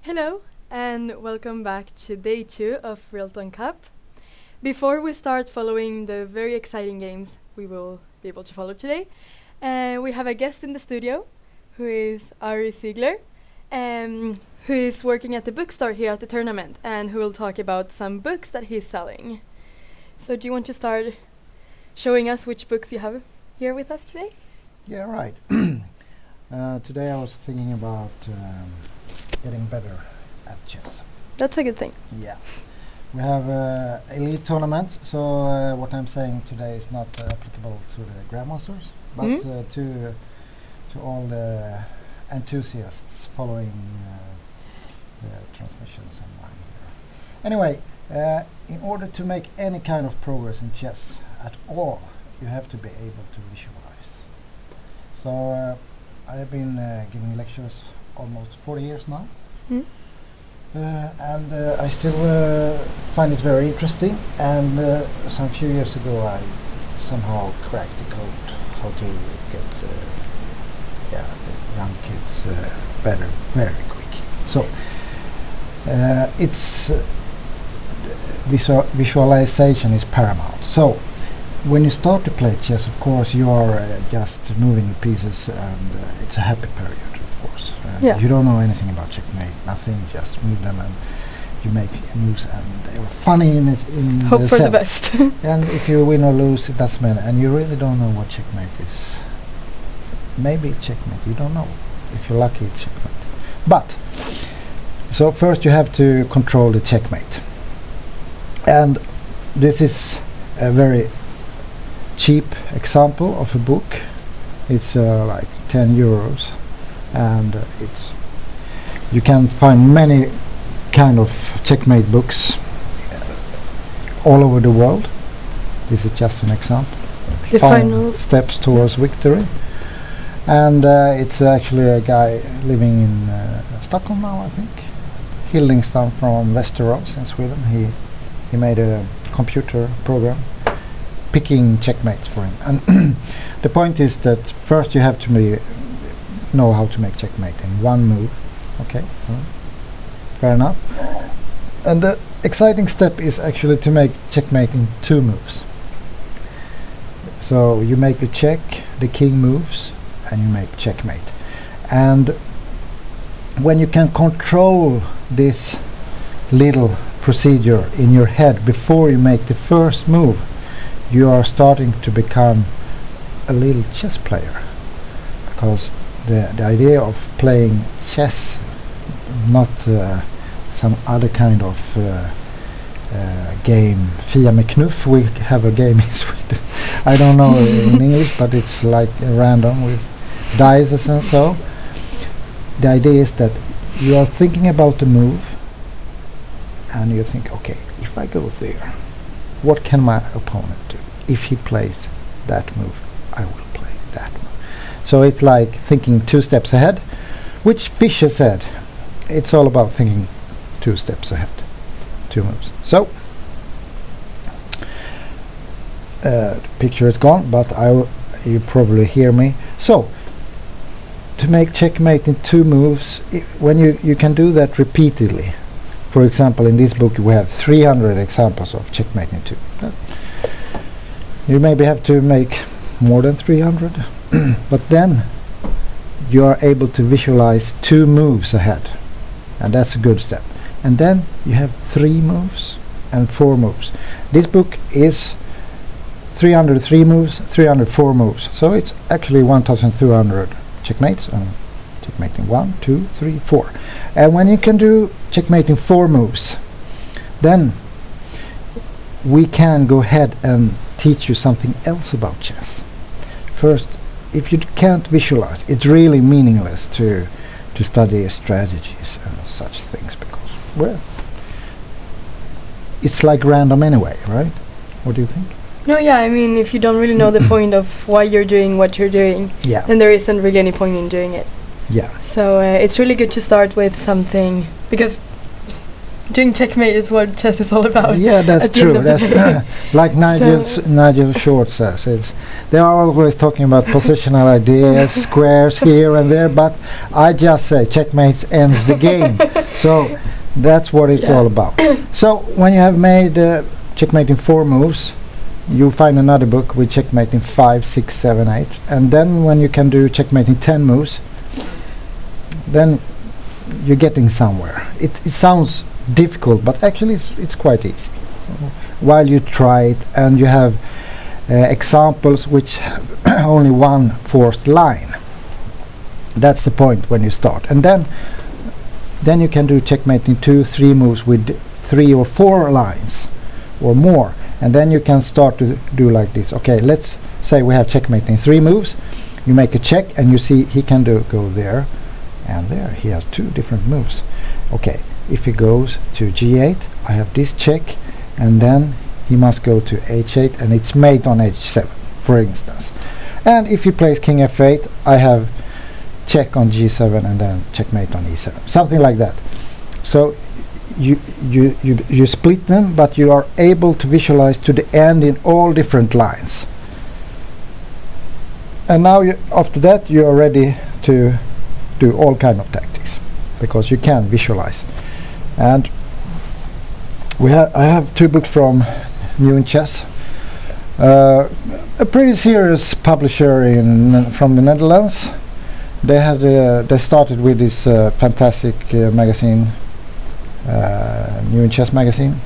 Hello and welcome back to day 2 of Rilton Cup. Before we start following the very exciting games we will be able to follow today, we have a guest in the studio who is Ari Ziegler, who is working at the bookstore here at the tournament and who will talk about some books that he's selling. So do you want to start showing us which books you have here with us today? Yeah, right. Today I was thinking about getting better at chess. That's a good thing. Yeah. We have elite tournament, so what I'm saying today is not applicable to the grandmasters, but to all the enthusiasts following the transmissions online here. Anyway, in order to make any kind of progress in chess at all, you have to be able to visualize. So I have been giving lectures almost 40 years now. And I still find it very interesting, and some few years ago I somehow cracked the code how to get the young kids better very quick. So it's visualization is paramount. So when you start to play chess, of course you are just moving the pieces, and it's a happy period. You don't know anything about checkmate, nothing, just move them and you make moves, and they were funny in Hope for the best. And if you win or lose, it doesn't matter, and you really don't know what checkmate is. So maybe it's checkmate, you don't know. If you're lucky, it's checkmate. But, so first you have to control the checkmate. And this is a very cheap example of a book. It's like 10 euros. And you can find many kind of checkmate books all over the world. This is just an example. The 5 steps towards victory. And it's actually a guy living in Stockholm now, I think. Hildingstad from Västerås in Sweden. He made a computer program picking checkmates for him. And the point is that first you have to know how to make checkmate in one move. Okay, fair enough. And the exciting step is actually to make checkmate in 2 moves. So you make a check, the king moves, and you make checkmate. And when you can control this little procedure in your head before you make the first move, you are starting to become a little chess player, because the idea of playing chess, not some other kind of game, Fia med knuff, we have a game in Sweden. I don't know in English, but it's like random with dice and so. The idea is that you are thinking about the move, and you think, okay, if I go there, what can my opponent do? If he plays that move, I will play that move. So it's like thinking 2 steps ahead, which Fischer said. It's all about thinking 2 steps ahead, 2 moves. So the picture is gone, but you probably hear me. So to make checkmate in 2 moves, when you can do that repeatedly. For example, in this book we have 300 examples of checkmate in 2. You maybe have to make more than 300. But then you are able to visualize 2 moves ahead, and that's a good step. And then you have 3 moves and 4 moves. This book is 303 moves, 304 moves. So it's actually 1,200 checkmates, and checkmating 1, 2, 3, 4. And when you can do checkmating 4 moves, then we can go ahead and teach you something else about chess. First, if you can't visualize, it's really meaningless to study strategies and such things, because, well, it's like random anyway, right? What do you think? No, yeah, I mean, if you don't really know the point of why you're doing what you're doing, then there isn't really any point in doing it. Yeah. So it's really good to start with something, because doing checkmate is what chess is all about. Yeah, that's true. That's like Nigel Short says. They are always talking about positional ideas, squares here and there, but I just say checkmates ends the game. So that's what it's all about. So when you have made checkmate in 4 moves, you find another book with checkmate in 5, 6, 7, 8, and then when you can do checkmate in 10 moves, then you're getting somewhere. It sounds difficult, but actually it's quite easy while you try it, and you have examples which have only one forced line. That's the point when you start, and then you can do checkmate in 2, 3 moves with 3 or 4 lines or more, and then you can start to do like this. Okay, let's say we have checkmate in 3 moves. You make a check, and you see he can go there and there. He has 2 different moves. Okay, if he goes to g8, I have this check, and then he must go to h8, and it's mate on h7, for instance. And if he plays king f8, I have check on g7 and then checkmate on e7, something like that. So you split them, but you are able to visualize to the end in all different lines. And now after that you are ready to do all kind of tactics, because you can visualize. And I have 2 books from New in Chess, a pretty serious publisher from the Netherlands. They started with this fantastic magazine, New in Chess magazine,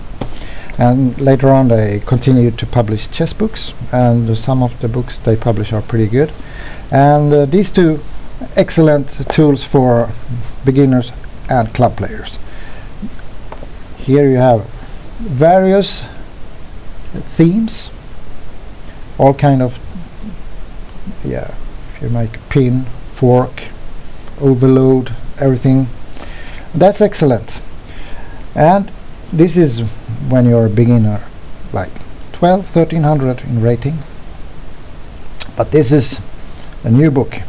and later on they continued to publish chess books, and some of the books they publish are pretty good. And these 2 excellent tools for beginners and club players. Here you have various themes, all kind of, if you make pin, fork, overload, everything. That's excellent. And this is when you're a beginner, like 1300 in rating. But this is a new book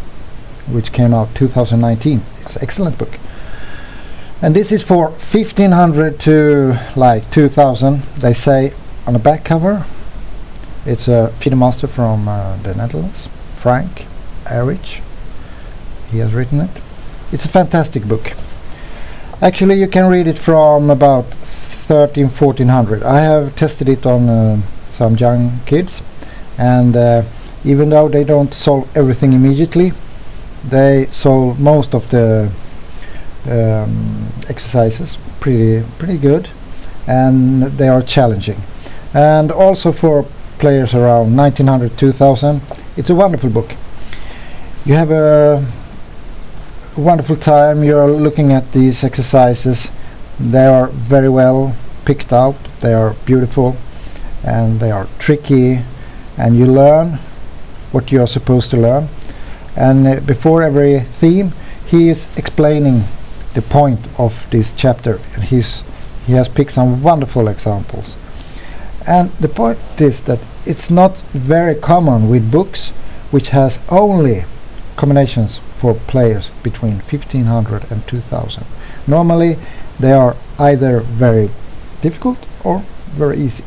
which came out 2019. It's an excellent book. And this is for 1500 to like 2000, they say on the back cover. It's a FIDE master from the Netherlands, Frank Erich. He has written it. It's a fantastic book. Actually, you can read it from about 1400. I have tested it on some young kids, and even though they don't solve everything immediately, they solve most of the exercises pretty good, and they are challenging. And also for players around 1900 2000, it's a wonderful book. You have a wonderful time. You're looking at these exercises. They are very well picked out, they are beautiful, and they are tricky, and you learn what you are supposed to learn. And before every theme he is explaining the point of this chapter, and he has picked some wonderful examples. And the point is that it's not very common with books which has only combinations for players between 1500 and 2000. Normally they are either very difficult or very easy.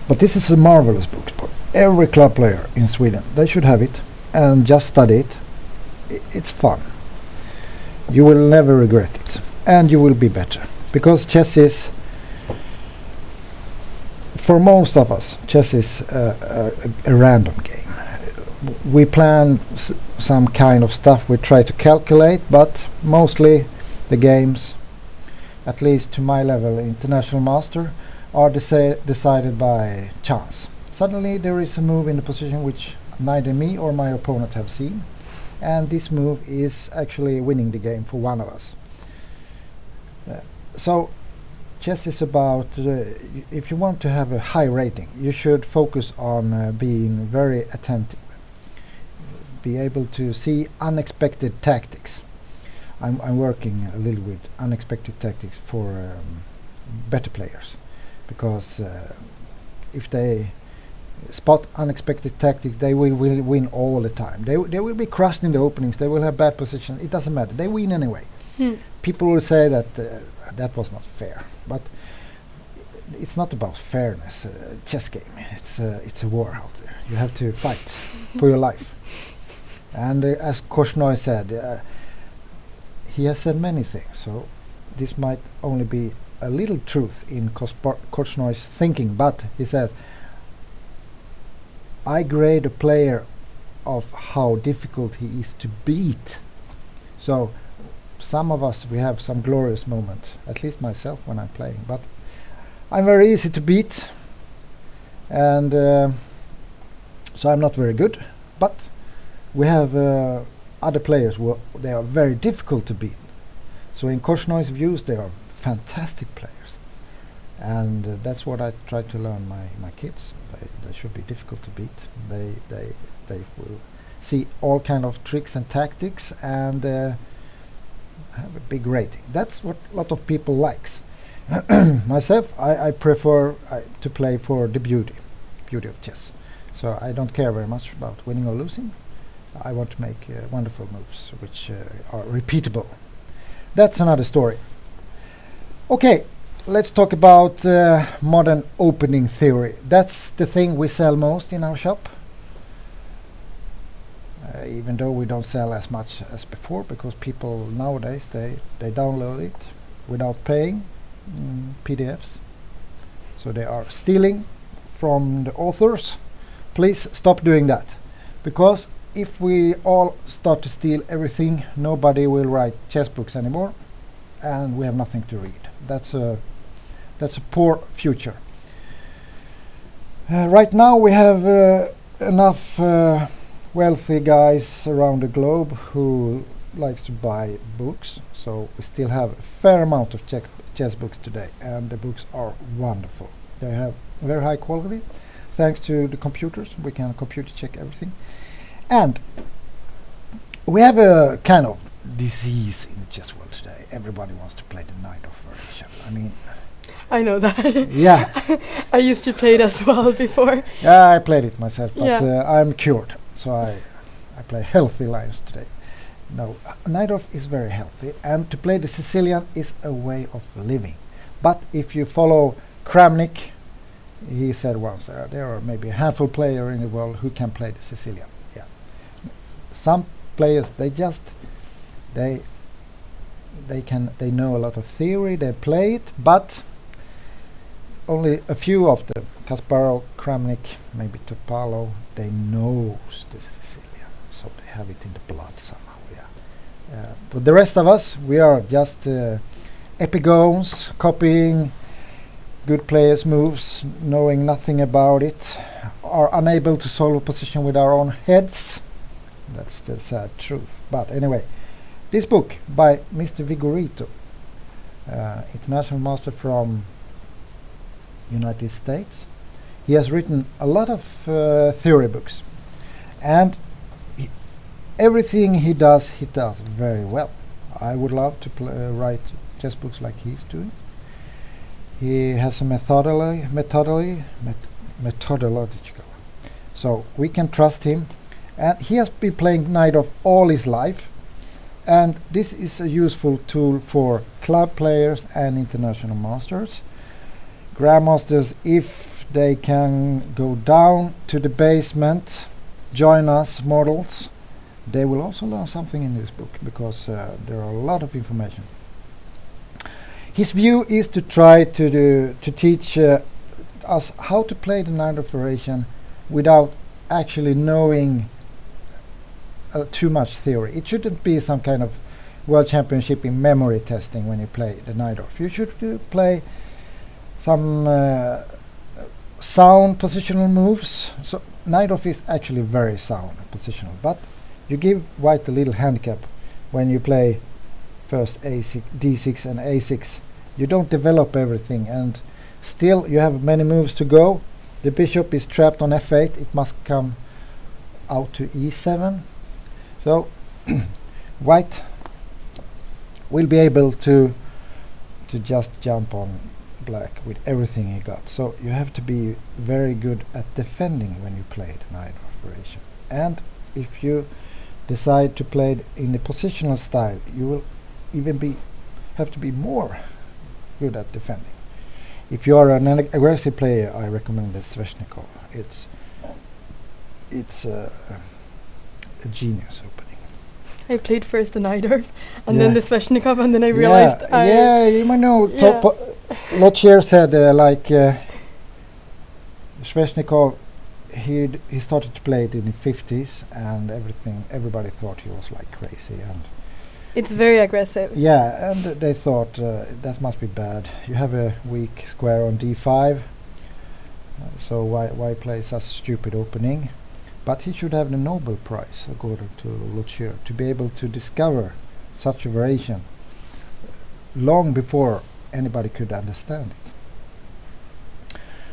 But this is a marvelous book for every club player in Sweden. They should have it and just study it. It's fun. You will never regret it, and you will be better, because chess is, for most of us, chess is a random game. We plan some kind of stuff, we try to calculate, but mostly the games, at least to my level, international master, are decided by chance. Suddenly there is a move in the position which neither me or my opponent have seen, and this move is actually winning the game for one of us. So chess is about, if you want to have a high rating, you should focus on being very attentive, be able to see unexpected tactics. I'm working a little with unexpected tactics for better players, because if they spot unexpected tactics, they will win all the time. They will be crushed in the openings, they will have bad position, it doesn't matter, they win anyway. People will say that that was not fair, but it's not about fairness. Chess game, it's a war out there. You have to fight for your life. And as Korchnoi said, he has said many things, so this might only be a little truth in Korchnoj's thinking, but he says, I grade a player of how difficult he is to beat. So some of us, we have some glorious moments, at least myself when I'm playing, but I'm very easy to beat, and so I'm not very good, but we have other players who they are very difficult to beat. So in Korchnoj's views, they are fantastic players, and that's what I try to learn my kids. They should be difficult to beat. They will see all kind of tricks and tactics and have a big rating. That's what a lot of people likes. Myself, I prefer to play for the beauty of chess. So I don't care very much about winning or losing. I want to make wonderful moves which are repeatable. That's another story. Okay, let's talk about modern opening theory. That's the thing we sell most in our shop. Even though we don't sell as much as before, because people nowadays they download it without paying PDFs. So they are stealing from the authors. Please stop doing that, because if we all start to steal everything, nobody will write chess books anymore, and we have nothing to read. That's a poor future. Right now we have enough wealthy guys around the globe who likes to buy books, so we still have a fair amount of chess books today, and the books are wonderful. They have very high quality. Thanks to the computers, we can computer check everything. And we have a kind of disease in the chess world today. Everybody wants to play the Knight of version. I mean, I know that. Yeah. I used to play it as well before. Yeah, I played it myself, but Yeah. I'm cured, so I play healthy lines today. No, Knight of is very healthy, and to play the Sicilian is a way of living. But if you follow Cramling, he said once there are maybe a handful player in the world who can play the Sicilian. Yeah, some players they know a lot of theory, they play it, but only a few of them, Kasparov, Cramling, maybe Topalo, they knows the Sicilian, so they have it in the blood somehow. Yeah, but the rest of us, we are just epigones, copying good players' moves, knowing nothing about it, are unable to solve a position with our own heads. That's the sad truth. But anyway, this book by Mr. Vigorito, international master from United States. He has written a lot of theory books, and everything he does very well. I would love to write chess books like he's doing. He has a methodological, so we can trust him. And he has been playing Knight of all his life, and this is a useful tool for club players and international masters. Grandmasters, if they can go down to the basement, join us mortals, they will also learn something in this book, because there are a lot of information. His view is to try to teach us how to play the Knight of Eurasian without actually knowing too much theory. It shouldn't be some kind of world championship in memory testing when you play the Knight of. You should play some sound positional moves. So Knight of is actually very sound positional, but you give white a little handicap when you play first A6, D6 and A6. You don't develop everything, and still you have many moves to go. The bishop is trapped on F8. It must come out to E7. So white will be able to just jump on black with everything he got. So you have to be very good at defending when you play the Knight of Eurasian. And if you decide to play it in the positional style, you will even have to be more good at defending. If you are an aggressive player, I recommend the Sveshnikov. It's a genius opening. I played first the Najdorf and Yeah. then the Sveshnikov, and then I realized yeah, you might know. Yeah. Lotier said Sveshnikov, he started to play it in the 50s, and everybody thought he was like crazy, and it's very aggressive. yeah, and they thought that must be bad. You have a weak square on d5, so why play such stupid opening? But he should have the Nobel Prize, according to Lotier, to be able to discover such a variation long before anybody could understand it.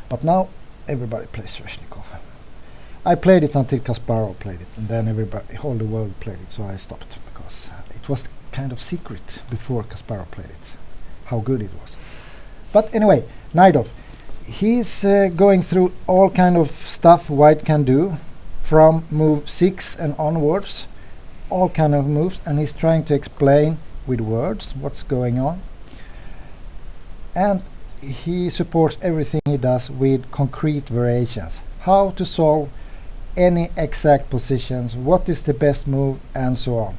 But now everybody plays Sveshnikov. I played it until Kasparov played it, and then all the world played it, so I stopped, because it was kind of secret before Kasparov played it, how good it was. But anyway, Najdorf, he's going through all kind of stuff white can do, from move 6 and onwards, all kind of moves, and he's trying to explain with words what's going on. And he supports everything he does with concrete variations. How to solve any exact positions, what is the best move, and so on.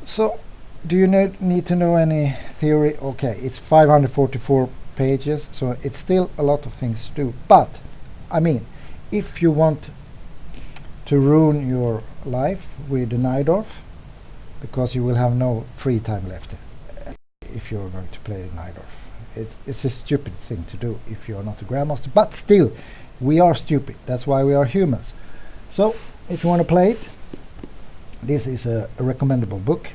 So, do you need to know any theory? Okay, it's 544 pages, so it's still a lot of things to do. But, I mean, if you want to ruin your life with the Najdorf, because you will have no free time left if you're going to play the Najdorf. It's a stupid thing to do if you're not a grandmaster, but still, we are stupid. That's why we are humans. So, if you want to play it, this is a recommendable book.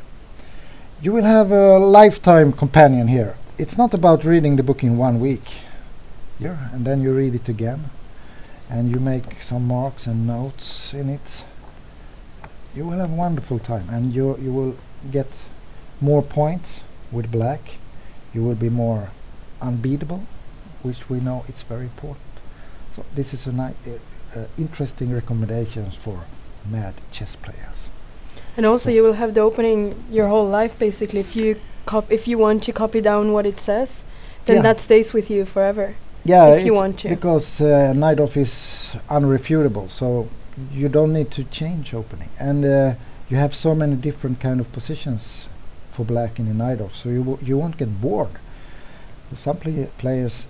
You will have a lifetime companion here. It's not about reading the book in 1 week, and then you read it again, and you make some marks and notes in it. You will have a wonderful time, and you will get more points with black. You will be more unbeatable, which we know it's very important. So this is interesting recommendations for mad chess players. And also you will have the opening your whole life, basically. If you want to copy down what it says, then that stays with you forever. Yeah, if you want to. Because Najdorf is unrefutable, so you don't need to change opening. And you have so many different kind of positions for black in the Najdorf, so you won't get bored. Some players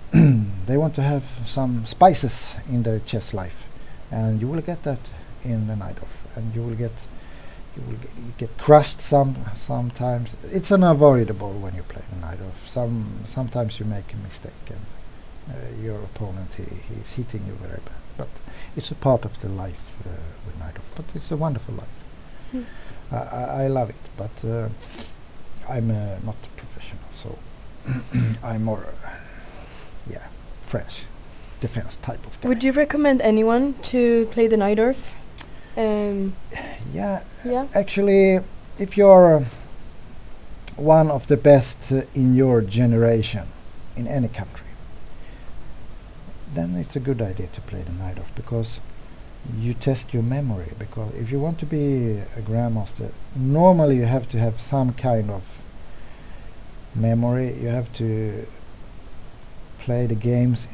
they want to have some spices in their chess life, and you will get that in the Najdorf, and you will get crushed sometimes. It's unavoidable when you play the Najdorf. Sometimes you make a mistake, and your opponent he's hitting you very bad. But it's a part of the life with Najdorf. But it's a wonderful life. I love it, but I'm not professional, so I'm more French defense type of guy. Would you recommend anyone to play the Najdorf? Yeah. Actually, if you're one of the best in your generation in any country, then it's a good idea to play the Najdorf, because you test your memory. Because if you want to be a grandmaster, normally you have to have some kind of memory. You have to play the games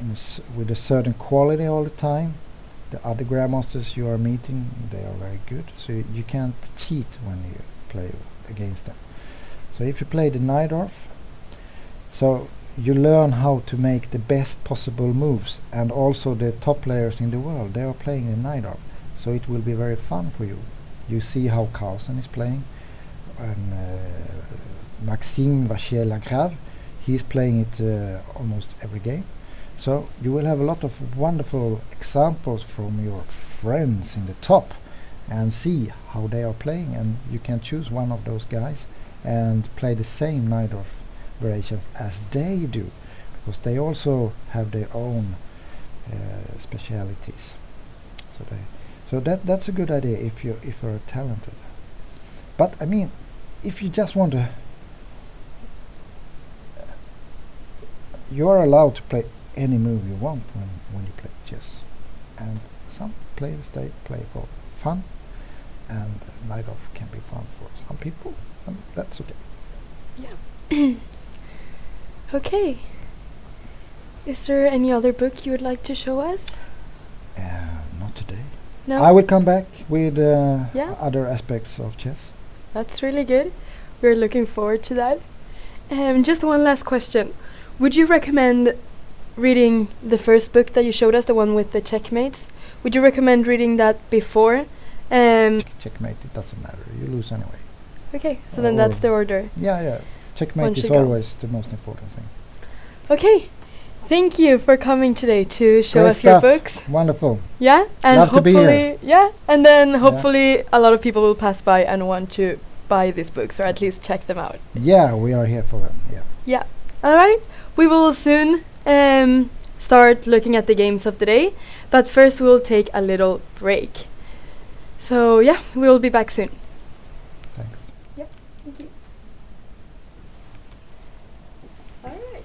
with a certain quality all the time. The other grandmasters you are meeting, they are very good, so you can't cheat when you play against them. So if you play the Najdorf, so you learn how to make the best possible moves, and also the top players in the world, they are playing the Najdorf, so it will be very fun for you. You see how Carlsen is playing, and Maxime Vachier-Lagrave, he's playing it almost every game. So you will have a lot of wonderful examples from your friends in the top, and see how they are playing, and you can choose one of those guys and play the same Najdorf variations as they do, because they also have their own specialities. So that's a good idea if you're talented. But I mean, if you just want to, you're allowed to play any move you want when you play chess. And some players, they play for fun, and Najdorf can be fun for some people, and that's okay. Yeah. Okay. Is there any other book you would like to show us? Not today. No? I will come back with other aspects of chess. That's really good. We're looking forward to that. Just one last question. Would you recommend reading the first book that you showed us, the one with the checkmates? Would you recommend reading that before? Checkmate, it doesn't matter. You lose anyway. Okay, so then that's the order. Yeah. Checkmate One is should go. always the most important thing. Okay, thank you for coming today to show Great us your stuff. books. Wonderful. Yeah, and Love to be here. hopefully, and then hopefully a lot of people will pass by and want to buy these books or at least check them out. Yeah, we are here for them. Yeah. All right, we will soon start looking at the games of the day, but first we'll take a little break. So yeah, we will be back soon. Thanks. Yeah, thank you. All right.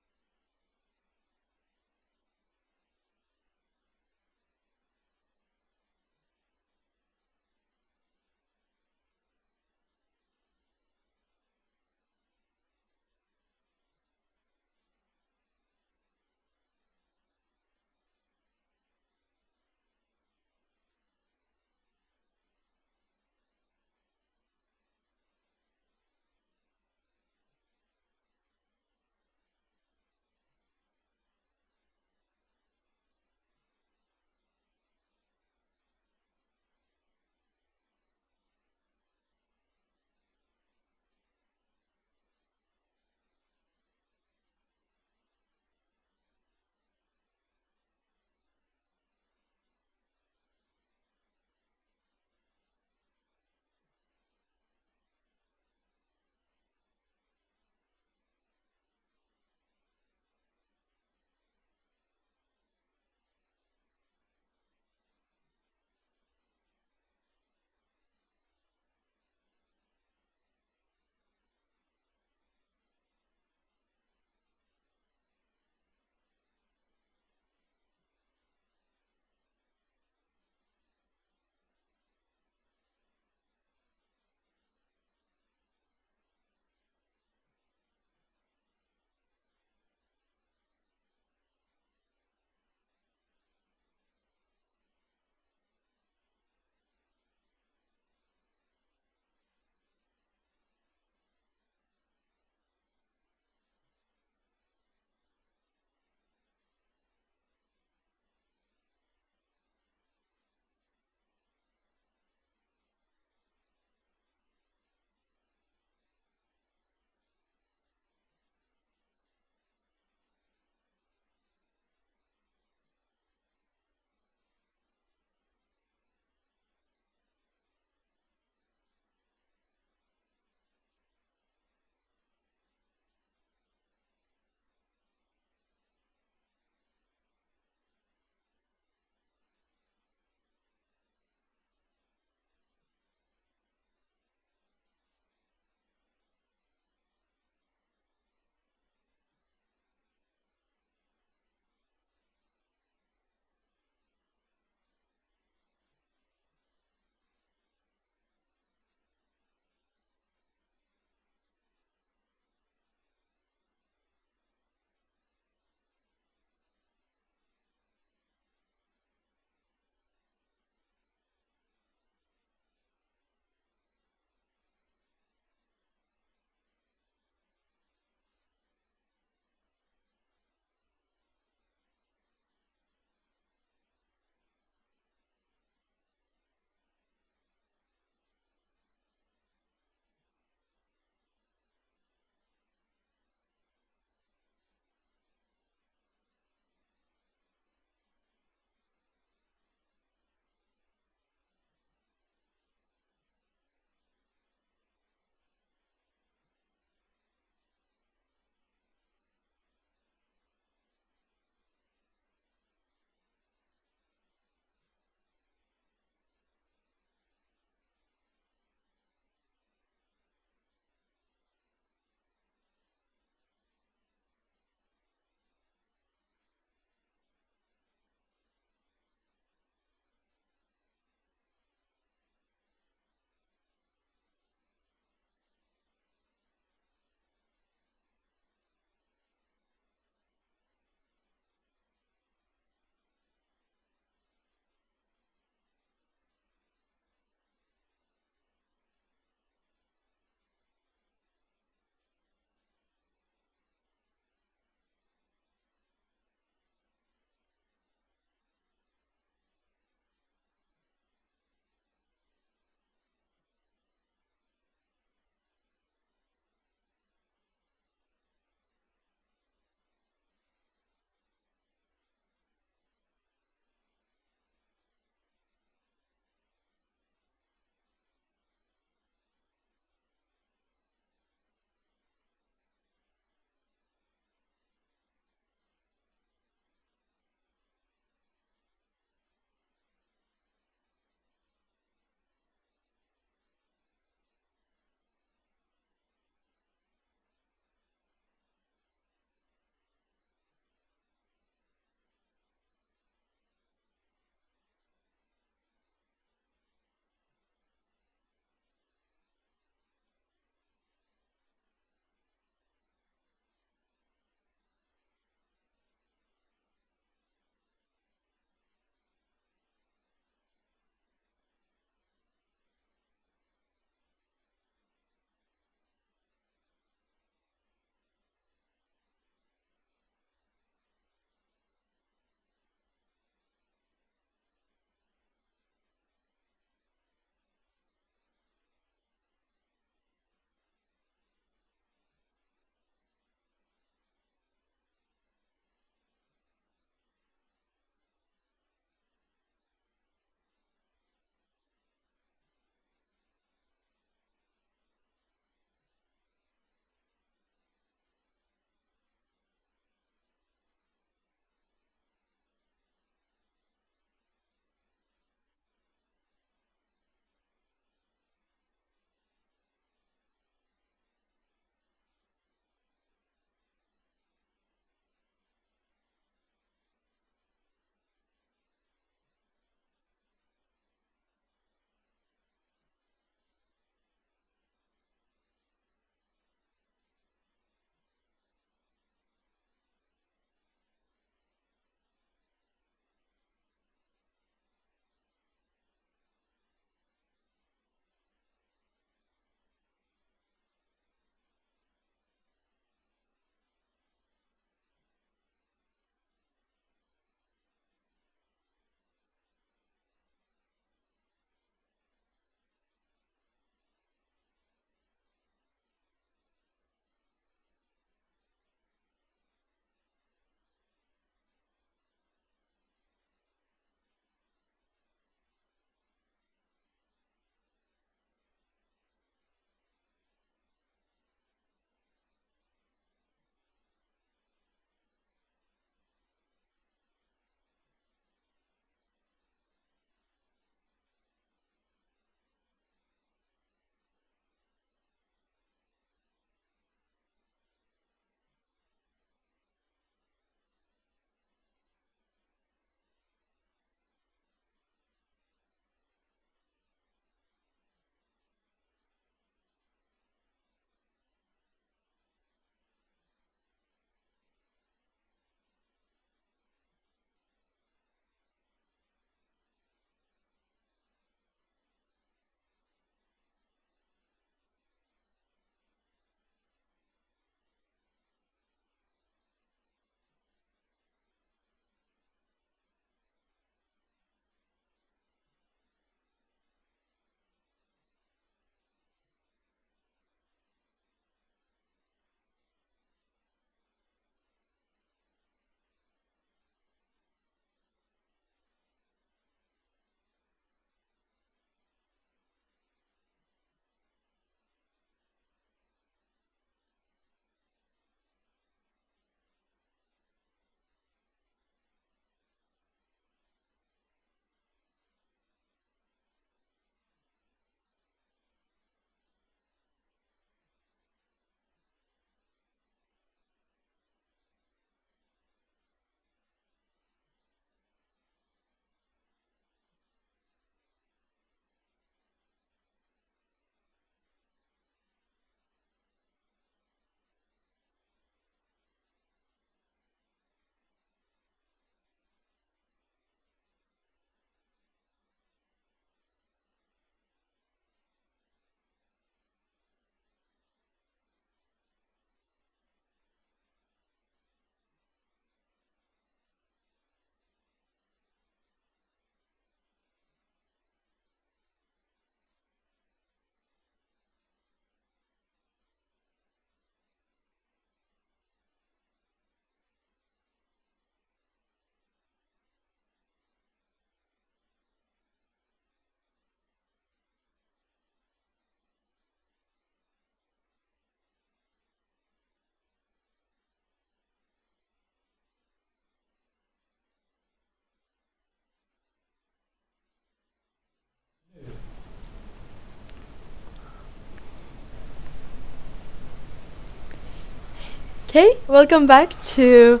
Okay, welcome back to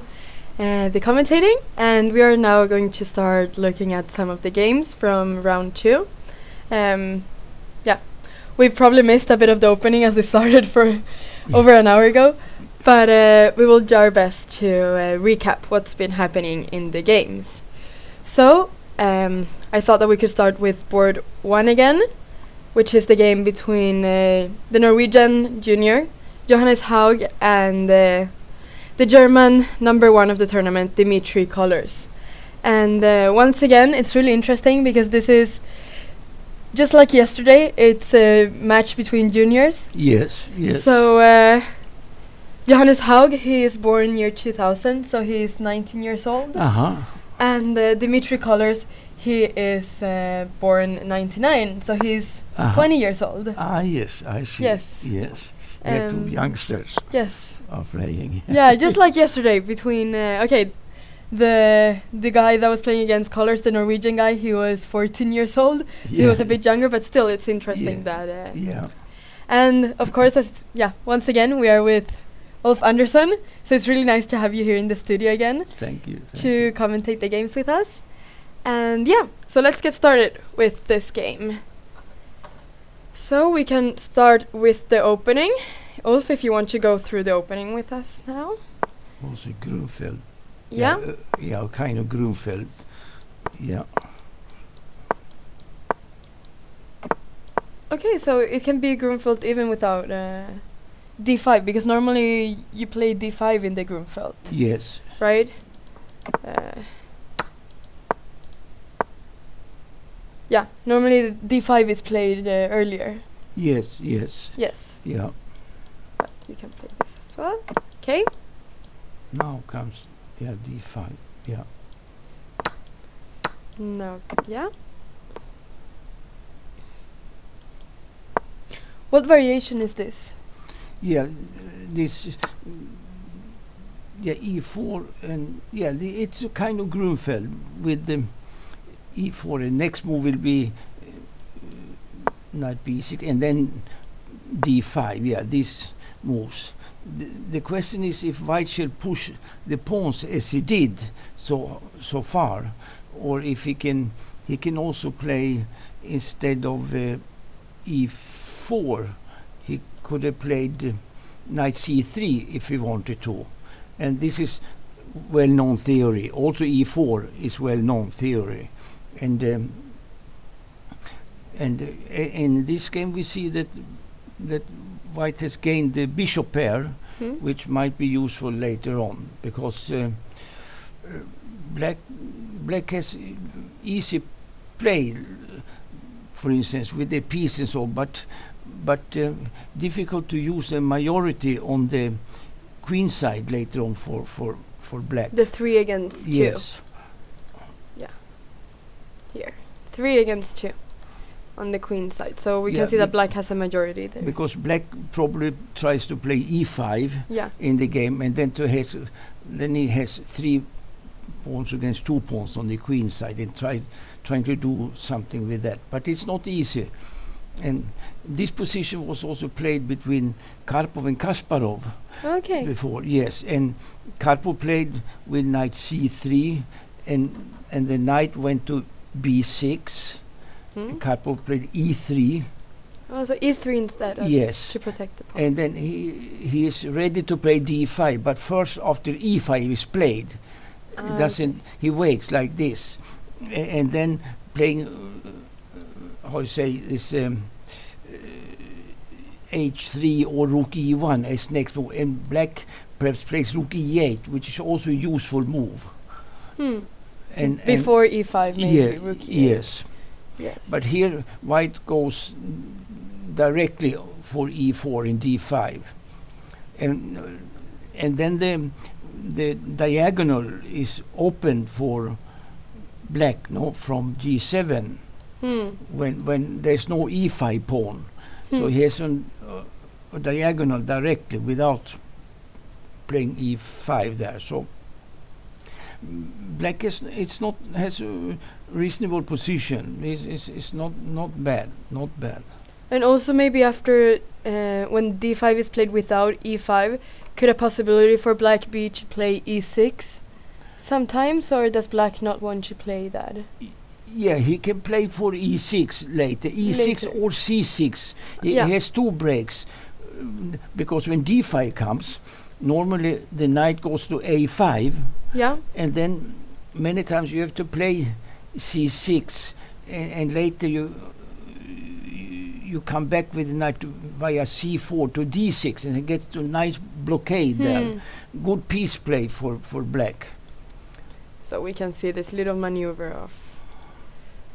the commentating, and we are now going to start looking at some of the games from round 2. Yeah, we've probably missed a bit of the opening as they started for over an hour ago, but we will do our best to recap what's been happening in the games. So, I thought that we could start with board 1 again, which is the game between the Norwegian junior Johannes Haug and the German number 1 of the tournament, Dimitri Kollers. And once again, it's really interesting because this is just like yesterday. It's a match between juniors. Yes. So Johannes Haug, he is born year 2000, so he's 19 years old. And Dimitri Kollers, he is born 99, so he's 20 years old. Yes, I see. Yes. We're two youngsters. Yes. Are playing. Yeah, just like yesterday between the guy that was playing against Kollers, the Norwegian guy, he was 14 years old, so he was a bit younger, but still it's interesting that and of course once again we are with Ulf Andersson, so it's really nice to have you here in the studio again. Thank you. To commentate the games with us. And so let's get started with this game. So we can start with the opening. Ulf, if you want to go through the opening with us now. Also Grunfeld. Yeah? Kind of Grunfeld. Yeah. Okay, so it can be Grunfeld even without d5, because normally you play d5 in the Grunfeld. Yes. Right? Normally d5 is played earlier. Yes. Yeah. But you can play this as well. Okay. Now comes d5. Yeah. No. Yeah. What variation is this? This e4 and it's a kind of Grunfeld with the e4, and next move will be knight b6 and then d5. These moves. The question is if white shall push the pawns as he did so far, or if he can also play instead of e4, he could have played knight c3 if he wanted to, and this is well-known theory. Also e4 is well-known theory. And in this game we see that white has gained the bishop pair, which might be useful later on, because black has easy play, for instance, with the piece and so, but difficult to use the majority on the queen side later on for black. The 3 against 2. Yes. Here, 3 against 2 on the queen side, so we can see that black has a majority there. Because black probably tries to play e5 in the game, and then he has 3 pawns against 2 pawns on the queen side, and trying to do something with that. But it's not easy. And this position was also played between Karpov and Kasparov before. Yes, and Karpov played with knight c3, and the knight went to b6. Karpov played e3. Oh, so e3 instead of to protect the pawn. And then he is ready to play d5, but first after e5 is played, he waits like this, and then playing this h3 or rook e1 as next move, and black perhaps plays rook e8, which is also a useful move. And before e5 maybe rook e8. Yes. But here white goes directly for e4 in d5, and then the diagonal is open for black, from g7 when there's no e5 pawn, so he has a diagonal directly without playing e5 there. So black has a reasonable position. It's not bad. And also maybe after when d5 is played without e5, could a possibility for black be to play e6 sometimes, or does black not want to play that? Yeah, he can play for e6 later, e6 or c6. He has two breaks, because when d5 comes, normally the knight goes to a5, and then many times you have to play c6, and later you come back with the knight via c4 to d6, and it gets to a nice blockade there. Good piece play for black. So we can see this little maneuver of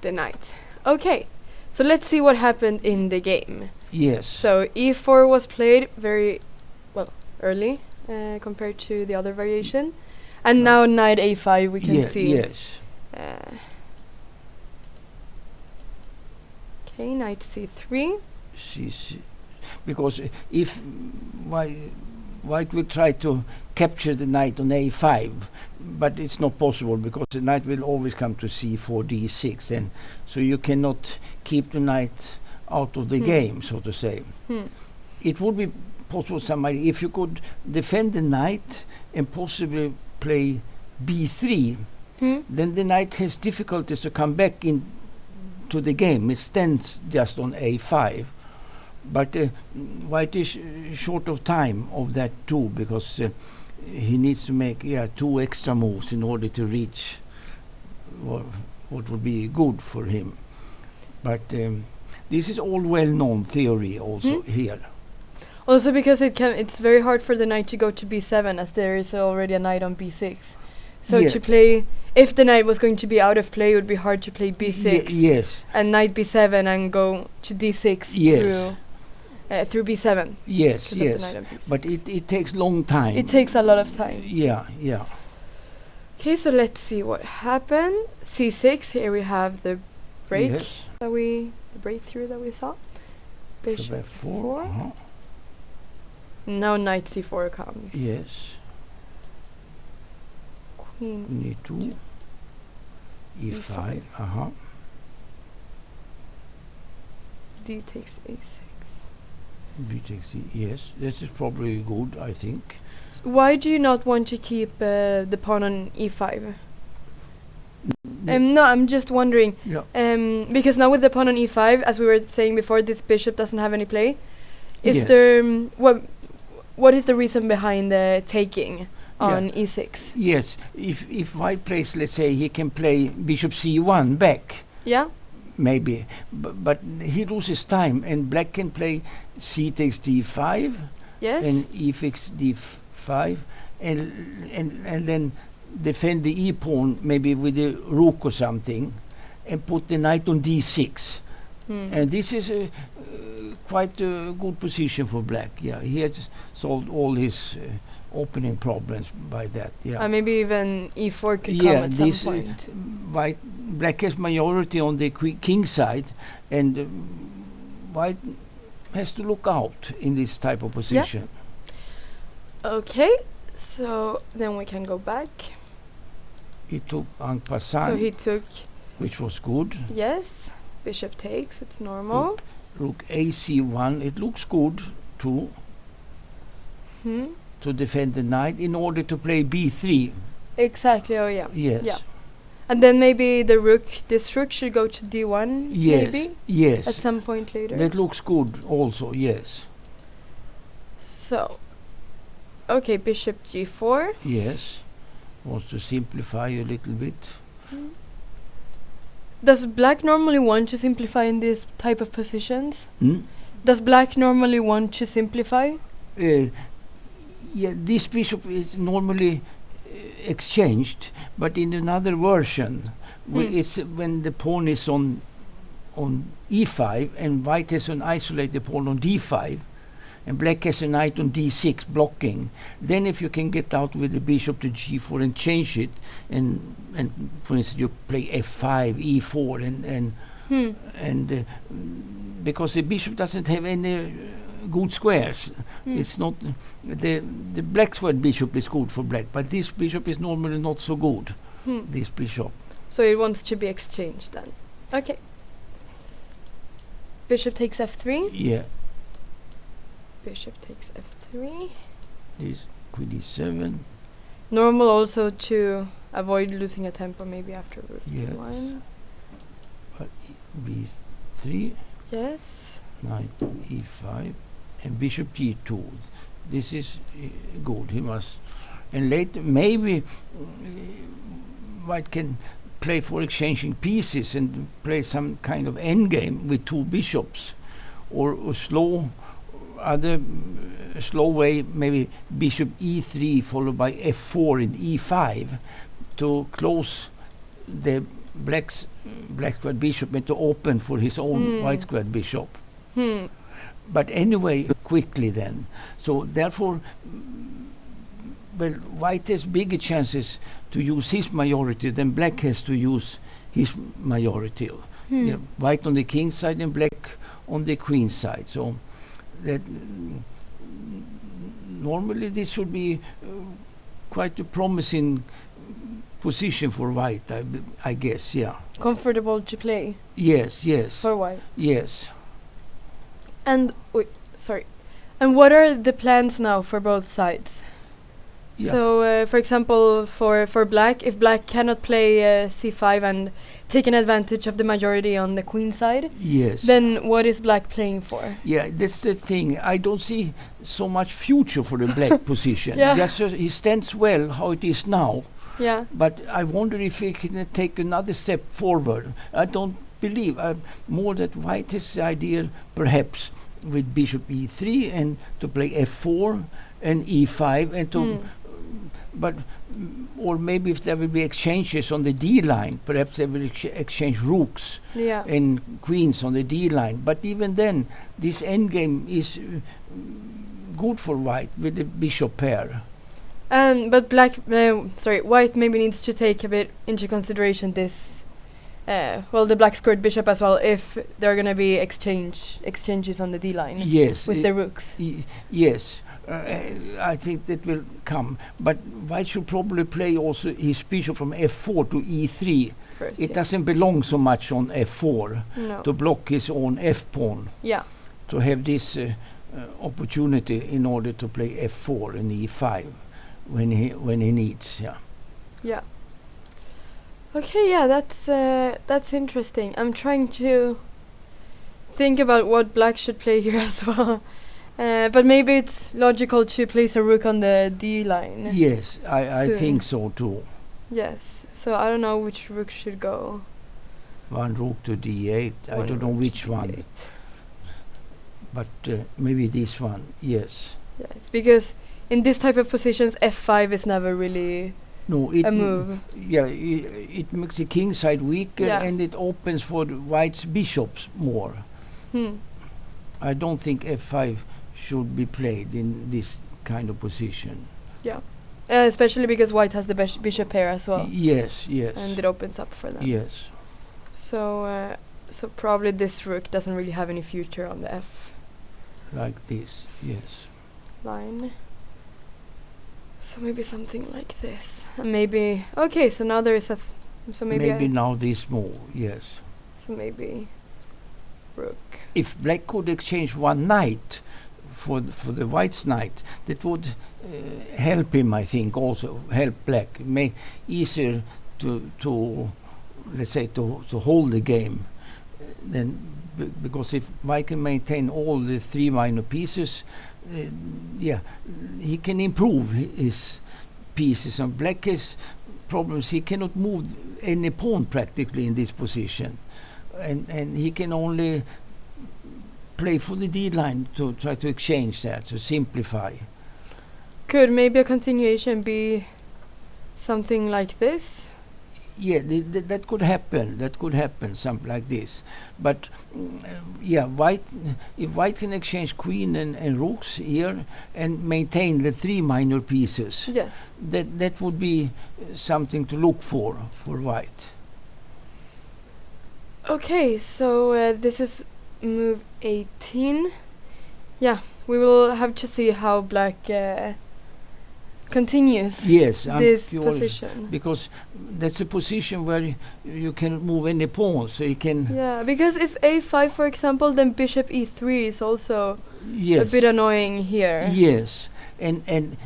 the knight. Okay, so let's see what happened in the game. Yes. So e4 was played very early compared to the other variation, and now knight a5 we can see. Yes. Okay, knight c3. Because if white will try to capture the knight on a5, but it's not possible because the knight will always come to c4, d6, and so you cannot keep the knight out of the game, so to say. It would be possible somebody if you could defend the knight and possibly play b3, then the knight has difficulties to come back in to the game. It stands just on a5, but white is short of time of that too, because he needs to make two extra moves in order to reach what would be good for him. But this is all well-known theory also here. Also because it's very hard for the knight to go to b7, as there is already a knight on b6. So to play, if the knight was going to be out of play, it would be hard to play b6 and knight b7 and go to d6 through b7. Yes, but it takes long time. It takes a lot of time. Yeah. Okay, so let's see what happened. c6, here we have the break the breakthrough that we saw. Bishop 4. Now knight c4 comes. Yes. Queen e2. e5. D takes a6. B takes yes. This is probably good, I think. So why do you not want to keep the pawn on e5? No, I'm just wondering. Because now with the pawn on e5, as we were saying before, this bishop doesn't have any play. Is there what is the reason behind the taking on e6? Yes, if white plays, let's say, he can play bishop c1 back. Yeah. Maybe, but he loses time, and black can play c takes d5, and e takes d5, and then defend the e pawn maybe with a rook or something, and put the knight on d6. And this is quite a good position for black. Yeah, he has solved all his opening problems by that. Yeah, maybe even e4 could come at some point. Black has majority on the king side, and white has to look out in this type of position. Okay, so then we can go back. He took en passant. So he took, which was good. Yes, bishop takes. It's normal. Rook ac1. It looks good too. To defend the knight in order to play b3. Exactly. Oh yeah. Yes. Yeah. And then maybe this rook should go to d1. Yes. Maybe. Yes. At some point later. That looks good also. Yes. So. Okay, bishop g4. Yes. Wants to simplify a little bit. Does black normally want to simplify in this type of positions? Does black normally want to simplify? This bishop is normally exchanged, but in another version, it's when the pawn is on e5 and white has an isolated pawn on d5, and black has a knight on d6 blocking. Then if you can get out with the bishop to g4 and change it, and for instance you play f5, e4, and because the bishop doesn't have any good squares, it's not the black squared bishop is good for black, but this bishop is normally not so good. This bishop. So it wants to be exchanged then. Okay. Bishop takes f3. Yeah. Bishop takes f3. This queen d7. Normal also to avoid losing a tempo maybe after rook Yes. d1. But b3. Yes. Knight e5 and bishop g2. This is good. He must, and later maybe White can play for exchanging pieces and play some kind of endgame with two bishops, or a slow way, maybe bishop e3 followed by f4 and e5 to close the black squared bishop and to open for his own white squared bishop. But anyway, quickly then. So therefore, well, White has bigger chances to use his majority than Black has to use his majority. Yeah, White on the king side and Black on the queen side. So that normally this should be quite a promising position for White, I guess. Yeah. Comfortable to play. Yes. Yes. For White. Yes. And And what are the plans now for both sides? Yeah. So, for example, for Black, if Black cannot play c5 and take an advantage of the majority on the queen side, yes, then what is Black playing for? Yeah, that's the thing. I don't see so much future for the Black position. Yeah. Just he stands well how it is now. Yeah. But I wonder if he can take another step forward. I don't believe more that White has the idea, perhaps, with bishop e3 and to play f4 and e5 and to but or maybe if there will be exchanges on the d line, perhaps they will exchange rooks and queens on the d line. But even then, this endgame is good for White with the bishop pair. But White maybe needs to take a bit into consideration this, the black squared bishop as well, if there are going to be exchanges on the d line. Yes, with the rooks. Yes. I think that will come, but White should probably play also his bishop from f4 to e3. First, it doesn't belong so much on f4 to block his own f pawn. Yeah. To have this opportunity in order to play f4 and e5 when he needs. Yeah. Yeah. Okay. Yeah, that's interesting. I'm trying to think about what Black should play here as well. But maybe it's logical to place a rook on the d line. Yes, I think so too. Yes, so I don't know which rook should go. One rook to d8, I don't know which one. But maybe this one, yes. Yes, because in this type of positions, f5 is never really a move. Yeah, it makes the king side weaker and it opens for the White's bishops more. I don't think f5 should be played in this kind of position. Yeah, especially because White has the bishop pair as well. Yes, yes. And it opens up for them. Yes. So probably this rook doesn't really have any future on the f. Like this, yes. Line. So maybe something like this. And maybe okay. So now there is a. So maybe now this move, yes. So maybe rook. If Black could exchange one knight for the White's knight, that would help him, I think, also help Black, make easier to let's say to hold the game. Then because if White can maintain all the three minor pieces, he can improve his pieces. And Black has problems; he cannot move any pawn practically in this position. And he can only play for the d line to try to exchange that, to simplify. Could maybe a continuation be something like this? Yeah, that could happen. That could happen, something like this. But White, if White can exchange queen and rooks here and maintain the three minor pieces, yes, that would be something to look for White. Okay, so this is move 18. Yeah, we will have to see how Black continues. Yes, this position, because that's a position where you can move any pawn, so you can. Yeah, because if a5, for example, then bishop e3 is also a bit annoying here. Yes, and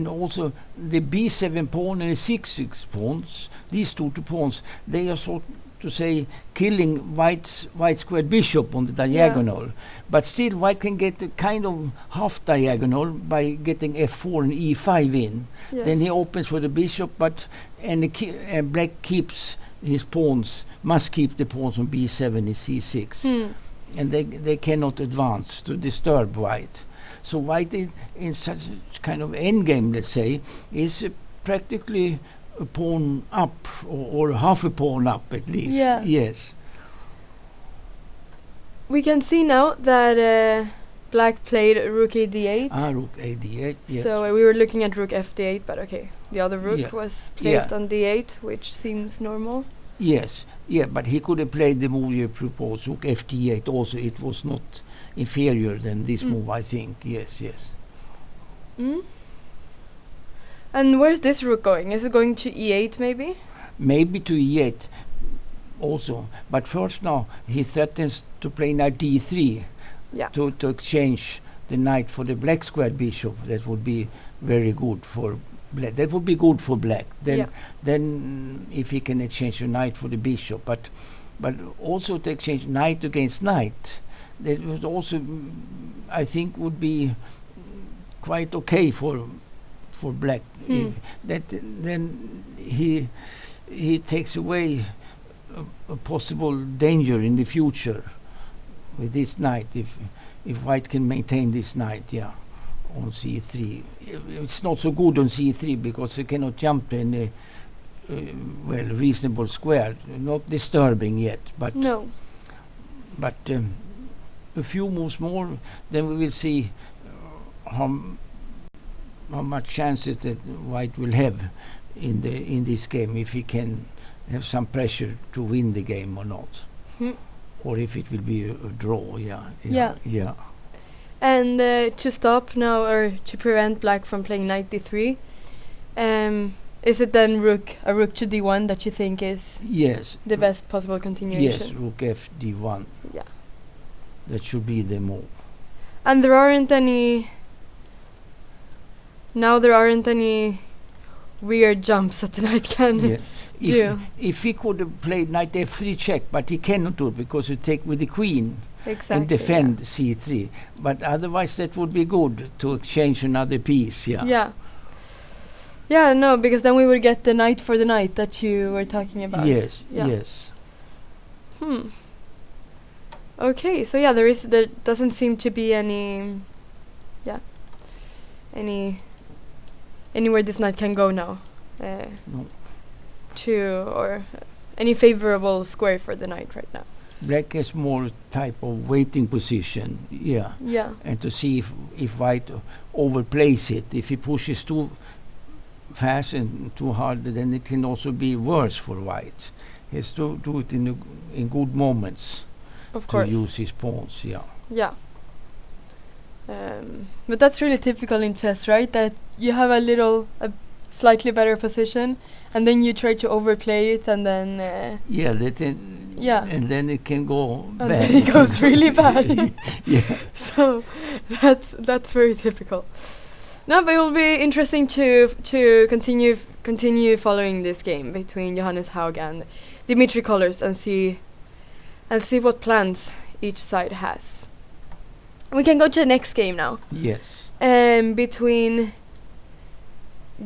also the b7 pawn and the c6 pawns, these two pawns, they are sort to say killing white squared bishop on the diagonal, but still white can get a kind of half diagonal by getting f4 and e5 in. Yes. Then he opens for the bishop, and black keeps his pawns, must keep the pawns on b7 and c6, and they cannot advance to disturb white. So white in such a kind of endgame, let's say, is practically a pawn up, or half a pawn up at least. Yeah. Yes. We can see now that black played rook ad8. Rook ad8, yes. So we were looking at rook fd8, but okay, the other rook was placed on d8, which seems normal. Yes, but he could have played the move you proposed, rook fd8 also. It was not inferior than this move, I think. Yes. And where's this rook going? Is it going to e8 maybe? Maybe to e8 also. But first now he threatens to play knight d3 to exchange the knight for the black squared bishop. That would be very good for black. That would be good for black. Then if he can exchange the knight for the bishop. But also to exchange knight against knight, that was also, I think, would be quite okay for black. Then he takes away a possible danger in the future with this knight, if white can maintain this knight on c3. It's not so good on c3 because he cannot jump in a reasonable square, not disturbing yet, but a few moves more, then we will see how much chances that white will have in this game, if he can have some pressure to win the game or not, or if it will be a draw. Yeah. And to stop now, or to prevent black from playing knight d3, is it then a rook to d1 that you think is the best possible continuation? Yes, rook f d1. Yeah. That should be the move. And there aren't any weird jumps that the knight can do. If he could have played knight f3 check, but he cannot do it because you take with the queen and defend c3. But otherwise that would be good to exchange another piece. No, because then we would get the knight for the knight that you were talking about. Yes. Okay, so there doesn't seem to be anywhere this knight can go now. No. Or any favorable square for the knight right now. Black has more type of waiting position, and to see if white overplays it. If he pushes too fast and too hard, then it can also be worse for white. He has to do it in good moments. Of course. To use his pawns, but that's really typical in chess, right? That you have a slightly better position, and then you try to overplay it, and then and then it can go bad. And then it goes really bad. So that's very typical. No, but it will be interesting to continue following this game between Johannes Haug and Dimitri Kollers and see what plans each side has. We can go to the next game now. Yes. Between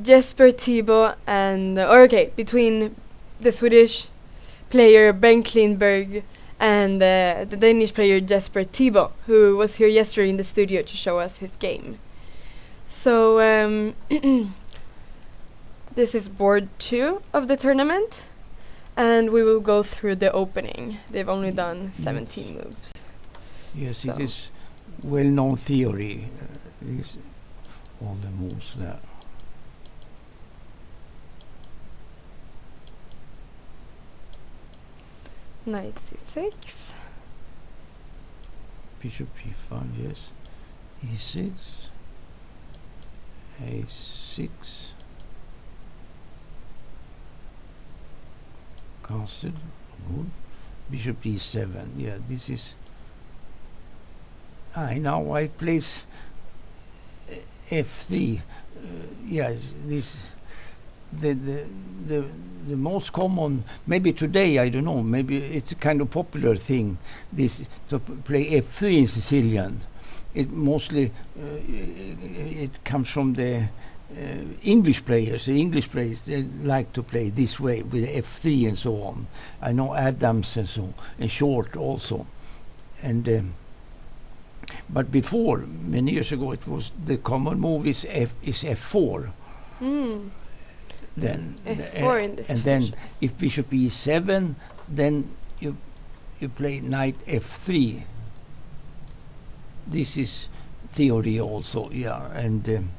Jesper Thibault between the Swedish player Bengt Lindberg and the Danish player Jesper Thibault, who was here yesterday in the studio to show us his game. So this is board 2 of the tournament, and we will go through the opening. They've only done 17 moves. Yes, so it is well-known theory. Is all the moves there. Knight c6. Bishop g5, yes. e6. A6. Castle, good. Bishop D7. Yeah, this is. Now White plays F3. Yes, this the most common. Maybe today, I don't know. Maybe it's a kind of popular thing. This to play F3 in Sicilian. It mostly it comes from the English players. The English players, they like to play this way with F3 and so on. I know Adams and so, and Short also. And but before, many years ago, it was the common move is F4. Then F4 in this and position. then if Bishop E7, then you play Knight F3. This is theory also, yeah, and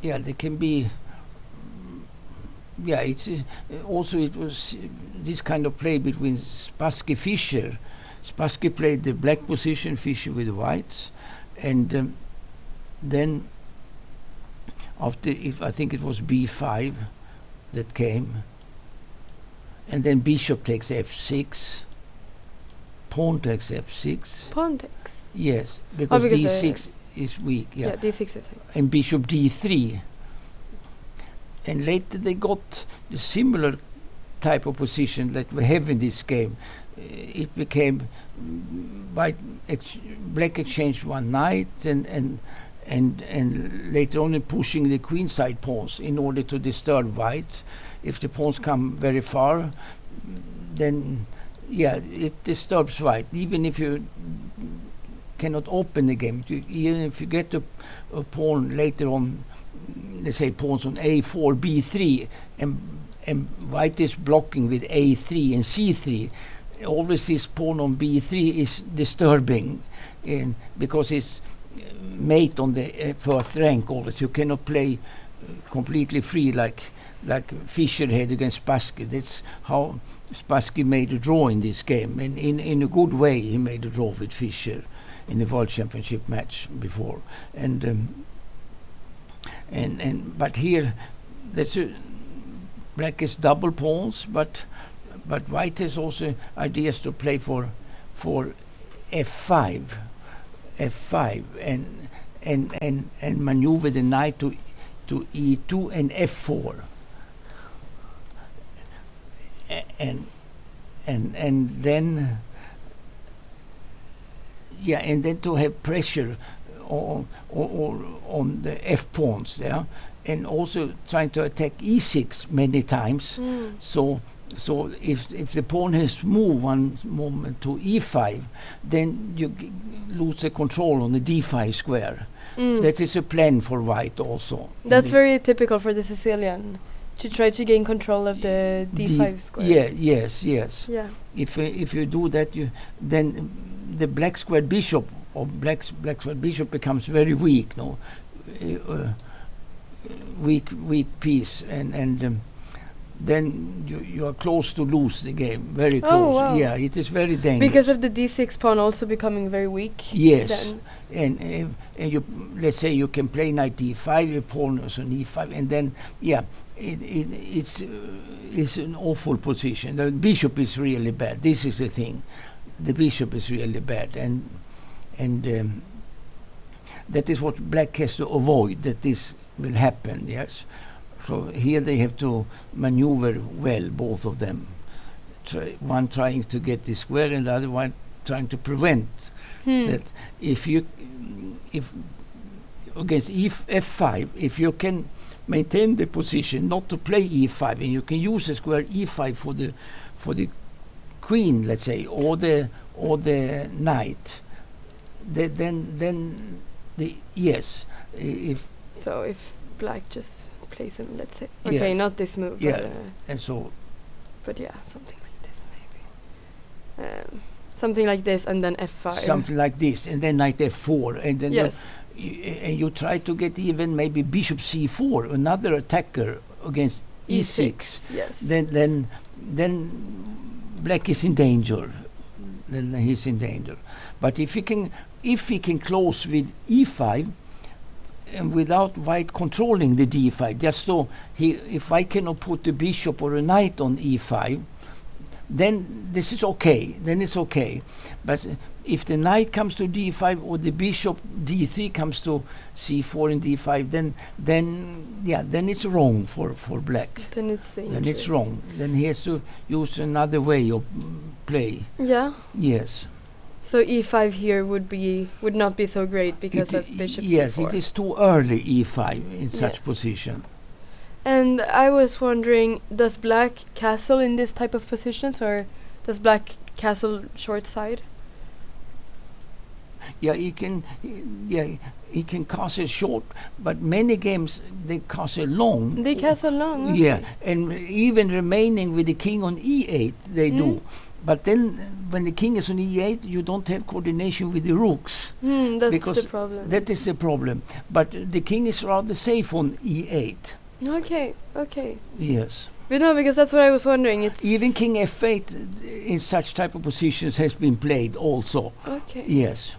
yeah, there can be. Yeah, it's also it was this kind of play between Spassky Fischer. Spassky played the black position, Fischer with the whites, and then after I think it was B5 that came, and then Bishop takes F6. Pawn takes F6. Pawn takes. Yes, because D6 is weak. Yeah, D6 is weak. And Bishop D3. And later they got the similar type of position that we have in this game. It became black exchanged one knight and later on pushing the queenside pawns in order to disturb white. If the pawns come very far, then yeah, it disturbs white. Even if you cannot open the game, even if you get a pawn later on, let's say pawns on A4, B3, and white is blocking with A3 and C3, always this pawn on B3 is disturbing, because it's mate on the first rank. Always you cannot play completely free like Fischer had against Spassky. That's how Spassky made a draw in this game, and in a good way he made a draw with Fischer in the World Championship match before. And but here that's black is double pawns, but white has also ideas to play for F5 and maneuver the knight to E2 and F4. And then yeah, and then to have pressure on the F pawns, yeah, and also trying to attack E6 many times. So if the pawn has moved one moment to E5, then you lose the control on the D5 square. That is a plan for white also. That's very typical for the Sicilian, to try to gain control of the D5 square. Yeah, yes. Yeah. If you do that, then the black squared bishop or black squared bishop becomes very weak. No, weak piece, and then you are close to lose the game. Very close. Oh, wow. Yeah, it is very dangerous because of the D6 pawn also becoming very weak. Yes. Then. And you, let's say you can play knight D5, your pawn is on E5, and then it's an awful position. The bishop is really bad. This is the thing. The bishop is really bad, and that is what black has to avoid, that this will happen. Yes. So here they have to maneuver well, both of them. One trying to get the square, and the other one trying to prevent that. If against F5, if you can maintain the position, not to play E5, and you can use the square E5 for the queen, let's say, or the knight, then yes. If black just plays him, let's say. Okay, yes. Not this move. Yeah, and so. But yeah, something like this maybe. Something like this, and then F5. Something like this, and then knight F4, and then yes. And you try to get even maybe bishop C4, another attacker against E6. Yes. Then black is in danger. Then he's in danger. But if he can close with E5. and without white controlling the d5. Just so if I cannot put the bishop or a knight on e5, then this is okay. Then it's okay. But if the knight comes to d5 or the bishop d3 comes to c4 and d5, then it's wrong for black. Then it's dangerous. Then it's wrong. Then he has to use another way of play. Yeah. Yes. So e5 here would not be so great because of bishop yes, c4. it is too early e5 in such position. And I was wondering, does black castle in this type of positions, or does black castle short side? Yeah, he can castle short, but many games they castle long. They castle long. Okay. Yeah, and even remaining with the king on e8 they do. But then when the king is on e8, you don't have coordination with the rooks. That's the problem. That is the problem. But the king is rather safe on e8. Okay. Yes. But no, because that's what I was wondering. It's even king f8 in such type of positions has been played also. Okay. Yes.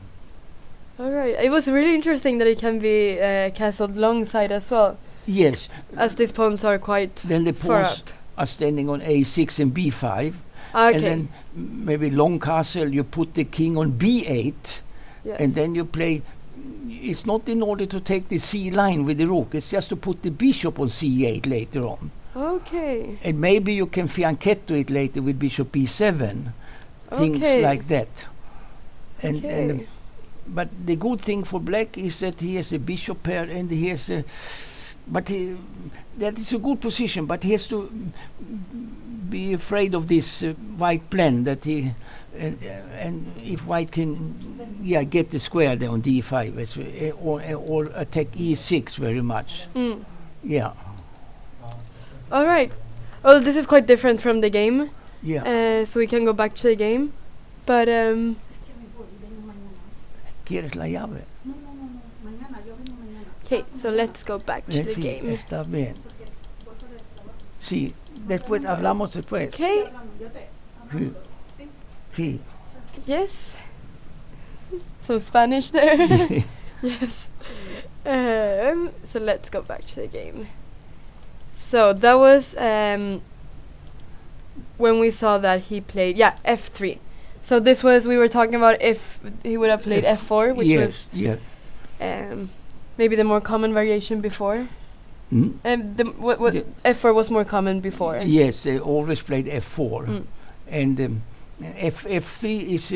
All right. It was really interesting that it can be castled long side as well. Yes. As these pawns are quite then the far pawns up. are standing on a6 and b5. Okay. And then maybe long castle, you put the king on b8, yes. and then you play. It's not in order to take the c line with the rook. It's just to put the bishop on c8 later on. Okay. And maybe you can fianchetto it later with bishop b7, things like that. And but the good thing for black is that he has a bishop pair and he has a. But that is a good position. But he has to be afraid of this white plan that he. And if white can, get the square there on d5 or attack e6 very much. Yeah. All right. Well, this is quite different from the game. Yeah. So we can go back to the game, but ¿Quieres la llave? Okay, so let's go back to the game. Está bien. Sí, después hablamos después. Okay. Sí. Yes. Some Spanish there. Yes. So let's go back to the game. So that was when we saw that he played f3. So this was, we were talking about if he would have played f4, which was maybe the more common variation before. F4 was more common before. Yes, they always played f4, and f3 is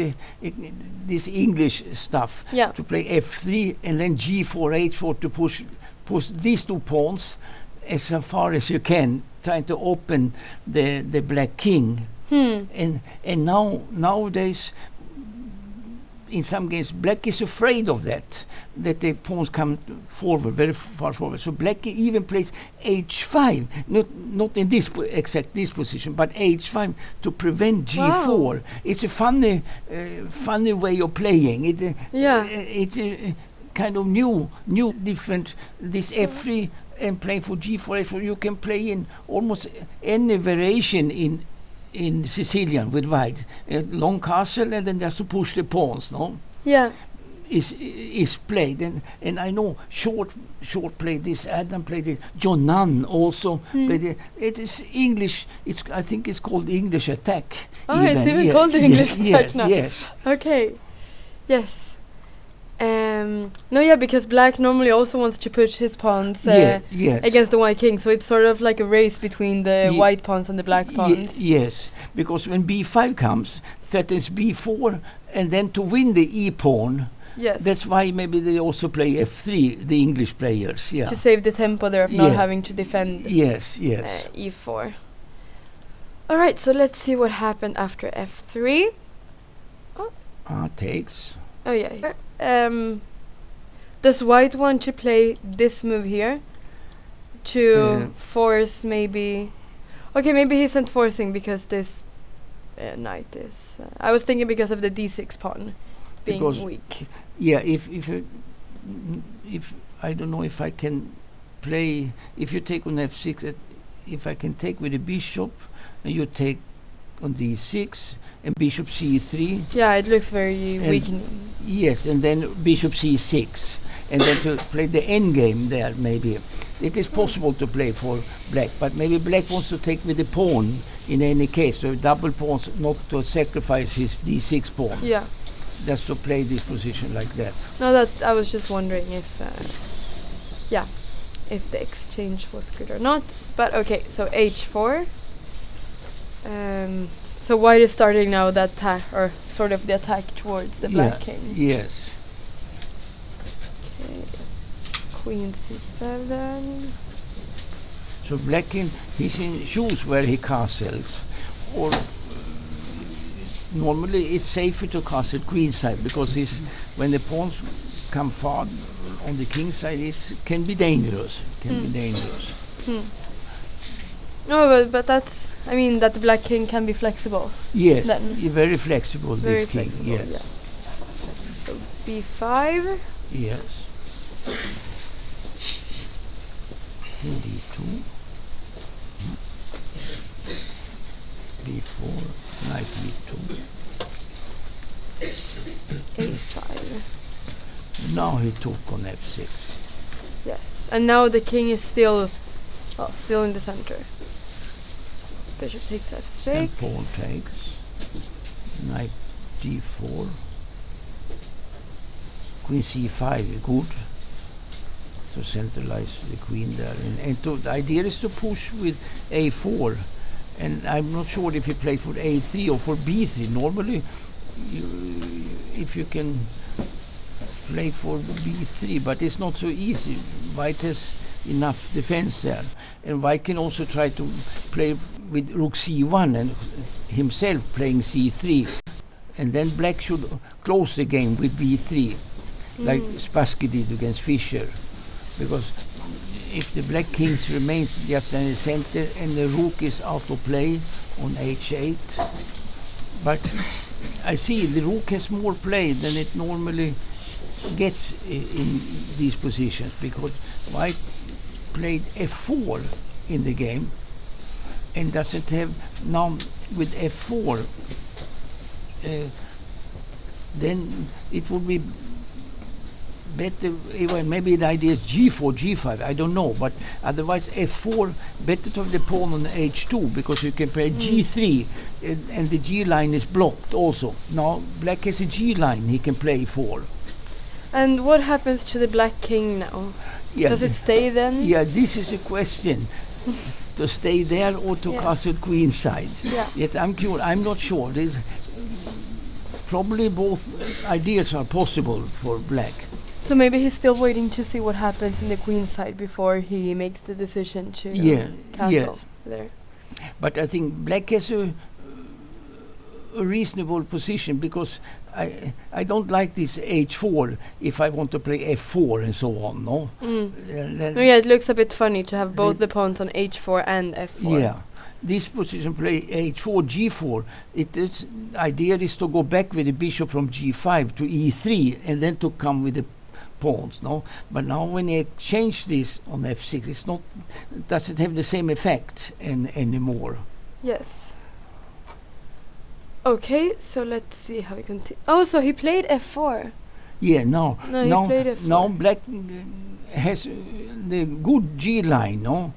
this English stuff. Yeah. To play f3 and then g4, h4 to push these two pawns as far as you can, trying to open the black king. And nowadays, in some games, black is afraid of that the pawns come forward, very far forward. So black even plays h5, not in this this position, but h5 to prevent g4. Wow. It's a funny way of playing. It's a kind of new, different. This f3 and playing for g4, h4. You can play in almost any variation in Sicilian with white, long castle, and then just to push the pawns, no? Yeah. Is played, and I know short played this. Adam played it. John Nunn also played it. It is English. I think it's called English attack. Oh, it's even called English attack now. Yes. Okay. Yes. Because black normally also wants to push his pawns against the white king, so it's sort of like a race between the white pawns and the black pawns. Yes, because when b5 comes, threatens b4, and then to win the e pawn. Yes. That's why maybe they also play f3, the English players. Yeah. To save the tempo there of not having to defend. Yes. e4. All right, so let's see what happened after f3. Takes. Oh yeah. Does white want to play this move here to force maybe? Okay, maybe he isn't forcing because this knight is. I was thinking because of the d6 pawn being weak. Yeah, if I don't know if I can play. If you take on f6, if I can take with the bishop, and you take on d6 and bishop c3. Yeah, it looks very weak. Yes, and then bishop c6, and then to play the end game there maybe. It is possible to play for black, but maybe black wants to take with the pawn in any case, so double pawns, not to sacrifice his d6 pawn. Yeah. Just to play this position like that. No, that I was just wondering if, if the exchange was good or not. But okay, so h4. So white is starting now the attack, or sort of the attack towards the black king. Yes. Okay. Queen c7. So black king, he can choose where he castles, or normally it's safer to castle queen side, because when the pawns come far on the king side, it can be dangerous. No, but that's, I mean, that the black king can be flexible. Yes, then. very flexible, Very this king, flexible, yes. yeah. So b5. Yes. d2. b4, knight e2. a5. Now he took on f6. Yes, and now the king is still in the center. So bishop takes f6. And pawn takes. Knight d4. Queen c5, good. To centralize the queen there. And the idea is to push with a4. And I'm not sure if he played for a3 or for b3. Normally, if you can play for b3, but it's not so easy. White has enough defense there, and white can also try to play with rook c1 and himself playing c3, and then black should close the game with b3, like Spassky did against Fischer, because if the black kings remains just in the center and the rook is out of play on h8, but I see the rook has more play than it normally gets in these positions, because white played f4 in the game and doesn't have now with f4 then it would be better, even maybe the idea is g4, g5, I don't know, but otherwise f4, better to have the pawn on h2, because you can play g3 and the g line is blocked also. Now black has a g line he can play for. And what happens to the black king now? Yeah, does it stay then? Yeah, this is a question. To stay there or to castle queen side. Yeah. Yet I'm not sure. There's probably both ideas are possible for black. So maybe he's still waiting to see what happens in the queen side before he makes the decision to castle there. But I think black has a reasonable position, because I don't like this h4 if I want to play f4 and so on, no? It looks a bit funny to have both the pawns on h4 and f4. Yeah. This position play h4, g4. Its idea is to go back with the bishop from g5 to e3 and then to come with the pawns, no? But now when you exchange this on f6, it doesn't have the same effect anymore. Yes. Okay, so let's see how he continue. Oh, so he played f4. Yeah, now he played f4. Now black has the good g line, no?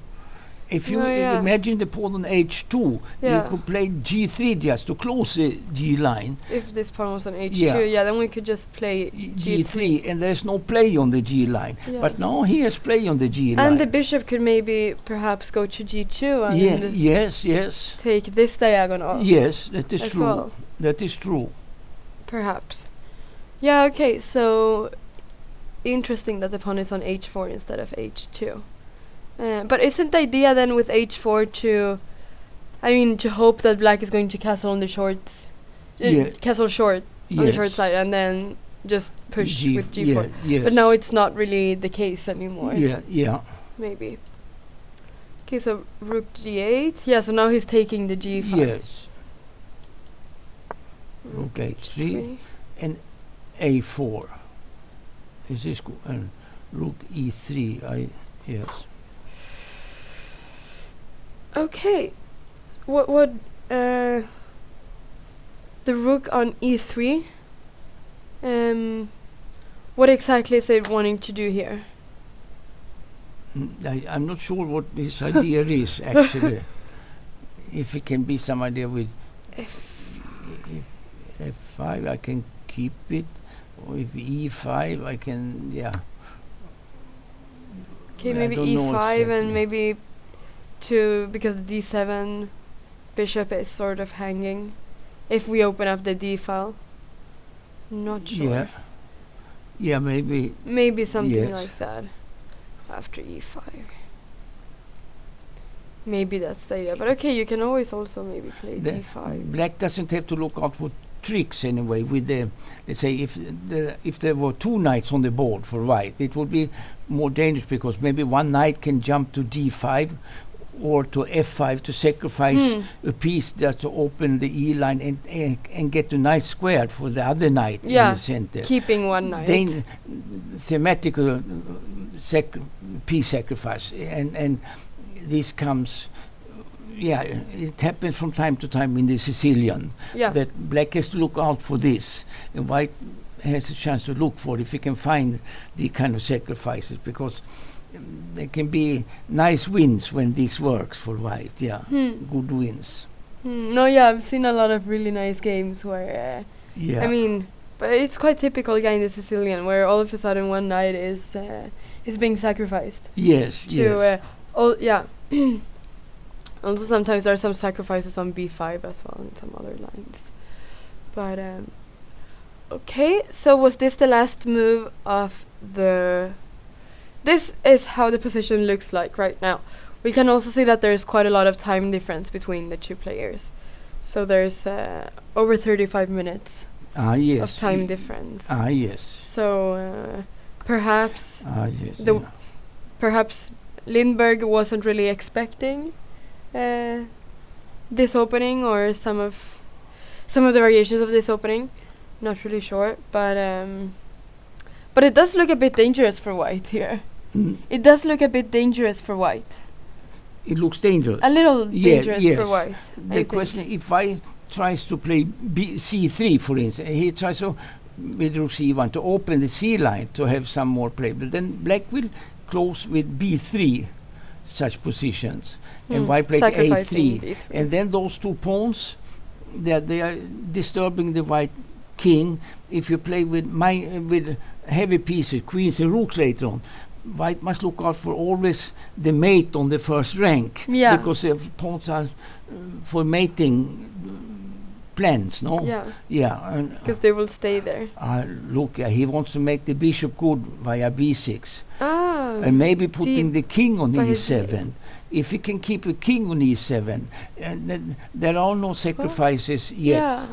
If you imagine the pawn on h2, you could play g3 just to close the g line. If this pawn was on h2, then we could just play g3, and there's no play on the g line. Yeah. But now he has play on the g line. And the bishop could maybe perhaps go to g2 and yes. take this diagonal. Yes, that is true. Well. That is true. Perhaps. Yeah, okay, so interesting that the pawn is on h4 instead of h2. But isn't the idea then with h4 to hope that black is going to castle on the shorts, castle short on the short side, and then just push with g4? Yes. But now it's not really the case anymore. Yeah. Maybe. Okay, so rook g8. Yeah, so now he's taking the g5. Yes. Rook h3 and a4. Is this rook e3? Yes. Okay, what the rook on e3, What exactly is it wanting to do here? I'm not sure what his idea is actually. If it can be some idea with F5, I can keep it. Or if E5, I can, yeah. Okay, maybe E5 and maybe because the D7 bishop is sort of hanging. If we open up the D file. Not sure. Yeah. Yeah, maybe. Maybe something like that. After E5. Maybe that's the idea. But okay, you can always also maybe play D5. Black doesn't have to look out for tricks anyway. With the, let's say, if there were 2 knights on the board for white, it would be more dangerous because maybe one knight can jump to D5 or to F5 to sacrifice a piece that to open the E line and get a nice square for the other knight in the center. Keeping one knight. Then thematical piece sacrifice and this comes. Yeah, it happens from time to time in the Sicilian that black has to look out for this and white has a chance to look for it if he can find the kind of sacrifices because there can be nice wins when this works for white. Good wins. No, I've seen a lot of really nice games where I mean, but it's quite typical in the Sicilian where all of a sudden one knight is being sacrificed. Yes. Also sometimes there are some sacrifices on B5 as well and some other lines. But okay, so was this the last move of the... This is how the position looks like right now. We can also see that there's quite a lot of time difference between the 2 players. So there's over 35 minutes of time difference. So perhaps perhaps Lindberg wasn't really expecting this opening or some of the variations of this opening. Not really sure, but it does look a bit dangerous for white here. It does look a bit dangerous for white. It looks dangerous. A little dangerous for white. The question, if I tries to play C3, for instance, he tries to with rook C1 to open the C line to have some more play, but then black will close with B3 such positions, and white plays A3, and then those 2 pawns they are disturbing the white king. If you play with heavy pieces, queens and rooks later on, white must look out for always the mate on the first rank, because the pawns are for mating plans, no? Because they will stay there. Look, he wants to make the bishop good via B6. And maybe putting the king on E7. If he can keep a king on E7, and there are no sacrifices yet.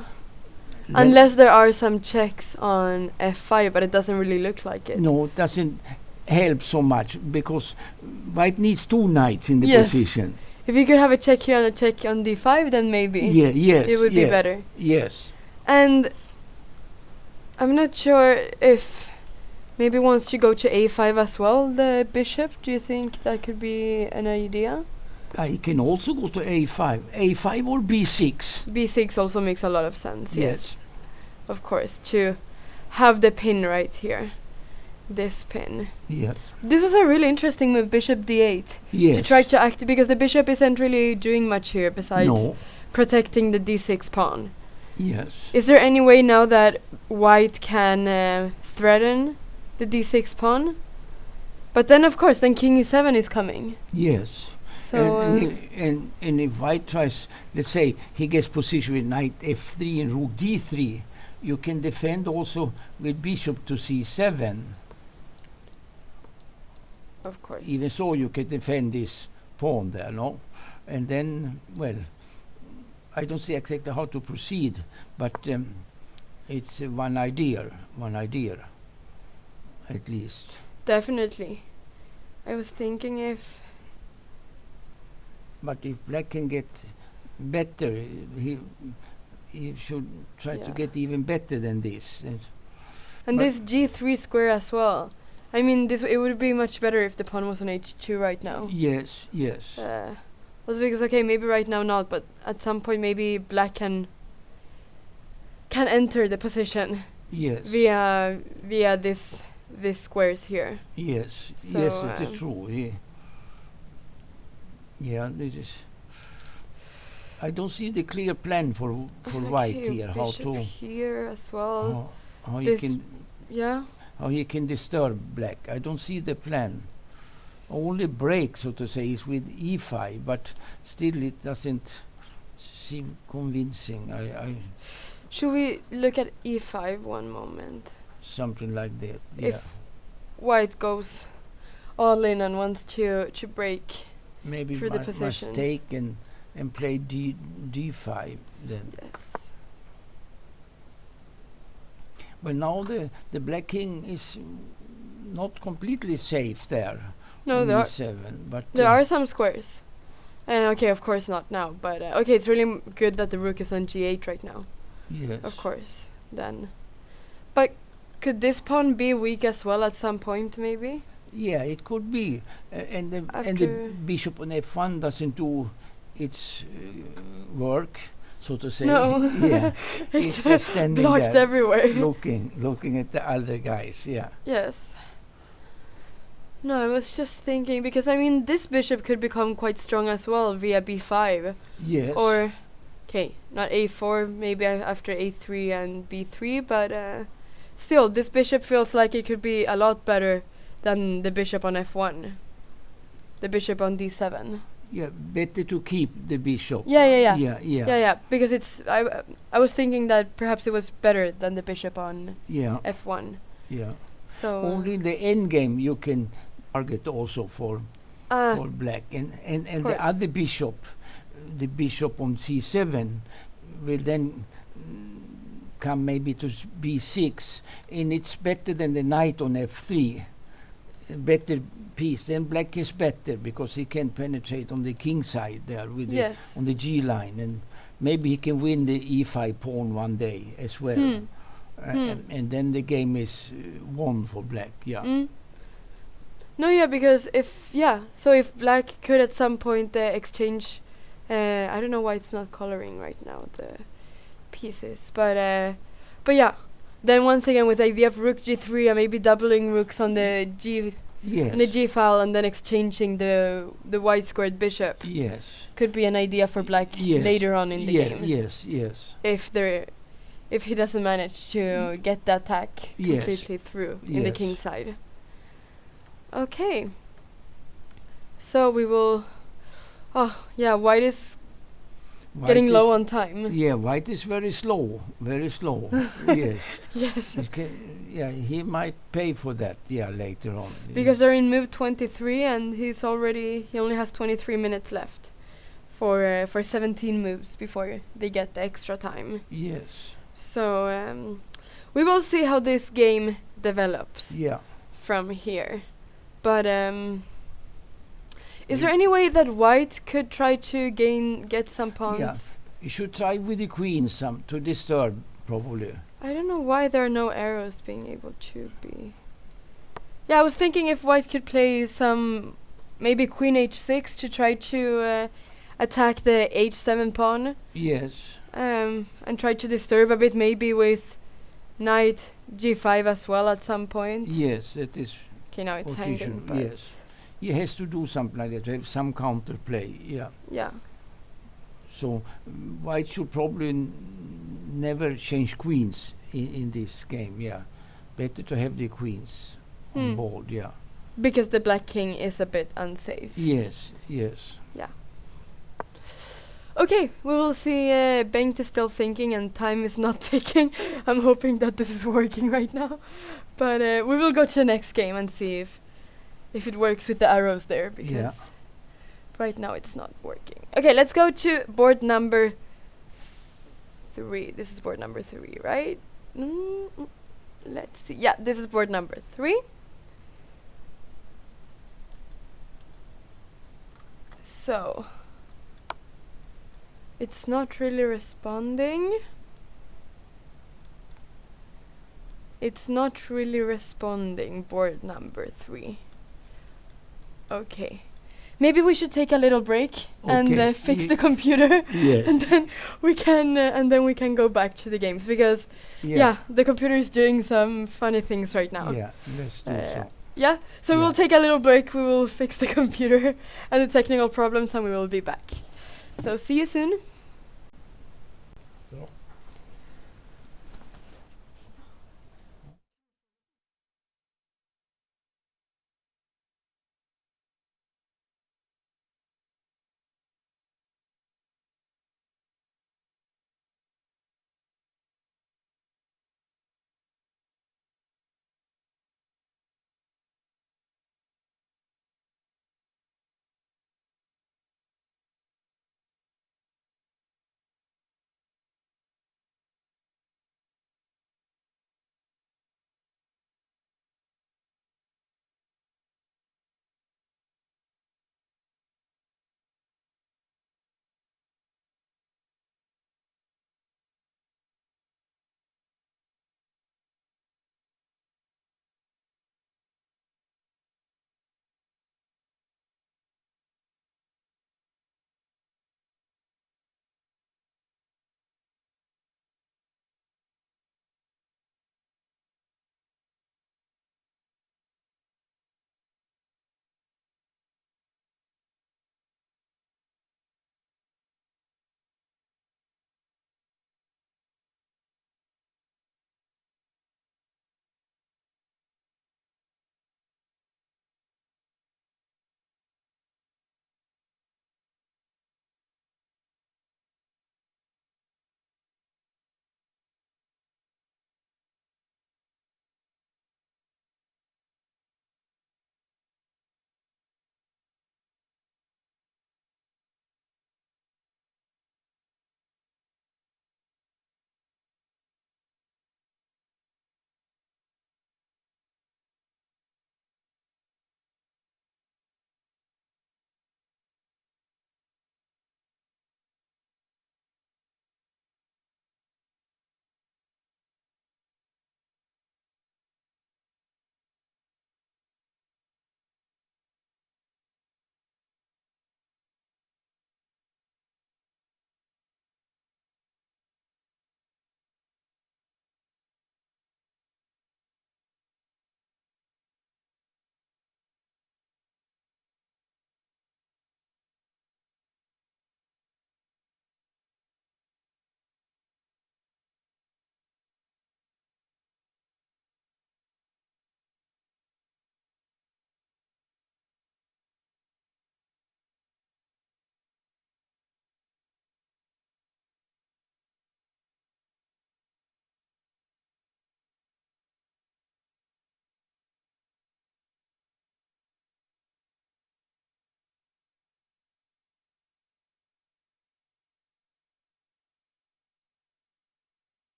Unless there are some checks on F5, but it doesn't really look like it. No, it doesn't help so much because white needs 2 knights in the position. If you could have a check here and a check on D5, then maybe it would be better. Yes. And I'm not sure if maybe wants to go to A5 as well, the bishop. Do you think that could be an idea? He can also go to A5. A5 or B6. B6 also makes a lot of sense, yes. Of course, to have the pin right here. This pin. Yes. This was a really interesting move, bishop D8. Yes. To try to act, because the bishop isn't really doing much here besides protecting the D6 pawn. Yes. Is there any way now that white can threaten the D6 pawn? But then, of course, then king E7 is coming. Yes. So and if white tries, let's say he gets position with knight F3 and rook D3, you can defend also with bishop to C7. Of course. Even so, you can defend this pawn there, no? And then, well, I don't see exactly how to proceed, but it's one idea, at least. Definitely. I was thinking if... But if black can get better, he should try to get even better than this. And this G3 square as well. I mean, it would be much better if the pawn was on H2 right now. Yes. Also because, okay, maybe right now not, but at some point maybe black can enter the position. Yes. Via this these squares here. Yes, So, yes, it is true. Yeah, this is. I don't see the clear plan for white here. How bishop to here as well. how you can Yeah. how he can disturb black. I don't see the plan. Only break, so to say, is with e5, but still it doesn't seem convincing. Should we look at e5 one moment? Something like that. If white goes all in and wants to break maybe through the position. Must take and play d5 then. Yes. But now the black king is not completely safe there. No, there e7, but there are some squares. Okay, of course not now, but okay, it's really good that the rook is on g8 right now. Yes. Of course, then. But could this pawn be weak as well at some point, maybe? Yeah, it could be. And the bishop on f1 doesn't do its work, so to say. No. Yeah. It's just standing blocked there everywhere. looking at the other guys. Yeah. Yes. No, I was just thinking, because I mean this bishop could become quite strong as well via b5. Yes. Or, okay, not a4, maybe after a3 and b3, but still, this bishop feels like it could be a lot better than the bishop on f1. The bishop on d7. Yeah, better to keep the bishop. Yeah, because it's, I was thinking that perhaps it was better than the bishop on f1. Yeah. So only in the endgame you can target also for black, and the other bishop, the bishop on c7, will then come maybe to b6, and it's better than the knight on f3. Better piece. Then black is better because he can penetrate on the king side there with on the g line, and maybe he can win the e5 pawn one day as well. And then the game is won for black. Yeah. No, yeah, because if black could at some point exchange, I don't know why it's not coloring right now the pieces, but yeah. Then once again with the idea of rook g3 and maybe doubling rooks on the g the g file and then exchanging the white squared bishop. Yes. Could be an idea for black later on in the game. Yes. If he doesn't manage to get the attack completely through in the king side. Okay. So we will. White is getting low on time. Yeah, white is very slow. Yes. Yes. He might pay for that. Yeah, later on. Because they're in move 23 and he only has 23 minutes left for 17 moves before they get the extra time. Yes. So we will see how this game develops. Yeah. From here, but is there any way that white could try to get some pawns? Yeah, you should try with the queen to disturb probably. I don't know why there are no arrows being able to be. Yeah, I was thinking if white could play some maybe queen h6 to try to attack the h7 pawn. Yes. And try to disturb a bit, maybe with knight g5 as well at some point. Yes, that is. Okay, now it's hanging. Yes, he has to do something like that to have some counterplay. Yeah. Yeah. So white should probably never change queens in this game. Yeah, better to have the queens on board. Yeah. Because the black king is a bit unsafe. Yes. Yeah. Okay, we will see. Bengt is still thinking and time is not ticking. I'm hoping that this is working right now. But we will go to the next game and see if it works with the arrows there, because right now it's not working. Okay, let's go to board number 3. This is board number 3, right? Let's see. Yeah, this is board number 3. So it's not really responding. Board number 3. Okay. maybe we should take a little break and fix the computer, Yes. and then we can go back to the games, because the computer is doing some funny things right now. Yeah, let's do so. Yeah, so we'll take a little break. We will fix the computer and the technical problems, and we will be back. So see you soon.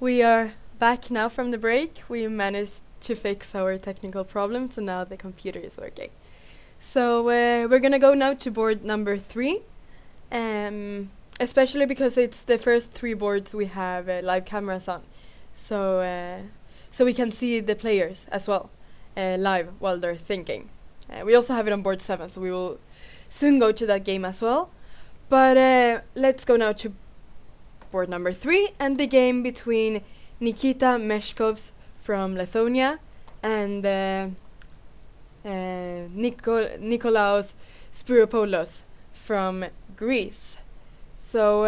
We are back now from the break. We managed to fix our technical problems, and now the computer is working. So we're gonna go now to board number 3, especially because it's the first 3 boards we have live cameras on. So we can see the players as well live while they're thinking. We also have it on board 7, so we will soon go to that game as well. But let's go now to board number 3 and the game between Nikita Meshkovs from Lithuania and Nikolaos Spiropoulos from Greece. So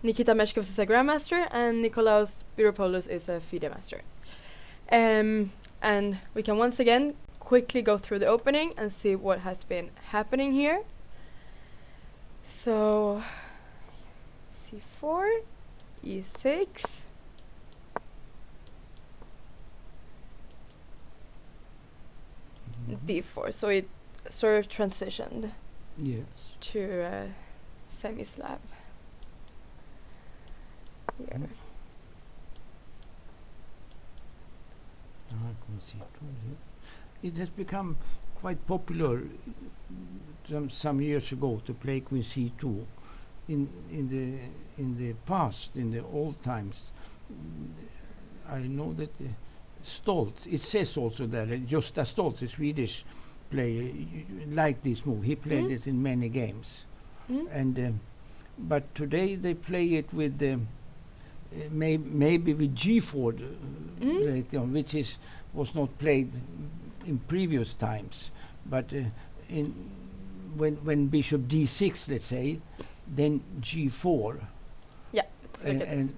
Nikita Meshkovs is a Grandmaster and Nikolaos Spiropoulos is a FIDE Master. And we can once again quickly go through the opening and see what has been happening here. So c4, e6, d4. So it sort of transitioned to semi-slab here. It has become quite popular some years ago to play Queen C2. In the past, in the old times, I know that Stoltz, it says also that Gösta Stoltz, a Swedish player, liked this move. He played it in many games. And but today they play it with maybe with G4 later on, which was not played in previous times. But when Bishop D6, let's say, then G4. Yeah, and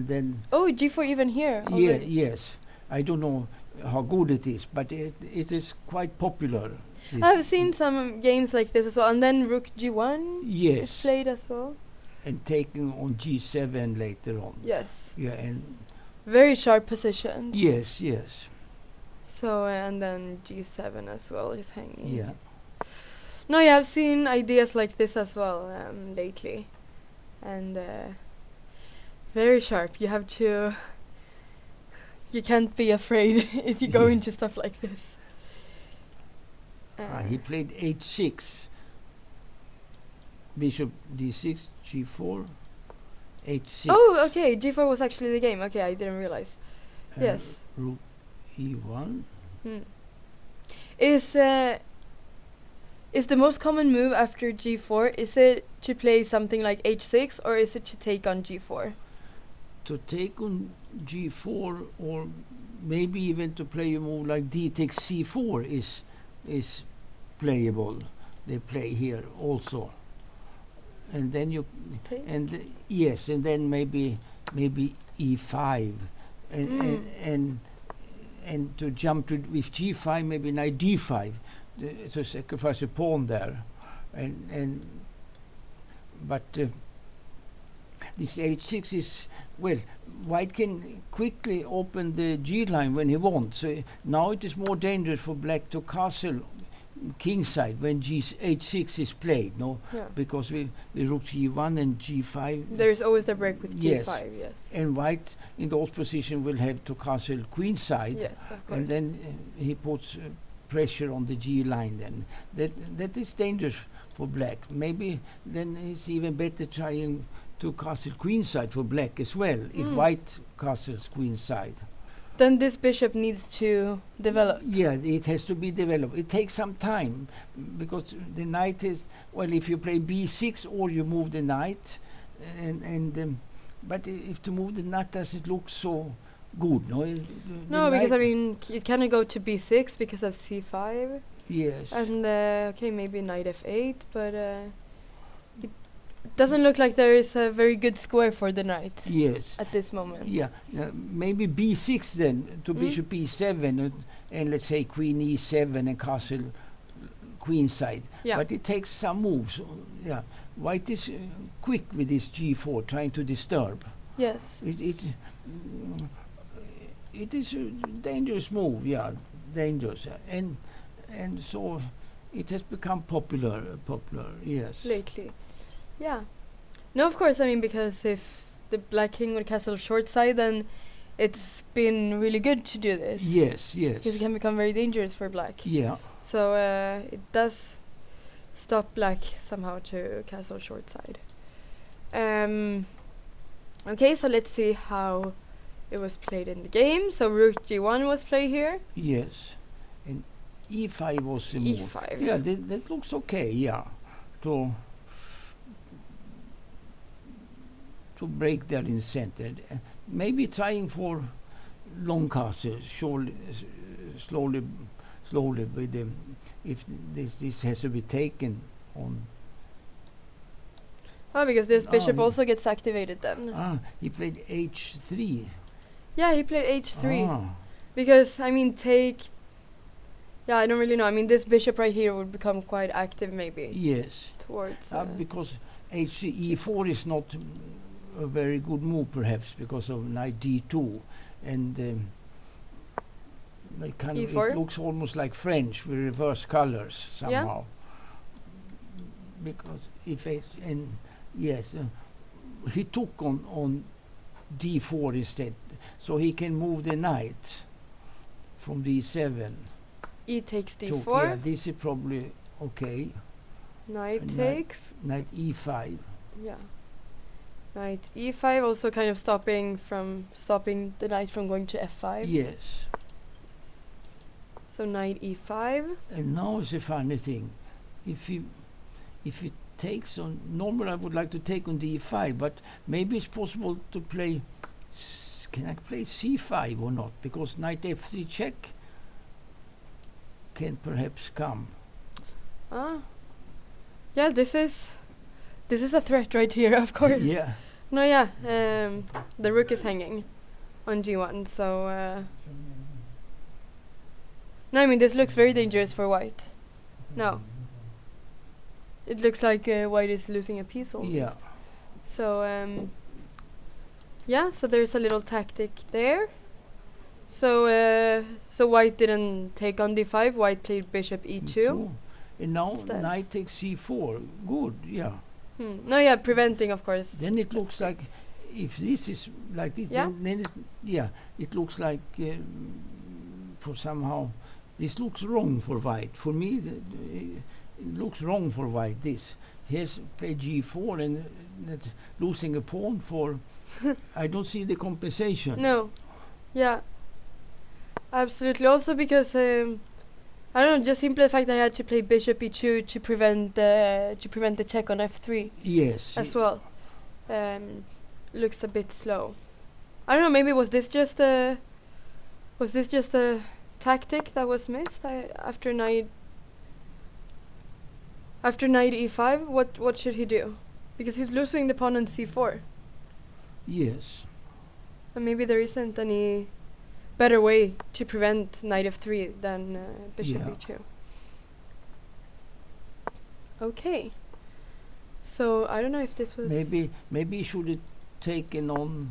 then G4 even here. Yes. I don't know how good it is, but it is quite popular. I've seen some games like this as well, and then Rook G1 is played as well. And taking on G7 later on. Yes. Yeah, and very sharp positions. Yes. So and then G7 as well is hanging. Yeah. No, yeah, I've seen ideas like this as well lately, and very sharp. You have to. You can't be afraid if you go into stuff like this. He played H6. Bishop D6, G4, H6. Oh, okay. G4 was actually the game. Okay, I didn't realize. Yes. Rook E1. Is the most common move after G4? Is it to play something like H6 or is it to take on G4? To take on G4 or maybe even to play a move like D takes C4 is playable. They play here also. And then you and then maybe E5 and to jump to with G5 maybe knight D5 to sacrifice a pawn there but this H6 is White can quickly open the G line when he wants. So now it is more dangerous for Black to castle kingside when H6 is played, because with Rook G1 and G5 there is always the break with G5. Yes, and White in those positions will have to castle queenside. Yes, of course. And then he puts pressure on the G line. Then that is dangerous for Black. Maybe then it's even better trying to castle queenside for Black as well. If White castles queenside, then this bishop needs to develop. Yeah, it has to be developed. It takes some time because the knight is if you play B6 or you move the knight, but if to move the knight doesn't look so good, no. No, because I mean it cannot go to B6 because of C5. Yes. And maybe knight F8, but it doesn't look like there is a very good square for the knight. Yes. At this moment. Yeah, maybe B6 then to bishop E7 and let's say queen E7 and castle queenside. Yeah. But it takes some moves. Yeah, White is quick with this G4, trying to disturb. Yes. It is a dangerous move. Yeah, dangerous and so it has become popular. Yes. Lately. Yeah. No, of course. I mean, because if the black king would castle short side, then it's been really good to do this. Yes, yes. Because it can become very dangerous for black. Yeah. So it does stop black somehow to castle short side. Okay, so let's see how it was played in the game. So rook g1 was played here. Yes. And e5 was the move. e5. Yeah, that looks okay, yeah. To break there in center. Maybe trying for long castle, slowly with the, if this has to be taken on. Oh, because this bishop also gets activated then. He played h3. Yeah, he played h3. Because, I mean, yeah, I don't really know. I mean, this bishop right here would become quite active maybe. Yes. Towards... because h3, e4 is not a very good move perhaps because of knight d2. And it looks almost like French with reverse colors somehow. Yeah. Because if he took on d4 instead, so he can move the knight from d7. E takes d4. Yeah, this is probably okay. Knight takes. Knight e5. Yeah. Knight e5 also kind of stopping the knight from going to f5. Yes. So knight e5. And now is a funny thing. If he takes on, normally I would like to take on d5, but maybe it's possible to play. Can I play c5 or not? Because knight f3 check can perhaps come. Yeah, this is a threat right here, of course. Yeah. No, yeah. The rook is hanging on g1, so. No, I mean this looks very dangerous for white. No. It looks like white is losing a piece almost. Yeah. So yeah, so there's a little tactic there. So white didn't take on d5. White played bishop e2. And now instead. Knight takes c4. Good, yeah. No, yeah, preventing, of course. Then it looks like, if this is like this, then it looks like for somehow, this looks wrong for white. For me, it looks wrong for white, this. He has played g4 and losing a pawn for, I don't see the compensation. No, yeah, absolutely. Also because, I don't know, just simply the fact that I had to play bishop e2 to prevent the check on f3. Yes. As well. Looks a bit slow. I don't know, maybe was this just a tactic that was missed after knight e5? What should he do? Because he's losing the pawn on c4. Yes. And maybe there isn't any better way to prevent knight f3 than bishop e2. Okay. So I don't know if this was maybe he should have taken on.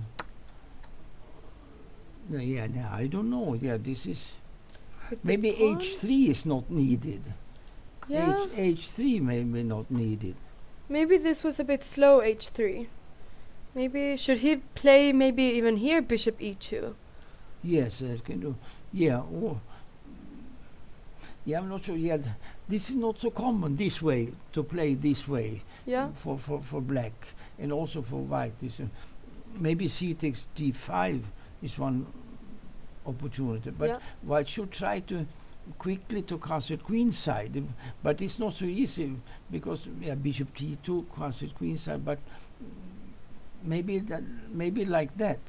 I don't know. Yeah, this is maybe h3 is not needed. Yeah. h3 maybe not needed. Maybe this was a bit slow, h3. Maybe should he play maybe even here bishop e2? Yes, I can do. Yeah, I'm not sure. Yeah, this is not so common this way to play this way. Yeah. For black and also for white. This maybe c takes d5 is one opportunity, but white should try to quickly to castle queen side, but it's not so easy because bishop t2 castle queen side, but maybe like that.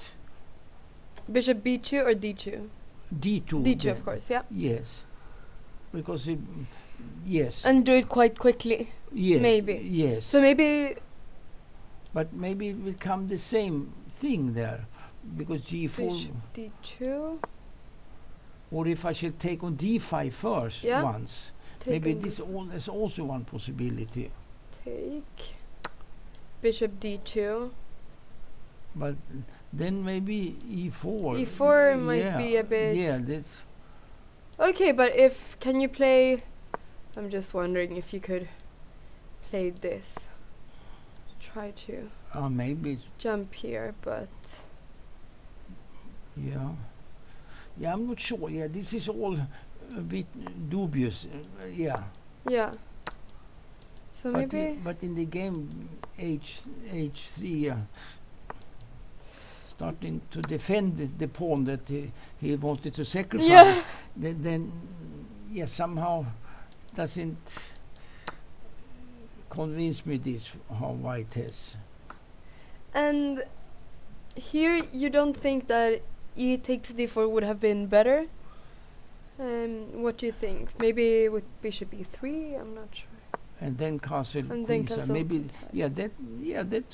Bishop b2 or d2? D2. D2, of course, yeah. Yes, because yes. And do it quite quickly. Yes. Maybe. Yes. So maybe. But maybe it will come the same thing there, because g4. Bishop d2. Or if I should take on d5 first once. Maybe this is also one possibility. Take bishop d2. But then maybe e4. E4 might be a bit. Yeah, that's. Okay, but can you play? I'm just wondering if you could play this. Try to. Maybe jump here, but yeah, I'm not sure. Yeah, this is all a bit dubious. Yeah. Yeah. So But maybe. But in the game, H3, starting to defend the pawn that he wanted to sacrifice. Yeah. Then somehow doesn't convince me this how white has. And here you don't think that E takes d4 would have been better? What do you think? Maybe with bishop e3? I'm not sure. And then castle. And then queen side. castle. Maybe Side. that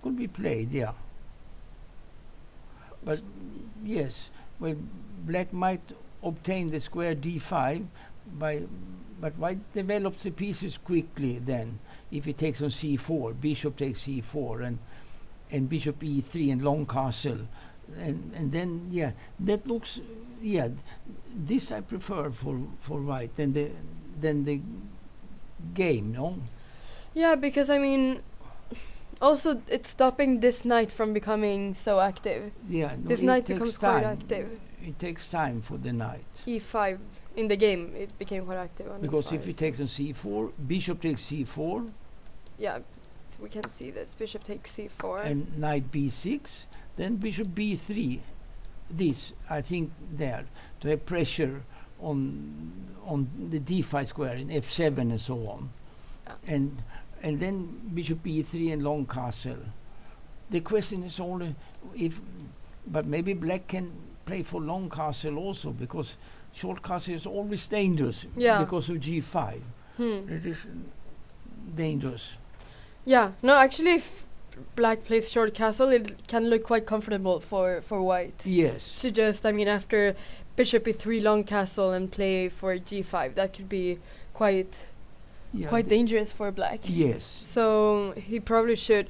could be played. Yeah. But yes, well, black might obtain the square d5 but white develops the pieces quickly then if he takes on c4, bishop takes c4 and bishop e3 and long castle and then that looks this I prefer for white than the game, no? Yeah, because I mean also it's stopping this knight from becoming so active. Yeah, no, this knight becomes quite active. It takes time for the knight. e5 in the game it became quite active on because e5, if he takes on c4, bishop takes c4. Yeah, so we can see this. Bishop takes c4. And knight b6, then bishop b3. This, I think, there to have pressure on the d5 square in f7 and so on. And then bishop e3 and long castle. The question is only but maybe black can play for long castle also because short castle is always dangerous because of g5. It is dangerous. Yeah, no, actually if black plays short castle it can look quite comfortable for white. Yes. To just, I mean, after bishop e3 long castle and play for g5, that could be quite dangerous for black. Yes. So he probably should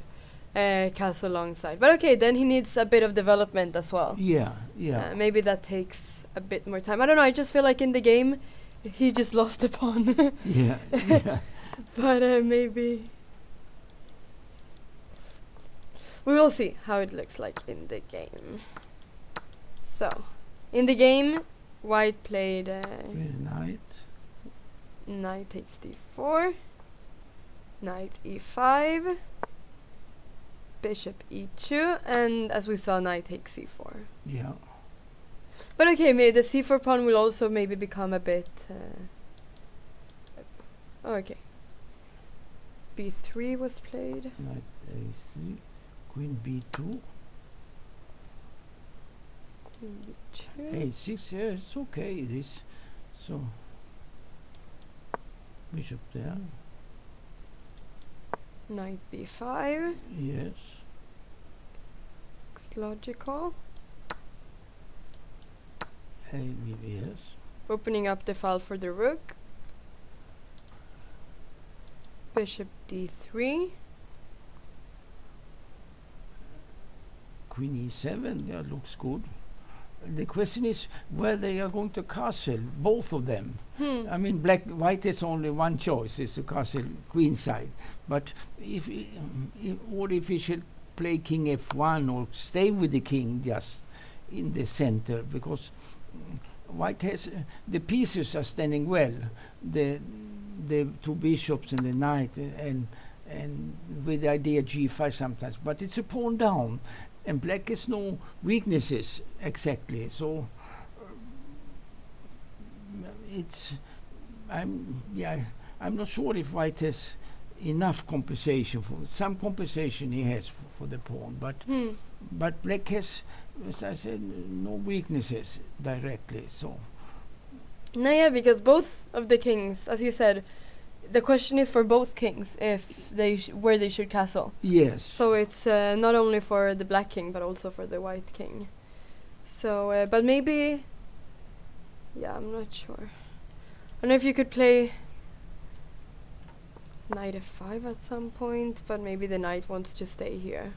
castle alongside. But okay, then he needs a bit of development as well. Yeah. Maybe that takes a bit more time. I don't know, I just feel like in the game he just lost a pawn. Yeah. But maybe we will see how it looks like in the game. So, in the game, white played knight takes d4, knight e5, bishop e2, and as we saw, knight takes c4. Yeah. But okay, maybe the c4 pawn will also maybe become a bit... okay. b3 was played. Knight a3, queen b2. Queen b2. a6, yeah, it's okay, this. So, bishop there. Knight b5. Yes. Looks logical. Yes. Opening up the file for the rook. Bishop d3. Queen e7, yeah, looks good. The question is whether they are going to castle, both of them. I mean, white has only one choice, is to castle queen side. But if he should play king f1 or stay with the king just in the center, because white has the pieces are standing well, the two bishops and the knight, and with the idea g5 sometimes, but it's a pawn down. And black has no weaknesses exactly, so I'm not sure if white has enough compensation for some compensation he has for the pawn, but black has, as I said, no weaknesses directly. So no, yeah, because both of the kings, as you said, the question is for both kings if they where they should castle. Yes. So it's not only for the black king but also for the white king. So, but maybe, I'm not sure. I don't know if you could play knight f5 at some point, but maybe the knight wants to stay here.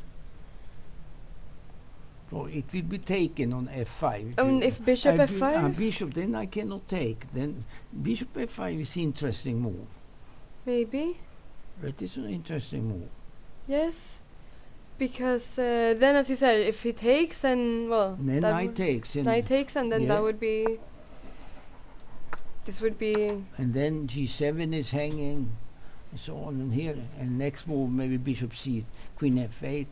So it will be taken on f5. If bishop f5? Bishop, then I cannot take. Then bishop f5 is interesting move. Maybe. It is an interesting move. Yes. because then, as you said, if he takes, then well, then knight takes, and then that would be. This would be. And then G7 is hanging, and so on and here. And next move maybe bishop c, queen f8,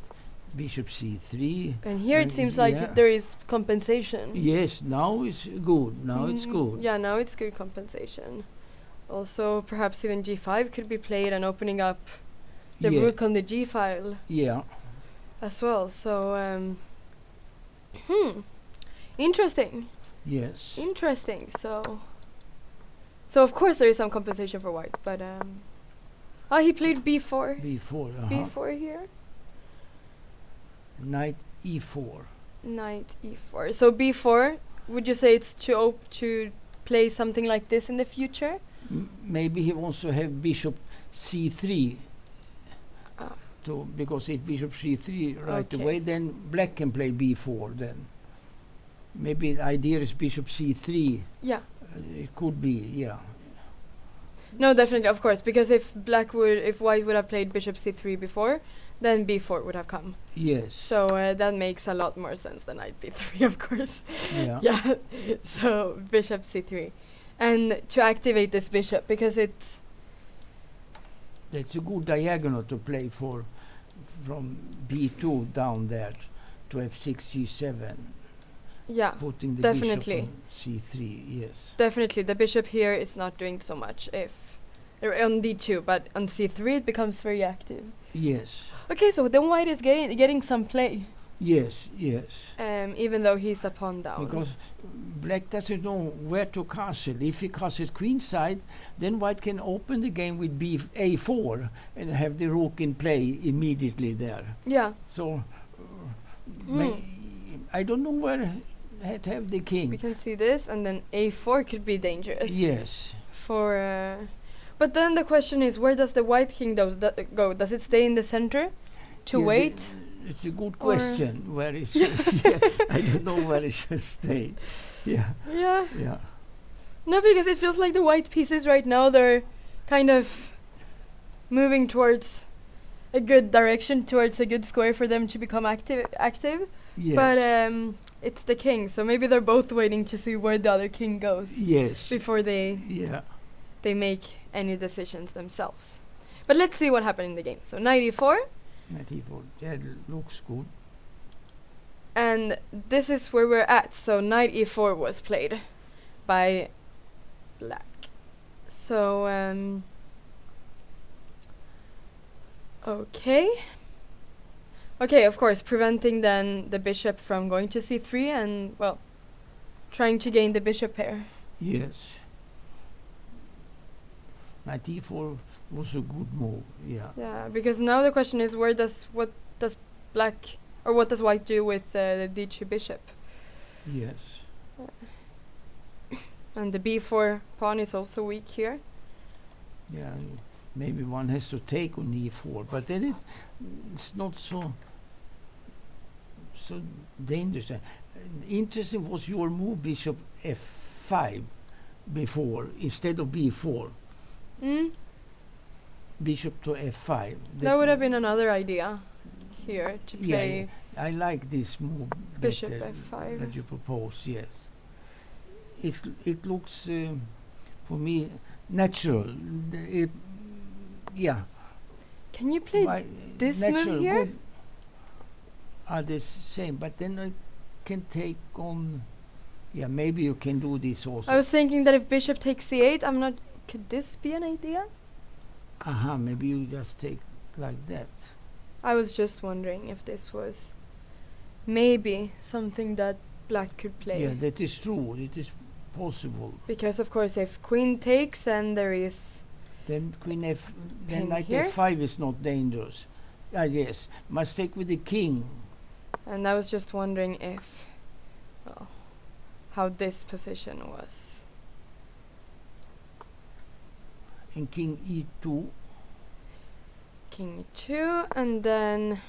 bishop c3. And here it seems like there is compensation. Yes, now it's good. Now it's good. Yeah, now it's good compensation. Also, perhaps even g5 could be played and opening up the rook on the g file. Yeah. As well. So, interesting. Yes. Interesting. So of course there is some compensation for white, but he played b4. b4. b4 here. Knight e4. Knight e4. So b4. Would you say it's to play something like this in the future? Maybe he wants to have bishop c3. Because if bishop c3 right away, then black can play b4. Then maybe the idea is bishop c3. Yeah. It could be, yeah. No, definitely, of course, because if white would have played bishop c3 before, then b4 would have come. Yes. So that makes a lot more sense than knight b3, of course. Yeah. Yeah. So bishop c3, and to activate this bishop because that's a good diagonal to play for, from b2 down there to f6 g7. Yeah, putting the definitely. bishop on c3, yes. Definitely, the bishop here is not doing so much if on d2, but on c3 it becomes very active. Yes. Okay, so then white is getting some play. Yes, yes. Even though he's a pawn down. Because black doesn't know where to castle. If he castles queenside, then white can open the game with a4 and have the rook in play immediately there. Yeah. So I don't know where to have the king. We can see this, and then a4 could be dangerous. Yes. But then the question is, where does the white king go? Does it stay in the center to wait? It's a good question. Where is I don't know where it should stay. Yeah. Yeah. Yeah. No, because it feels like the white pieces right now, they're kind of moving towards a good direction, towards a good square for them to become active. Yes. But it's the king, so maybe they're both waiting to see where the other king goes. Yes. Before they make any decisions themselves. But let's see what happened in the game. So knight e4. Knight e4. That looks good. And this is where we're at. So knight e4 was played by black. So Okay, of course, preventing then the bishop from going to c3 and, well, trying to gain the bishop pair. Yes. Knight e4 was a good move, yeah. Yeah, because now the question is, what does white do with the d2 bishop? Yes. And the b4 pawn is also weak here. Yeah, maybe one has to take on e4, but then it's not so dangerous. Interesting was your move bishop f5 before instead of b4. Bishop to f5. That would have been another idea here to play. Yeah, I like this move. Bishop f5 that you propose. Yes, it looks for me natural. Can you play this move here? Are the same, but then I can take on. Yeah, maybe you can do this also. I was thinking that if bishop takes c8, could this be an idea? Maybe you just take like that. I was just wondering if this was maybe something that black could play. Yeah, that is true. It is possible. Because of course, if queen takes, and there is. Then knight f5 is not dangerous. Yes, must take with the king. And I was just wondering how this position was. And king e2. King e2, and then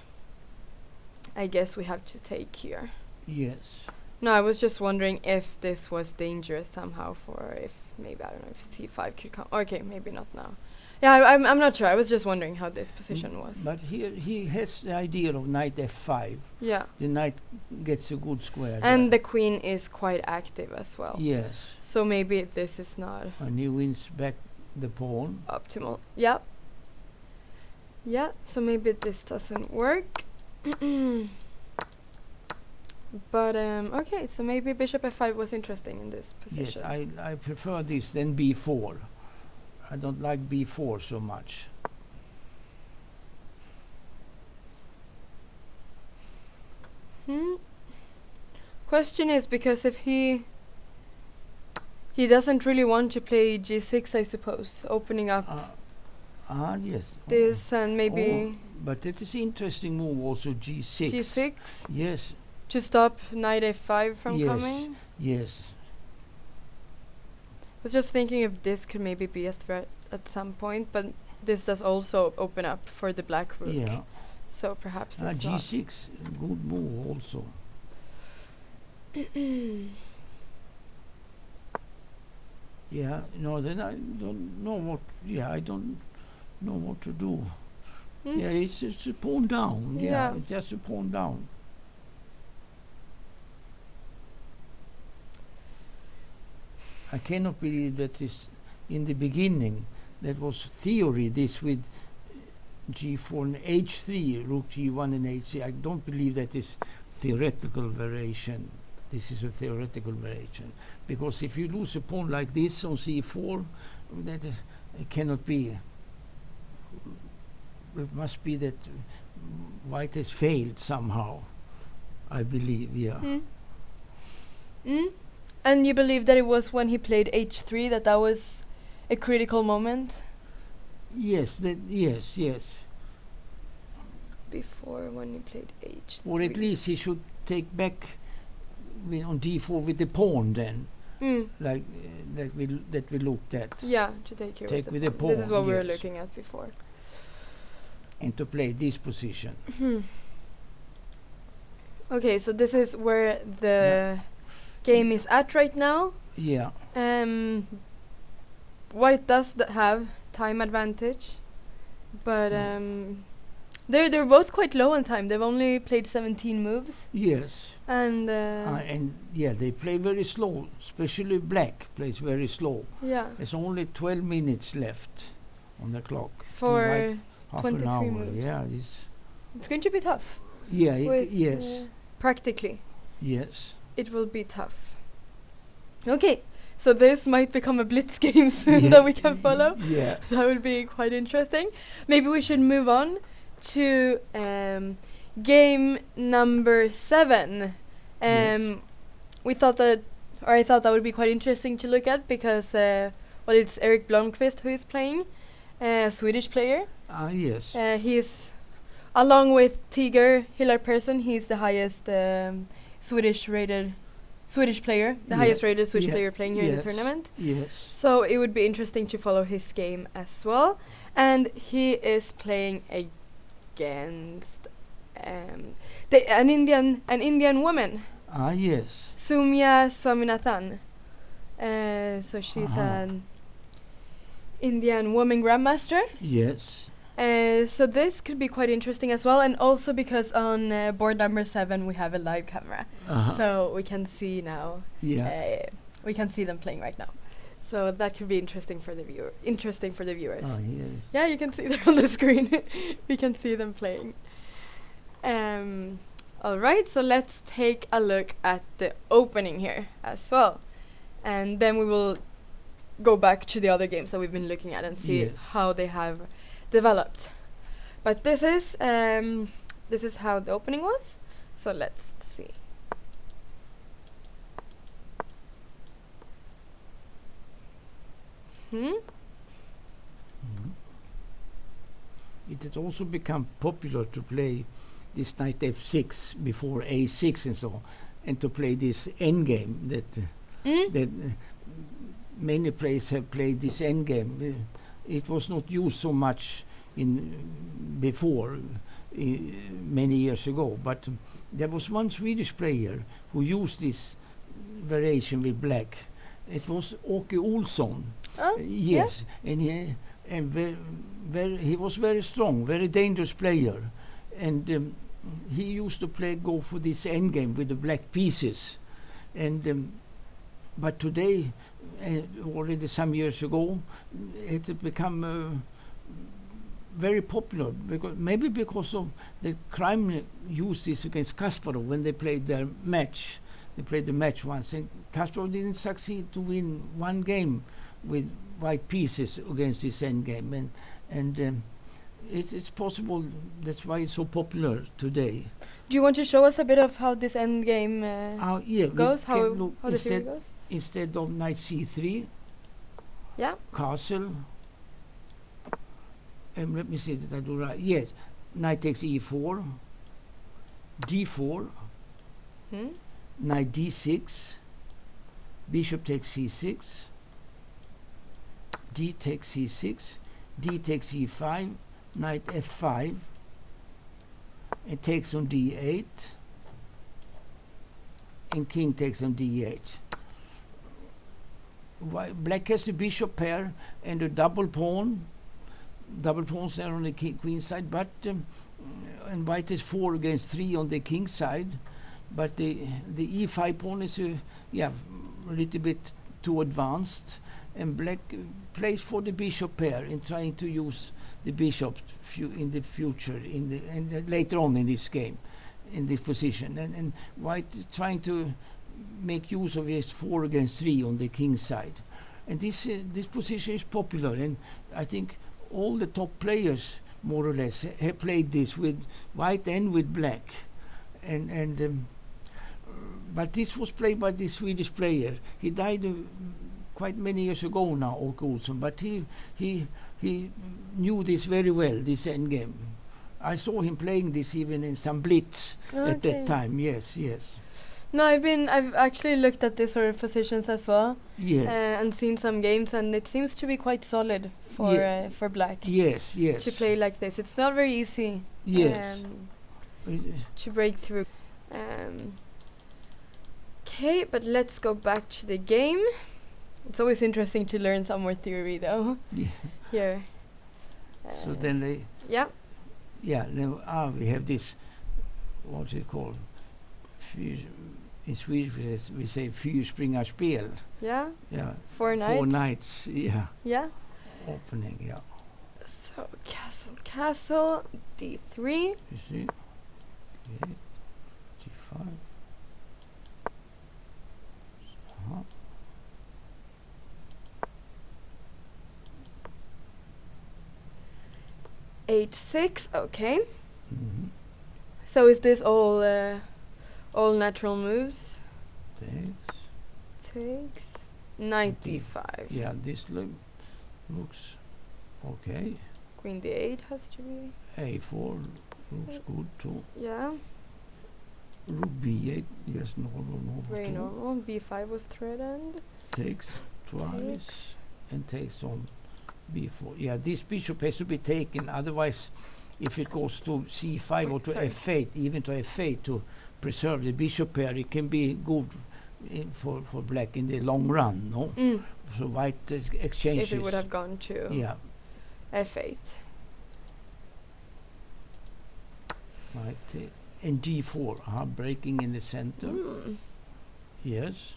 I guess we have to take here. Yes. No, I was just wondering if this was dangerous somehow if maybe, I don't know, if c5 could come. Okay, maybe not now. Yeah, I'm not sure. I was just wondering how this position was. But here he has the idea of knight f5. Yeah. The knight gets a good square. And the queen is quite active as well. Yes. So maybe this is not. And he wins back the pawn. Optimal. Yeah. Yeah. So maybe this doesn't work. But okay. So maybe bishop f5 was interesting in this position. Yes, I prefer this than b4. I don't like b4 so much. Question is, because if he doesn't really want to play g6, I suppose, opening up yes. this and maybe but it is interesting move also, g6. g6? Yes. To stop knight f5 from coming? Yes. I was just thinking if this could maybe be a threat at some point, but this does also open up for the black rook. Yeah. So perhaps it's g6, good move also. Yeah, no, then I don't know what. Yeah, I don't know what to do. Yeah, it's just a pawn down. Yeah, it's just a pawn down. I cannot believe that is in the beginning. That was theory. This with g4 and h3, rook g1 and h3. I don't believe that is theoretical variation. This is a theoretical variation, because if you lose a pawn like this on c4, that is, it cannot be. It must be that white has failed somehow, I believe. Yeah. And you believe that it was when he played h3 that was a critical moment? Yes. Yes. Before, when he played h3. Or at least he should take back on d4 with the pawn then, like that we looked at. Yeah, to take here with the pawn. This is what we were looking at before. And to play this position. Okay, so this is where the game is at right now. Yeah. White does have time advantage, but they're both quite low on time. They've only played 17 moves. Yes. And they play very slow. Especially black plays very slow. Yeah. There's only 12 minutes left on the clock. For half 23 an hour. moves. Yeah, it's going to be tough. Yeah. Yes. Practically. Yes. It will be tough. Okay. So this might become a blitz game soon that we can follow. Yeah. That would be quite interesting. Maybe we should move on to game number 7. I thought that would be quite interesting to look at because it's Erik Blomqvist who is playing, a Swedish player. Yes. He's, along with Tiger Hillar Persson, he's the highest Swedish player, the highest rated Swedish player playing here in the tournament. Yes. So it would be interesting to follow his game as well. And he is playing against an Indian woman. Yes. Soumya Swaminathan. So she's an Indian woman grandmaster. Yes. So this could be quite interesting as well, and also because on board number 7 we have a live camera, so we can see now. Yeah. We can see them playing right now, so that could be interesting for the viewers. Oh, yes. Yeah, you can see them on the screen. We can see them playing. All right, so let's take a look at the opening here as well, and then we will go back to the other games that we've been looking at and see how they have developed. But this is how the opening was. So let's see. It has also become popular to play this knight f6 before a6 and so on, and to play this endgame that many players have played this endgame. It was not used so much before many years ago, but there was one Swedish player who used this variation with black. It was Åke Olsson. Oh, yes, and and he was very strong, very dangerous player, and he used to go for this end game with the black pieces, and but today, already some years ago, it had become very popular because of the Cramling used this against Kasparov when they played their match. They played the match once, and Kasparov didn't succeed to win one game with white pieces against this end game, and it's possible. That's why it's so popular today. Do you want to show us a bit of how this end game goes? How the theory goes? Instead of knight c3, castle, and let me see that I do right. Yes, knight takes e4, d4, knight d6, bishop takes c6, d takes c6, d takes e5, knight f5, it takes on d8, and king takes on d8. Black has the bishop pair and a double pawns there on the queen side, but and white is 4 against 3 on the king side, but the e5 pawn is a little bit too advanced, and black plays for the bishop pair in trying to use the bishop in the future and later on in this game, in this position, and white is trying to make use of his 4 against 3 on the king side, and this position is popular, and I think all the top players more or less have played this with white and with black, and but this was played by this Swedish player. He died quite many years ago now, Åke Olsson, but he knew this very well, this endgame. I saw him playing this even in some blitz at that time. Yes. No, I've actually looked at this sort of positions as well. Yes. And seen some games, and it seems to be quite solid for black. Yes. To play like this, it's not very easy. Yes. To break through. Okay, but let's go back to the game. It's always interesting to learn some more theory, though. Yeah. Here. So then they. Yeah. Yeah. Then we have this. What's it called? In Swedish we say fyrspringarspel. Yeah. Yeah. 4 knights. 4 knights. Yeah. Yeah. Opening. Yeah. So castle, d3. You see. Okay. g5. h6. Okay. So is this all natural moves? Takes. Knight d5. Yeah, this looks okay. Queen d8 has to be. a4 looks good too. Yeah. Rook b8, yes, normal. Very normal. b5 was threatened. Takes twice and takes on b4. Yeah, this bishop has to be taken, otherwise if it goes to c5 or to f8, even to f8 to preserve the bishop pair, it can be good for black in the long run, no? So white exchanges. If it would have gone to f8. Right, and g4, breaking in the center. Yes.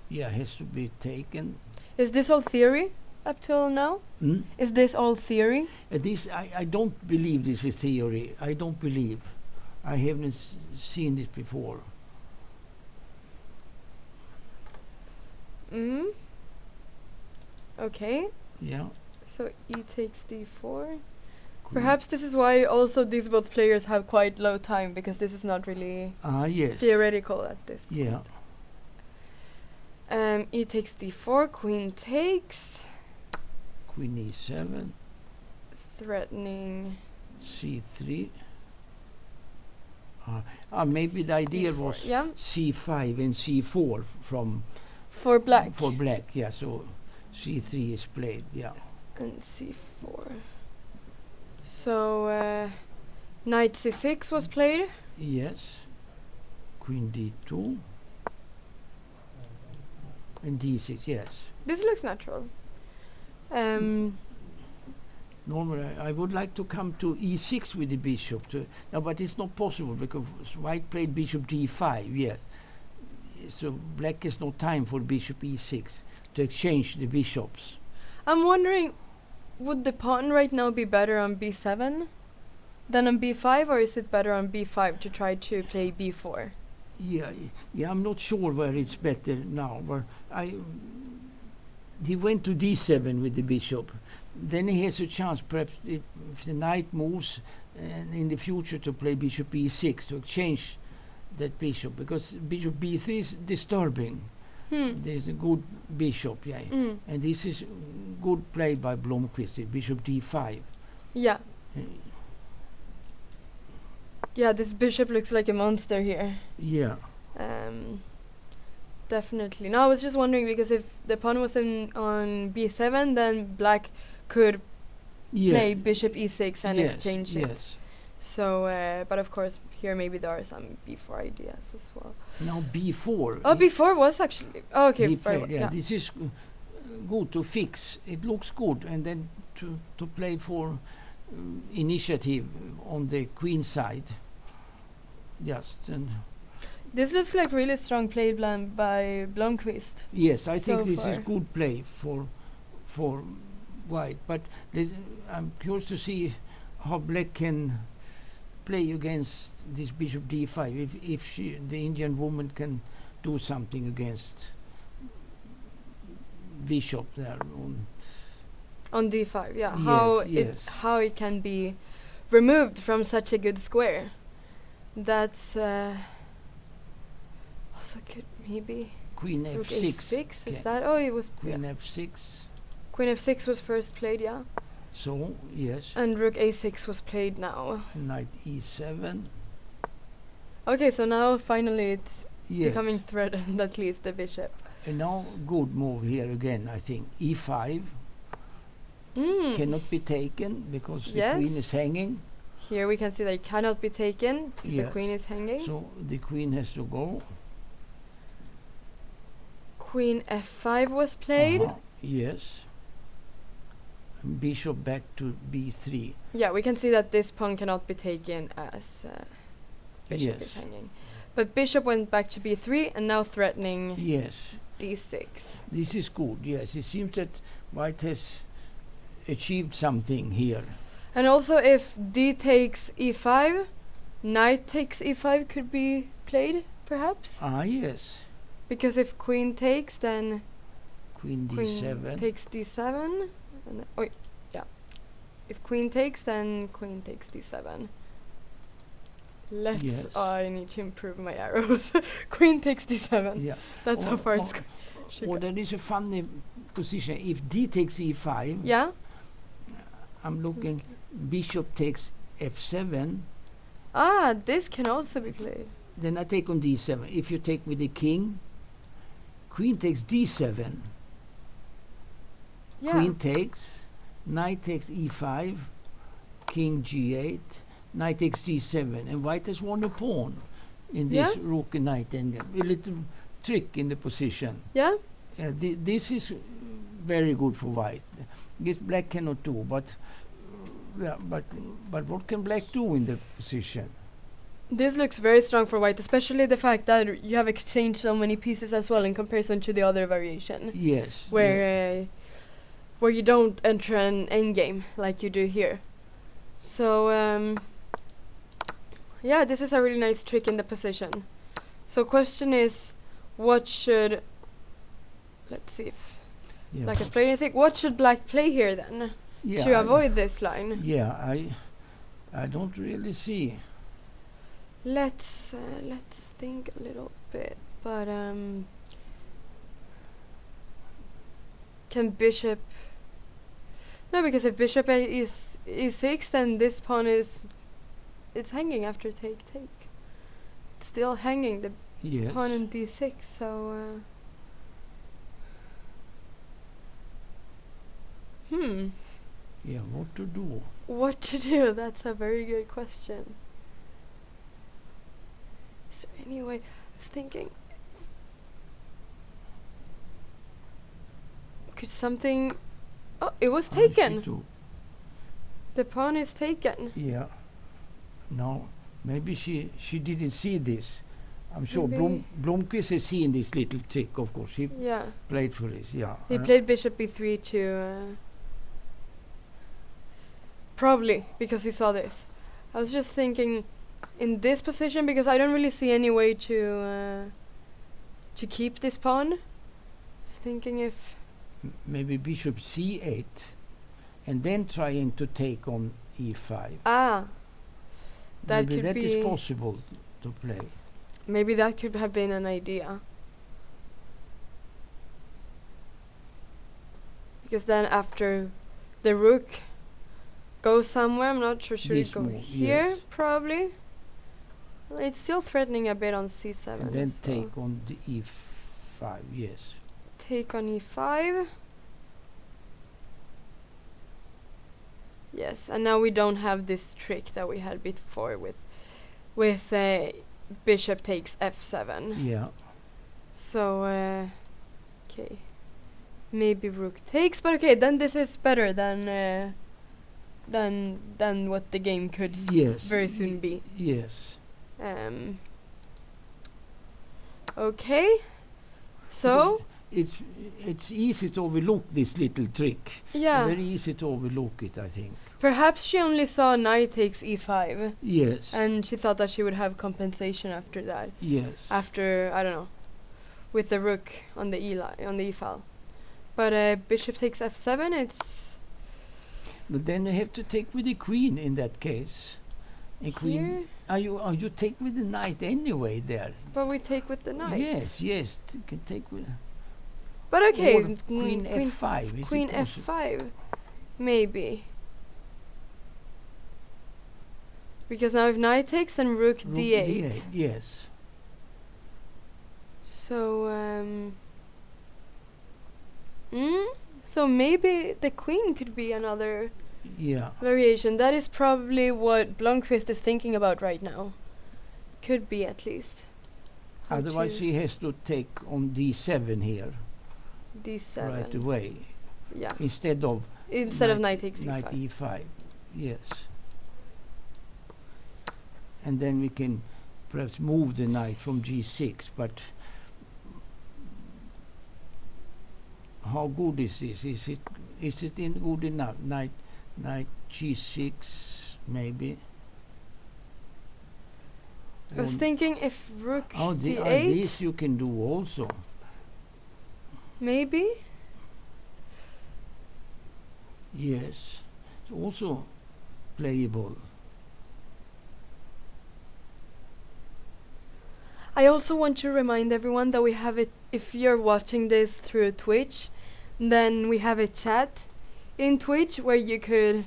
Yeah, has to be taken. Is this all theory up till now? Is this all theory? This I don't believe this is theory. I don't believe. I haven't seen this before. Okay. Yeah. So e takes d4. Perhaps this is why also these both players have quite low time, because this is not really theoretical at this point. Yeah. E takes d4, queen takes. Queen e7. Threatening. c3. Maybe the idea was c5 and c4 for black. For black, yeah. So c3 is played, yeah. And c4. So knight c6 was played. Yes. Queen d2. And d6, yes. This looks natural. Normally, I would like to come to e6 with the bishop. No, but it's not possible because white played bishop d5. Yeah, so black has no time for bishop e6 to exchange the bishops. I'm wondering, would the pawn right now be better on b7 than on b5, or is it better on b5 to try to play b4? Yeah, I'm not sure where it's better now. But he went to d7 with the bishop. Then he has a chance, perhaps, if the knight moves in the future, to play bishop e6 to exchange that bishop, because bishop b3 is disturbing. There's a good bishop, yeah, and this is good play by Blomqvist, bishop d5. Yeah. Yeah, this bishop looks like a monster here. Yeah. Definitely. No, I was just wondering, because if the pawn was on b7, then black could play bishop e6 and exchange it. Yes. So, but of course, here maybe there are some b4 ideas as well. Now b4. Oh, b4 was actually... Oh, okay. This is good to fix. It looks good. And then to play for initiative on the queen side. Just and... This looks like really strong play by Blomqvist. Yes, I think this is good play for white. But I'm curious to see how black can play against this bishop d5. If the Indian woman can do something against bishop there on d5. Yeah, how it can be removed from such a good square. That's also could maybe queen rook f6. a6. Is that? Oh, it was queen f6. Queen f6 was first played, yeah. So yes. And rook a6 was played now. Knight e7. Okay, so now finally it's becoming threatened, at least the bishop. And now good move here again, I think. e5 cannot be taken because the queen is hanging. Here we can see that it cannot be taken because the queen is hanging. So the queen has to go. Queen f5 was played. Yes. And bishop back to b3. Yeah, we can see that this pawn cannot be taken as bishop is hanging. But bishop went back to b3 and now threatening d6. This is good, yes. It seems that white has achieved something here. And also if d takes e5, knight takes e5 could be played, perhaps? Yes. Because if queen takes, then queen d7 takes d7. And if queen takes, then queen takes d7. I need to improve my arrows. Queen takes d7. Yeah. That's how far it's or there is a funny position. If d takes e5, I'm looking, bishop takes f7. This can also be played. Then I take on d7. If you take with the king, queen takes d7. Queen takes, knight takes e5, king g8, knight takes d7, and white has won a pawn in this rook and knight endgame. A little trick in the position. Yeah. This is very good for white. This black cannot do, but what can black do in the position? This looks very strong for white, especially the fact that you have exchanged so many pieces as well in comparison to the other variation. Yes. Where you don't enter an endgame like you do here. So this is a really nice trick in the position. So question is, what should, let's see if black has played anything. What should black play here then to avoid this line? Yeah, I don't really see. Let's think a little bit, but can bishop? No, because if bishop is e6, then this pawn it's hanging after take. It's still hanging the pawn in d6. So Yeah, what to do? What to do? That's a very good question. Is there any way? I was thinking, could something Oh, it was taken. The pawn is taken. Yeah. No, maybe she didn't see this. I'm sure Blomqvist has seen this little trick, of course. He played for this, yeah. He played bishop b3 to... probably, because he saw this. I was just thinking in this position, because I don't really see any way to keep this pawn. I was thinking if... maybe bishop c8, and then trying to take on e5. Ah. Maybe that is possible to play. Maybe that could have been an idea. Because then after the rook goes somewhere, I'm not sure, should it go here? Yes. Probably. Well, it's still threatening a bit on c7. And then take on the e5, yes. Take on e5. Yes, and now we don't have this trick that we had before with bishop takes f7. Yeah. So, okay. Maybe rook takes, but okay, then this is better than what the game could very soon be. Yes. Okay. So it's easy to overlook this little trick. Yeah. Very easy to overlook it, I think. Perhaps she only saw knight takes e5. Yes. And she thought that she would have compensation after that. Yes. After, I don't know, with the rook on the e file. But bishop takes f7, it's... But then you have to take with the queen in that case. A queen. Are you take with the knight anyway there? But we take with the knight. Yes, you can take with... But okay, queen f5. Queen f5, maybe. Because now if knight takes, then rook d8. Yes. So, so maybe the queen could be another variation. That is probably what Blomqvist is thinking about right now. Could be, at least. Otherwise he has to take on d7 here. d7. Right away. Yeah. Instead of knight takes knight e5. Yes. And then we can perhaps move the knight from g6, but how good is this? Is it good enough? Knight g6 maybe. I was thinking if rook d8. This you can do also. Maybe. Yes, it's also playable. I also want to remind everyone that we have it, if you're watching this through Twitch, then we have a chat in Twitch where you could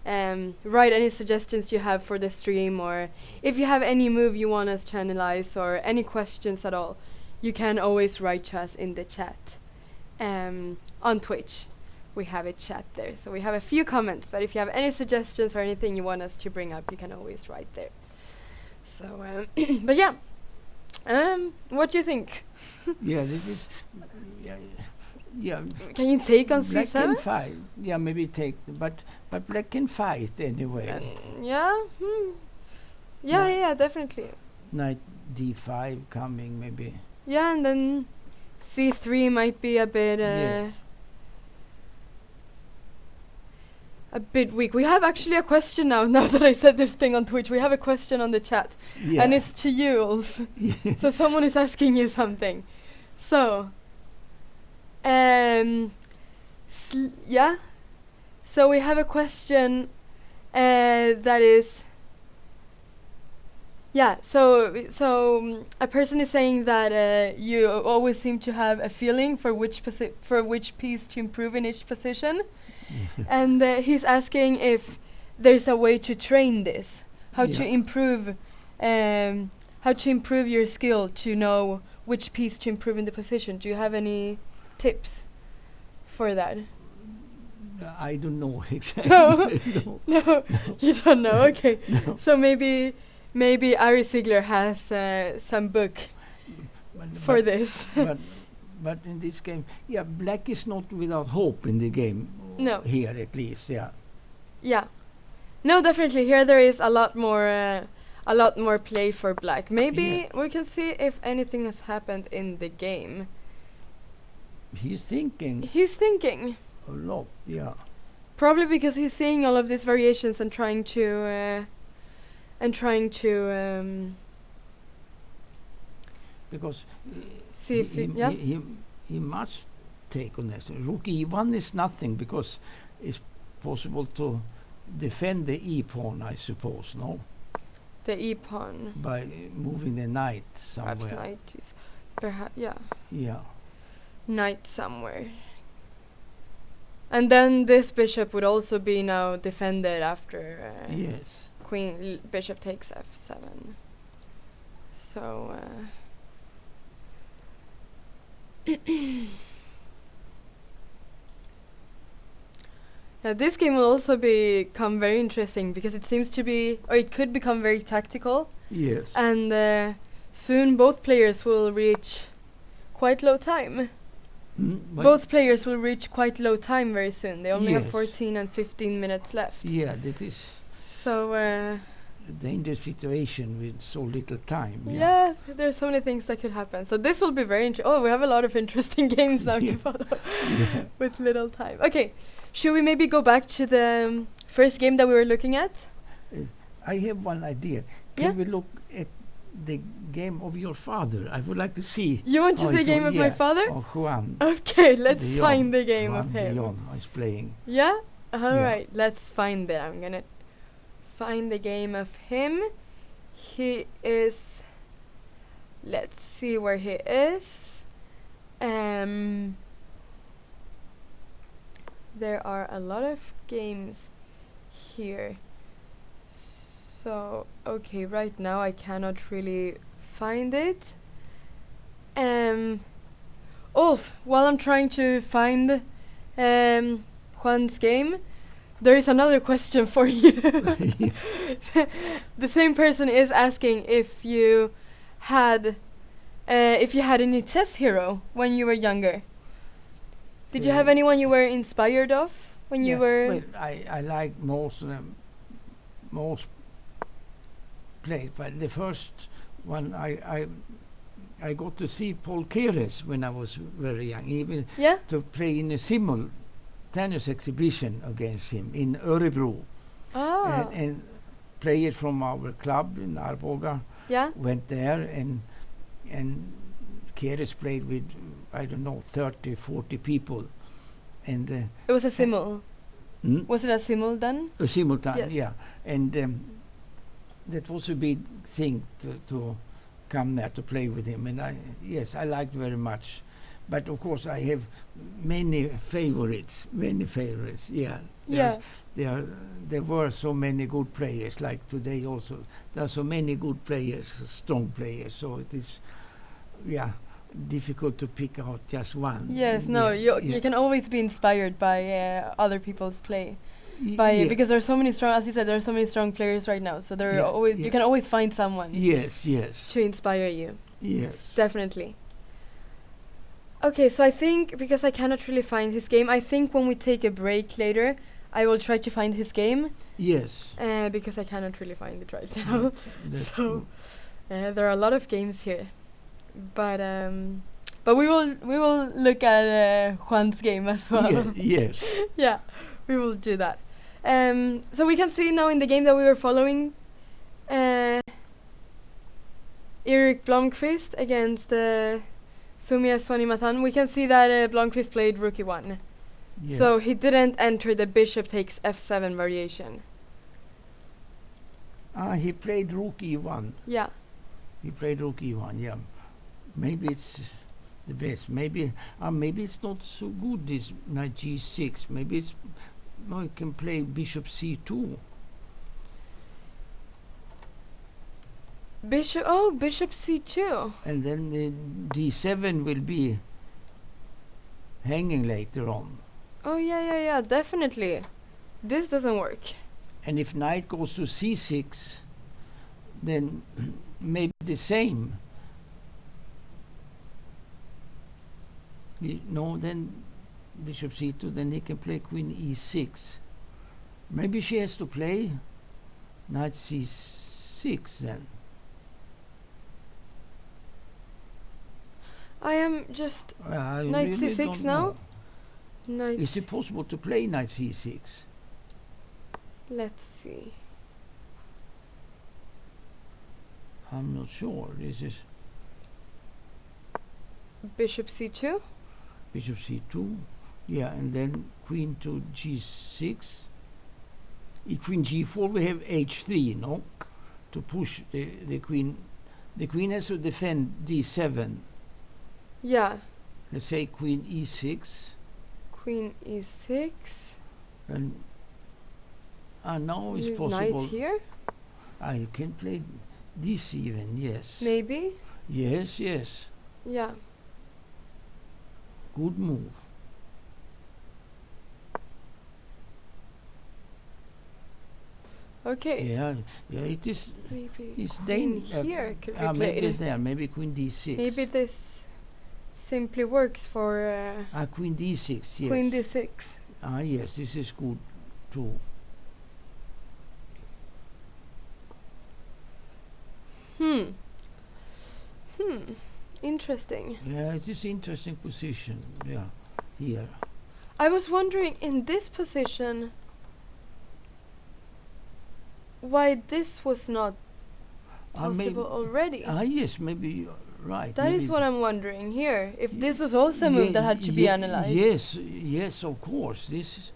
write any suggestions you have for the stream, or if you have any move you want us to analyze or any questions at all, you can always write to us in the chat. On Twitch, we have a chat there. So we have a few comments, but if you have any suggestions or anything you want us to bring up, you can always write there. So, but yeah. What do you think? Yeah, this is... Yeah. Can you take on black c7? Black can fight. Yeah, maybe take... But black can fight anyway. Yeah. Yeah, definitely. Knight d5 coming, maybe. Yeah, and then c3 might be a bit... a bit weak. We have actually a question now that I said this thing on Twitch. We have a question on the chat. Yeah. And it's to you, Ulf. So someone is asking you something. So, yeah. So we have a question that is... Yeah, so a person is saying that you always seem to have a feeling for which piece to improve in each position. And he's asking if there's a way to train this, how to improve your skill to know which piece to improve in the position. Do you have any tips for that? I don't know exactly. No, you don't know. Okay, no. So maybe Ari Ziegler has some book for this. But in this game, black is not without hope in the game. No. Here at least, yeah. Yeah. No, definitely. Here there is a lot more play for black. Maybe we can see if anything has happened in the game. He's thinking. He's thinking. A lot, yeah. Probably because he's seeing all of these variations and trying to because see if he must take on this. Rook e1 is nothing because it's possible to defend the e pawn, I suppose. No. The e pawn by moving the knight somewhere. Perhaps knight is perhaps Yeah. Knight somewhere. And then this bishop would also be now defended after yes. Bishop takes f7. So yeah, this game will also become very interesting because it seems to be, or it could become very tactical. Yes. And soon both players will reach quite low time. Both players will reach quite low time very soon. They only have 14 and 15 minutes left. Yeah, that is so a dangerous situation with so little time. Yeah, there's so many things that could happen. So this will be very interesting. Oh, we have a lot of interesting games now to follow with little time. Okay, should we maybe go back to the first game that we were looking at? I have one idea. Can we look at the game of your father? I would like to see. You want to see the game of my father? Oh, Juan. Okay, let's find the game of him. Juan is playing. Yeah? Alright, let's find it. I'm gonna find the game of him. He is... Let's see where he is. There are a lot of games here. So, okay, right now I cannot really find it. Ulf, while I'm trying to find Juan's game, there is another question for you. The same person is asking if you had any chess hero when you were younger. Did you have anyone you were inspired of when you were? Well, I like most played, but the first one I got to see Paul Keres when I was very young, even to play in a simultaneous exhibition against him in Örebro. And players from our club in Arboga went there, and Keres played with, I don't know, 30, 40 people. And it was a simul. Was it a simul then? A simultane, yeah. And that was a big thing to come there to play with him, and I liked very much. But of course I have many favorites. Yeah. There were so many good players, like today also. There are so many good players, strong players, so it is difficult to pick out just one. Yes, you can always be inspired by other people's play. Because there are so many strong, as you said, there are so many strong players right now. So there are always you can always find someone. Yes. To inspire you. Yes. Definitely. Okay, so I think because I cannot really find his game, I think when we take a break later, I will try to find his game. Yes. Because I cannot really find it right now. So there are a lot of games here, but we will look at Juan's game as well. Yes. Yeah, we will do that. So we can see now in the game that we were following, Erik Blomqvist against Sumia Swaminathan. We can see that Blomqvist played rook e1. Yeah. So he didn't enter the bishop takes f7 variation. He played rook e1. Yeah. He played rook e1, yeah. Maybe it's the best. Maybe it's not so good, this knight g6. Maybe it's... No, he can play bishop c2. Bishop c2. And then d7 will be hanging later on. Oh yeah, definitely. This doesn't work. And if knight goes to c6, then maybe the same. Then bishop c2, then he can play queen e6. Maybe she has to play knight c6 then. I am just knight really c6 now. Is it possible to play knight c6? Let's see. I'm not sure. This is bishop c2. Bishop c2. Yeah, and then queen to g6. Queen g4, we have h3, no? To push the queen. The queen has to defend d7. Yeah. Let's say queen e6. Queen e6. And now it's possible. Knight here? You can play this even, yes. Maybe? Yes, yes. Yeah. Good move. Okay. Yeah, it is. Maybe it's queen here could be played. Maybe there, maybe queen d6. Maybe this simply works for queen d6, yes. Queen d6. Yes, this is good too. Interesting. Yeah, it is interesting position. Yeah, here. I was wondering in this position why this was not possible already. Yes, maybe you're right. That is what I'm wondering here. If this was also a move that had to be analyzed. Yes, of course. This is,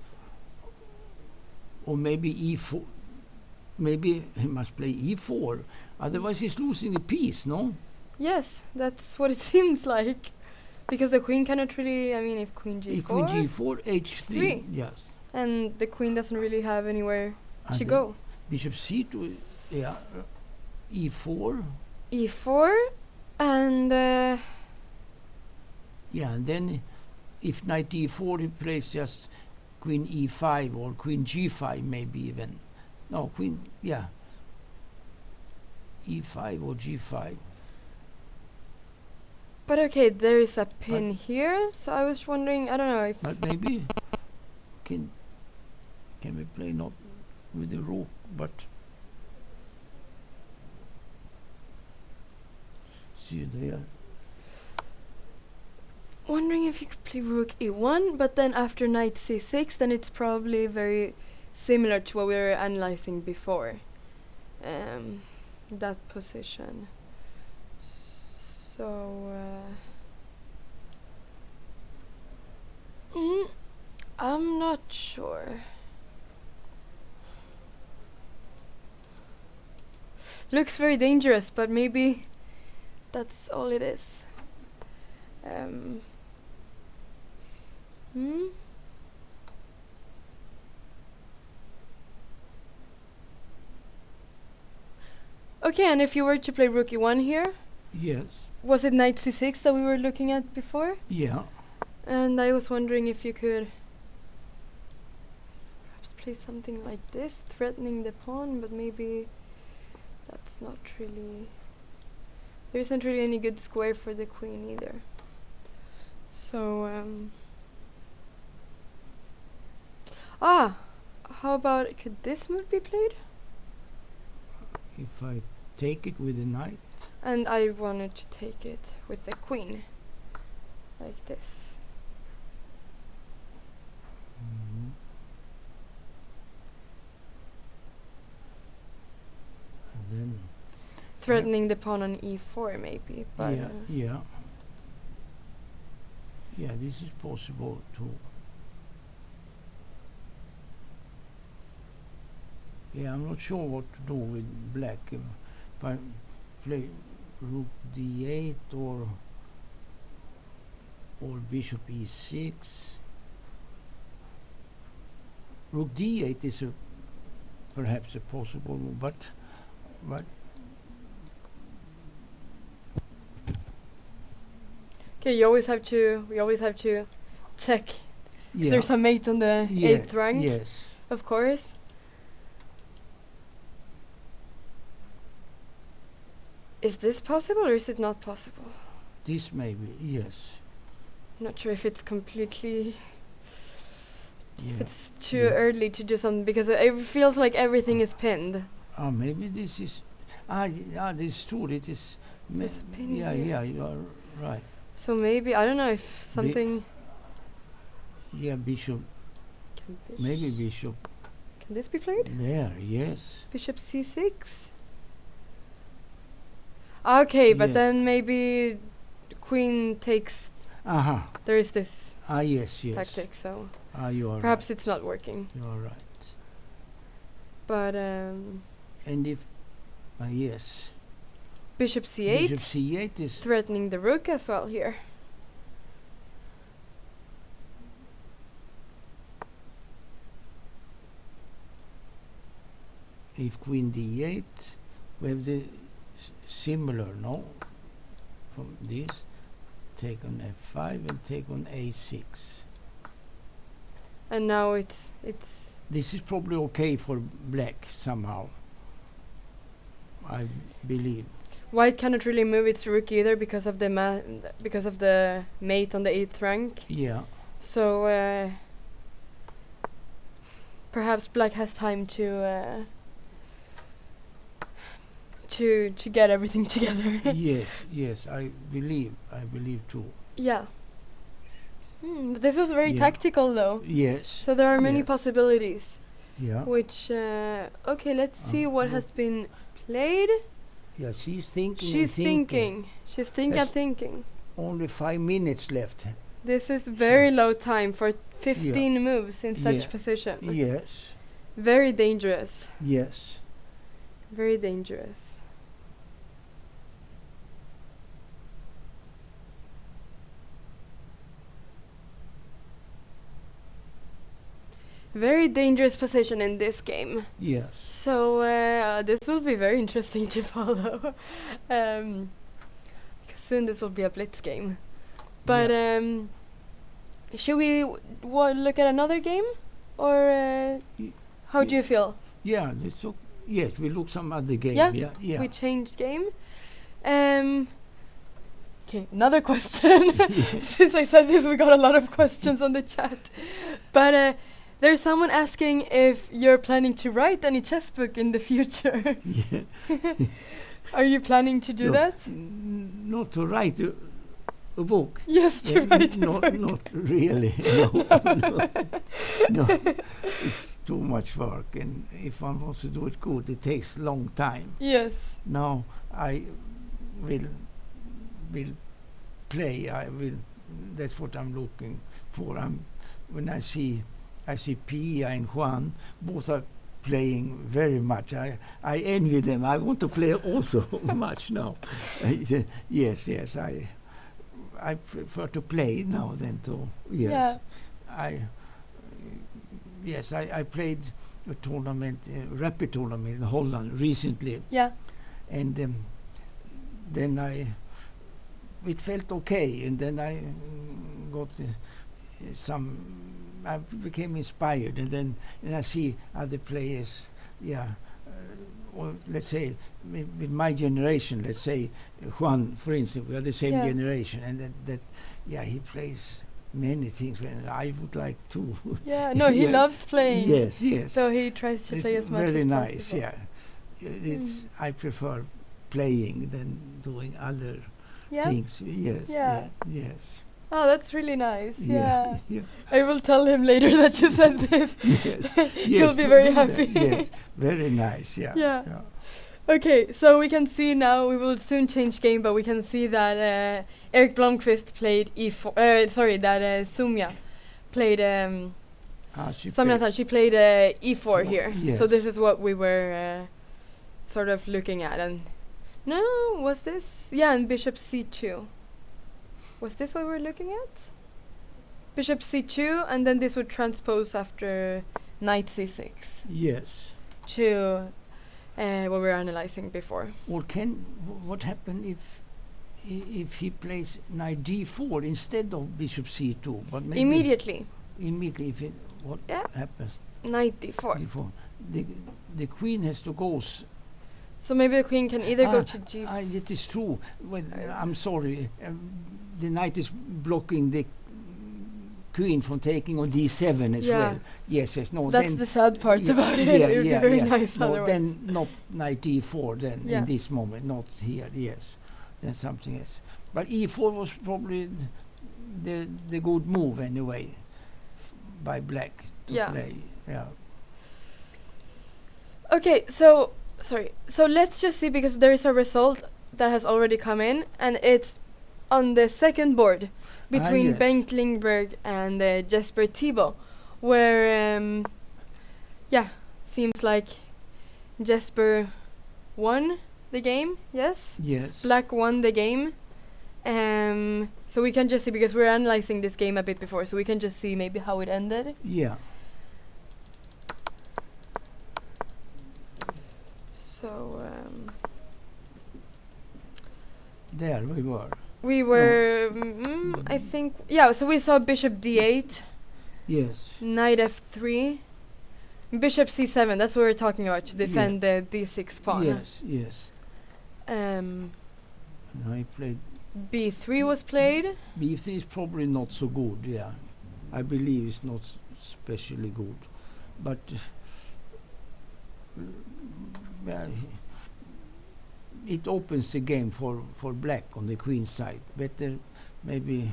or maybe e4. Maybe he must play e4. Otherwise, he's losing the piece, no? Yes, that's what it seems like. Because the queen cannot really, I mean, if queen g4. If queen g4, h3, yes. And the queen doesn't really have anywhere to go. Bishop c2, yeah, e4. E4, and... yeah, and then if knight e4, he plays just queen e5 or queen g5 maybe even. No, queen, yeah. e5 or g5. But okay, there is a pin here, so I was wondering, I don't know if... But maybe can we play not with the rook, but... See there. Wondering if you could play rook e1, but then after knight c6, then it's probably very similar to what we were analyzing before. That position. So, I'm not sure. Looks very dangerous, but maybe that's all it is. Okay, and if you were to play rook e1 here? Yes. Was it knight c6 that we were looking at before? Yeah. And I was wondering if you could perhaps play something like this, threatening the pawn, but maybe that's not really... There isn't really any good square for the queen either. So, how about, could this move be played? If I take it with the knight? And I wanted to take it with the queen, like this. And then threatening the pawn on e4 maybe, but yeah, this is possible too. Yeah, I'm not sure what to do with black. If I play rook d8 or bishop e6. Rook d8 is perhaps a possible move, but okay, we always have to check. There's a mate on the 8th rank. Yes. Of course. Is this possible or is it not possible? This maybe, yes. Not sure if it's completely if it's too early to do something, because it feels like everything is pinned. Maybe this is... this is true. It is... There's a pin yeah, here. yeah, you are right. So maybe, I don't know if something... Bishop. Maybe bishop. Can this be played? There, yes. Bishop c6. Okay, but then maybe queen takes... There is this yes. tactic, so you are perhaps right. it's not working. You are right. But and if yes, bishop c8. Bishop c8 is threatening the rook as well here. If queen d8, we have the similar, no? From this, take on f5 and take on a6. And now it's... This is probably okay for black somehow, I believe. White cannot really move its rook either because of the mate on the 8th rank. Yeah. So perhaps black has time to get everything together. yes, I believe too. Yeah. But this was very tactical though. Yes. So there are many possibilities. Yeah. Which okay, let's see what has been played. Yeah, she's thinking. She's thinking. She's thinking. Only 5 minutes left. This is very low time for 15 moves in such position. Yes. Very dangerous. Yes. Very dangerous. Very dangerous position in this game. Yes. So this will be very interesting to follow. Soon this will be a blitz game. But should we look at another game? Or how do you feel? Yeah, yes, we look some other game. Yeah. We changed game. Okay, another question. Since I said this, we got a lot of questions on the chat. But there's someone asking if you're planning to write any chess book in the future. Yeah. Are you planning to do that? Not to write a book. Yes, to write a book. Not really. No. It's too much work, and if one wants to do it good, it takes a long time. Yes. Now I will play. That's what I'm looking for. When I see Pia and Juan, both are playing very much. I envy them. I want to play also much now. Yes. I prefer to play now than to. Yes. Yeah. I played a tournament, rapid tournament in Holland recently. Yeah. And then it felt okay, and then I got I became inspired, and I see other players, or let's say with my generation, let's say Juan, for instance, we are the same generation, and that he plays many things, and I would like to. Yeah, no, he loves playing. Yes. So he tries to play as much as possible. Very nice, yeah. I prefer playing than doing other things. Yes. Oh, that's really nice. Yeah. Yeah. I will tell him later that you said this. Yes. He'll be very happy. Yes. Very nice. Yeah. Okay, so we can see now, we will soon change game, but we can see that Erik Blomqvist played e4. Sumya played. She played e4 here. Yes. So this is what we were sort of looking at. And no, was this? Yeah, and bishop c2. Was this what we were looking at? Bishop c2, and then this would transpose after knight c6. Yes. To what we were analyzing before. Or what happen if he plays knight d4 instead of bishop c2? But maybe immediately, what happens? Knight d4. d4. The queen has to go. So maybe the queen can either go to g4. It is true. Well, I'm sorry. The knight is blocking the queen from taking on d7 as well. Yes, no. That's the sad part about it. It would be very nice otherwise. Then not knight e4 then in this moment, not here, yes. Then something else. But e4 was probably the good move anyway by black to play. Yeah. Okay, so let's just see, because there is a result that has already come in, and it's on the second board between Bengt Lindberg and Jesper Thibault, where seems like Jesper won the game. Yes. Black won the game. So we can just see, because we're analyzing this game a bit before, so we can just see maybe how it ended. Yeah. So there we were. We were, I think, so we saw bishop d8. Yes. Knight f3. Bishop c7, that's what we're talking about, to defend the d6 pawn. Yes. And I played... b3 was played. b3 is probably not so good, I believe it's not especially good. But... it opens the game for black on the queen side. Better maybe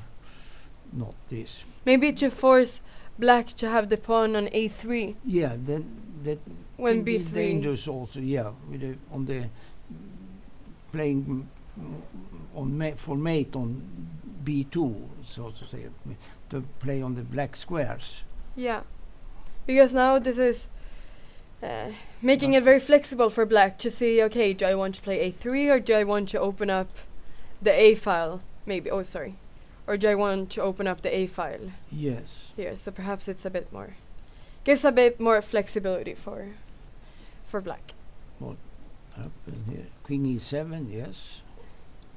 not this. Maybe to force black to have the pawn on a3. Yeah, then that when be b3 dangerous also. Yeah, with on the playing on for mate on b2, so to say, to play on the black squares. Yeah, because now this is. Making it very flexible for black to see, okay, do I want to play a3 or do I want to open up the a file? Maybe, or do I want to open up the a file? Yes. Here, so perhaps it's a bit more, gives a bit more flexibility for black. What happened here? Queen e7, yes.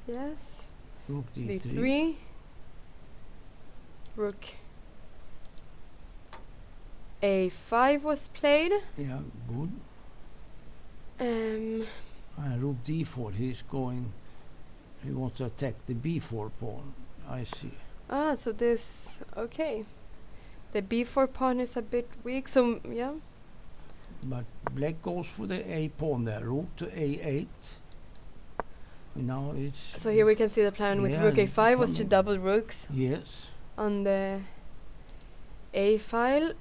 Yes. Rook d3. Rook a5 was played. Yeah, good. Rook d4, he wants to attack the b4 pawn. I see. So this, okay. The b4 pawn is a bit weak, so yeah. But black goes for the a pawn there, rook to a8. Now it's... So here we can see the plan with rook a5 was to double rooks. Yes. On the a file.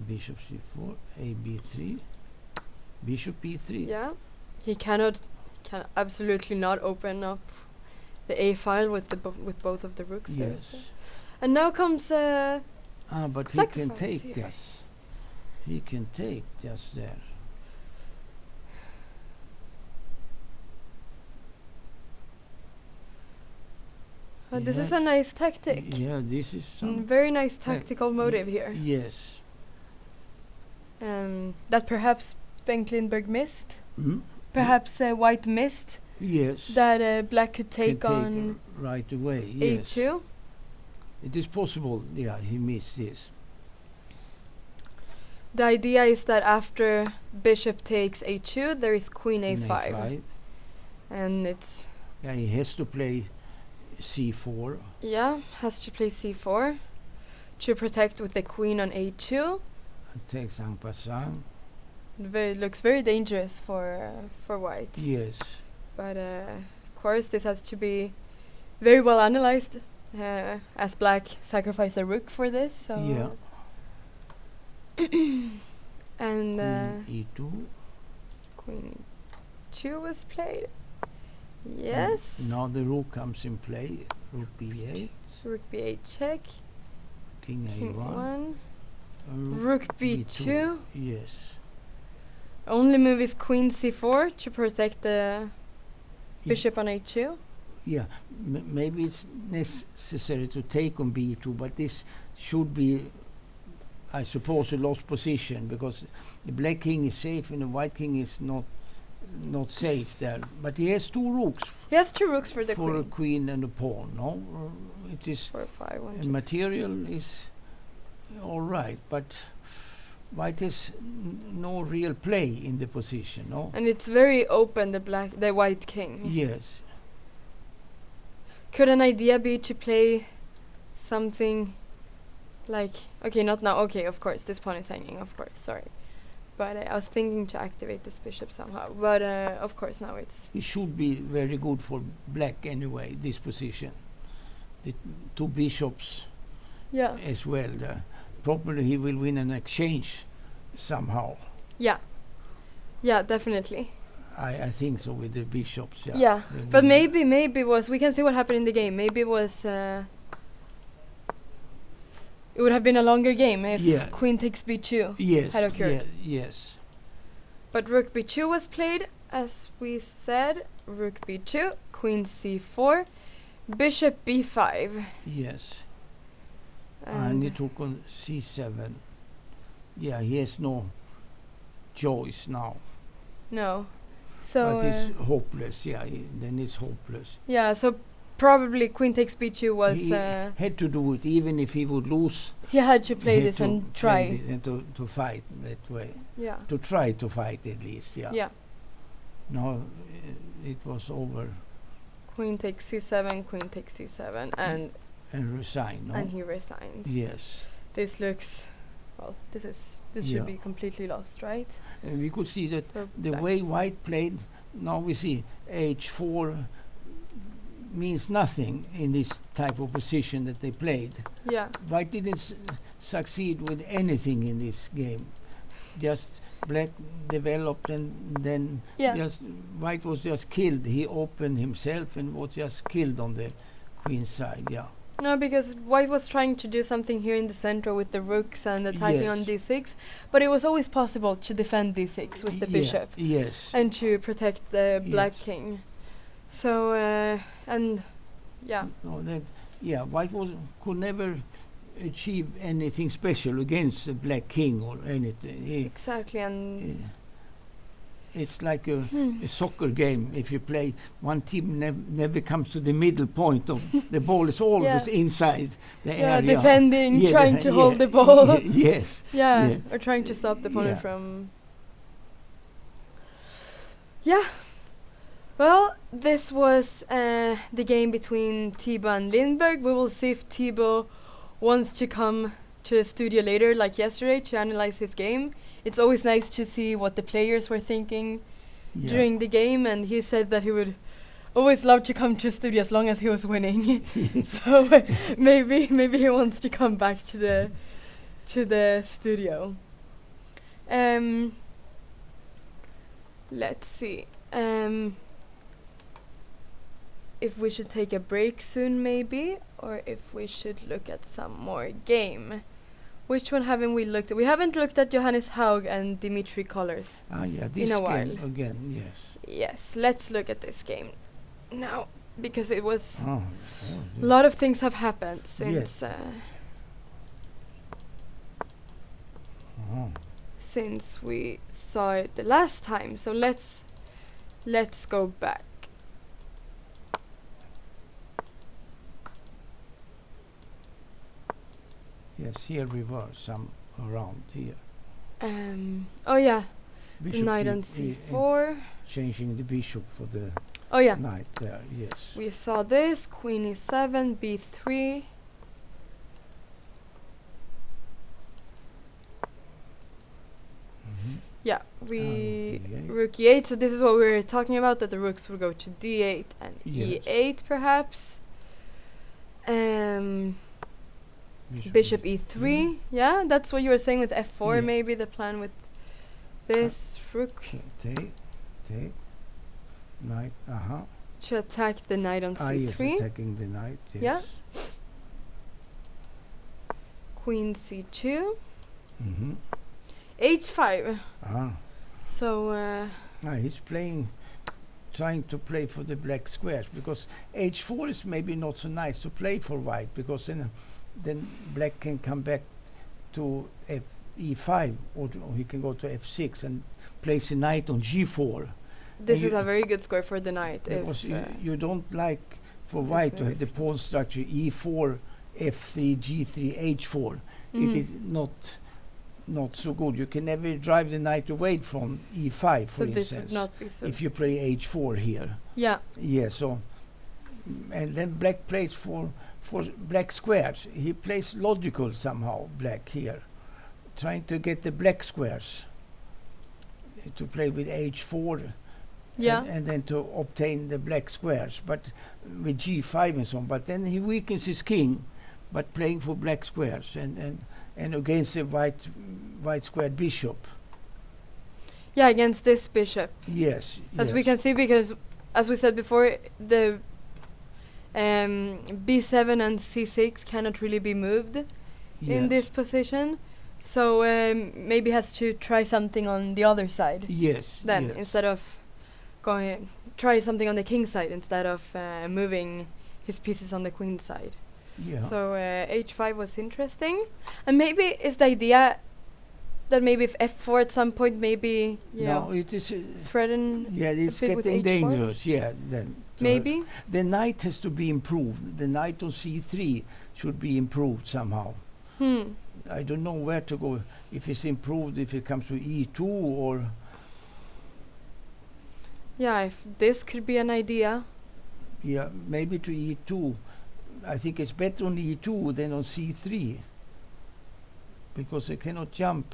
Bishop c4, a b3, bishop e3. Yeah, he can absolutely not open up the a file with with both of the rooks. Yes. There, so. And now comes but he can take here. this. He can take just there. This is a nice tactic. Yeah, this is some very nice tactical motive here. Yes. That perhaps Bengt Lindberg missed. Perhaps white missed. Yes. That black could take on right away. Yes. a2. It is possible. Yeah, he missed this. The idea is that after bishop takes a2, there is queen a5. And it's... Yeah, he has to play c4. Yeah, has to play c4 to protect with the queen on a2. Takes en passant. Looks very dangerous for white. Yes. But of course this has to be very well analyzed, as black sacrificed a rook for this. So yeah. And e2. Queen e2 was played. Yes. Now the rook comes in play. Rook b8. Rook b8 check. King a1. Rook b2. Yes. Only move is queen c4 to protect the bishop on a2. Yeah, maybe it's necessary to take on b2, but this should be, I suppose, a lost position, because the black king is safe and the white king is not safe there. But he has two rooks. He has two rooks for the queen. For a queen and a pawn. No, it is. 4-5. Material is all right, but white has no real play in the position. No, and it's very open. The white king. Yes. Could an idea be to play something Like, okay, not now. Okay, of course, this pawn is hanging. Of course, sorry. But I was thinking to activate this bishop somehow. But of course now it's... It should be very good for black anyway, this position. The two bishops as well. Probably he will win an exchange somehow. Yeah. Yeah, definitely. I think so with the bishops. Yeah. But maybe was... We can see what happened in the game. Maybe it was... it would have been a longer game if queen takes b2 had occurred. Yes. But rook b2 was played, as we said. Rook b2, queen c4, bishop b5. Yes. And he took on c7. Yeah, he has no choice now. No. So... But it's hopeless, then it's hopeless. Yeah, so... Probably queen takes b2 was... He had to do it, even if he would lose. He had to play this and try. And to fight that way. Yeah. To try to fight at least, Yeah. No, it was over. Queen takes c7, queen takes c7, and resign, no? And he resigned. Yes. This looks... Well, this should be completely lost, right? And we could see that the way white played, now we see h4... means nothing in this type of position that they played. Yeah. White didn't succeed with anything in this game. Just black developed and then just white was just killed. He opened himself and was just killed on the queen's side. Yeah. No, because white was trying to do something here in the center with the rooks and attacking on d6, but it was always possible to defend d6 with the bishop. Yes. And to protect the black king. So and white could never achieve anything special against a black king or anything. Exactly, and it's like a soccer game. If you play, one team never comes to the middle point of the ball is always inside the area. Defending, trying to hold the ball. Yes. Or trying to stop the opponent from. Yeah. Well, this was the game between Thibaut and Lindberg. We will see if Thibaut wants to come to the studio later, like yesterday, to analyze his game. It's always nice to see what the players were thinking during the game, and he said that he would always love to come to the studio as long as he was winning. So maybe he wants to come back to the studio. Let's see. If we should take a break soon, maybe, or if we should look at some more game. Which one haven't we looked at? We haven't looked at Johannes Haug and Dimitri Kollars this in a game while. Again, yes. Yes, let's look at this game now, because it was a lot of things have happened since since we saw it the last time. So let's go back. Yes, here we were some around here. The knight on c4. Changing the bishop for the knight there, yes. We saw this, queen e7, b3. Yeah, rook e8. So this is what we were talking about, that the rooks will go to d8 and e8 perhaps. Bishop e3. Yeah, that's what you were saying with f4. Maybe the plan with this rook. Take. Knight. To attack the knight on c3. Yes, attacking the knight. Yes. Yeah. Queen c2. h5. So. He's trying to play for the black squares, because h4 is maybe not so nice to play for white, because then black can come back to e5, or he can go to f6 and place a knight on g4. This is a very good square for the knight. Because you don't like for white to have the pawn structure e4, f3, g3, h4. It is not so good. You can never drive the knight away from e5, for instance. This would not be so. If you play h4 here. Yeah. Yeah. So, and then black plays for for black squares. He plays logical somehow, black here, trying to get the black squares to play with h4, and then to obtain the black squares, but with g5 and so on. But then he weakens his king, but playing for black squares and against the white squared bishop. Yeah, against this bishop. Yes. As we can see, because as we said before, the b7 and c6 cannot really be moved in this position. So maybe has to try something on the other side. Yes. Then instead of try something on the king side instead of moving his pieces on the queen side. Yeah. So h5 was interesting, and maybe is the idea that maybe if f4 at some point, maybe it is threaten. Yeah, it's getting dangerous. Yeah, then maybe the knight has to be improved. The knight on c3 should be improved somehow. I don't know where to go. If it's improved, if it comes to e2 or. Yeah, if this could be an idea. Yeah, maybe to e2. I think it's better on e2 than on c3, because they cannot jump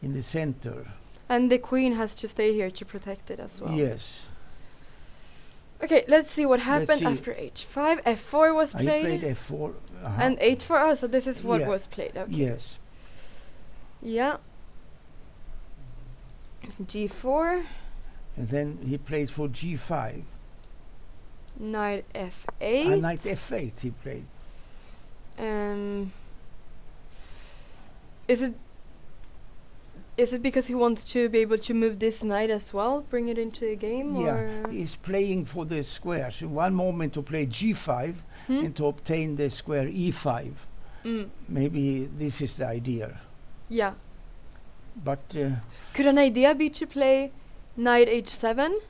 in the center. And the queen has to stay here to protect it as well. Yes. Okay, let's see what happened after h5. f4 was played. I played f4. And h4. Oh, so this is what was played. Okay. Yes. Yeah. g4. And then he plays for g5. Knight f8. Knight f8 he played. Is it because he wants to be able to move this knight as well, bring it into the game? Yeah, or he's playing for the squares. In one moment to play g5 and to obtain the square e5. Maybe this is the idea. Yeah. But could an idea be to play knight h7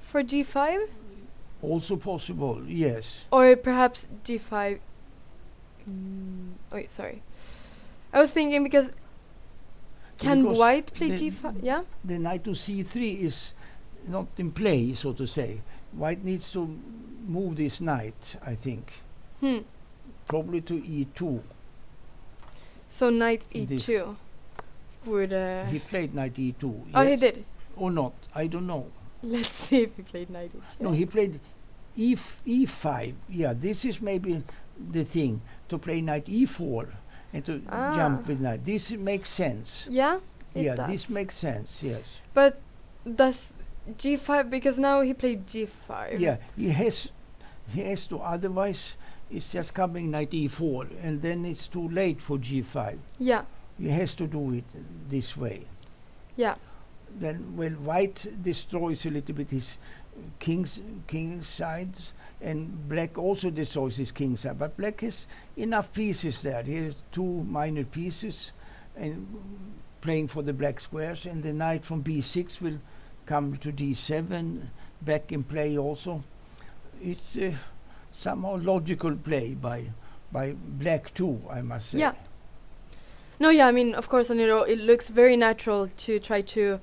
for g5? Also possible, yes. Or perhaps g5. Wait, sorry. I was thinking because white play g5? Yeah? The knight to c3 is not in play, so to say. White needs to move this knight, I think. Probably to e2. So knight e2 would... he played knight e2. Oh, he did? Or not, I don't know. Let's see if he played knight e2. No, he played e5. Yeah, this is maybe the thing, to play knight e4 and to jump with knight. This makes sense. Yeah, it does. This makes sense, yes. But does g5, because now he played g5. Yeah, he has to, otherwise it's just coming knight e4 and then it's too late for g5. Yeah. He has to do it this way. Yeah. Then when white destroys a little bit his king's sides, and black also destroys his king's side, but black has enough pieces there. He has two minor pieces and playing for the black squares, and the knight from b6 will come to d7 back in play also. It's somehow logical play by black too, I must say. Yeah. No, yeah, I mean, of course, and it looks very natural to try to,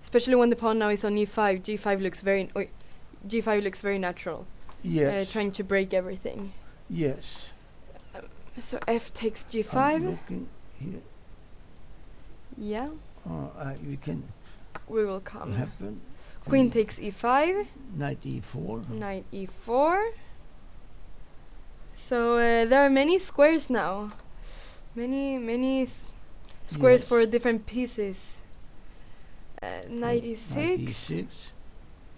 especially when the pawn now is on e5. G5 looks very natural. Yes. Trying to break everything. Yes. So f takes g5. I'm looking here. Yeah. We will come. Happen. Queen takes e5. Knight e4. Knight e4. So there are many squares now. Many squares for different pieces. Knight e6. Knight e6.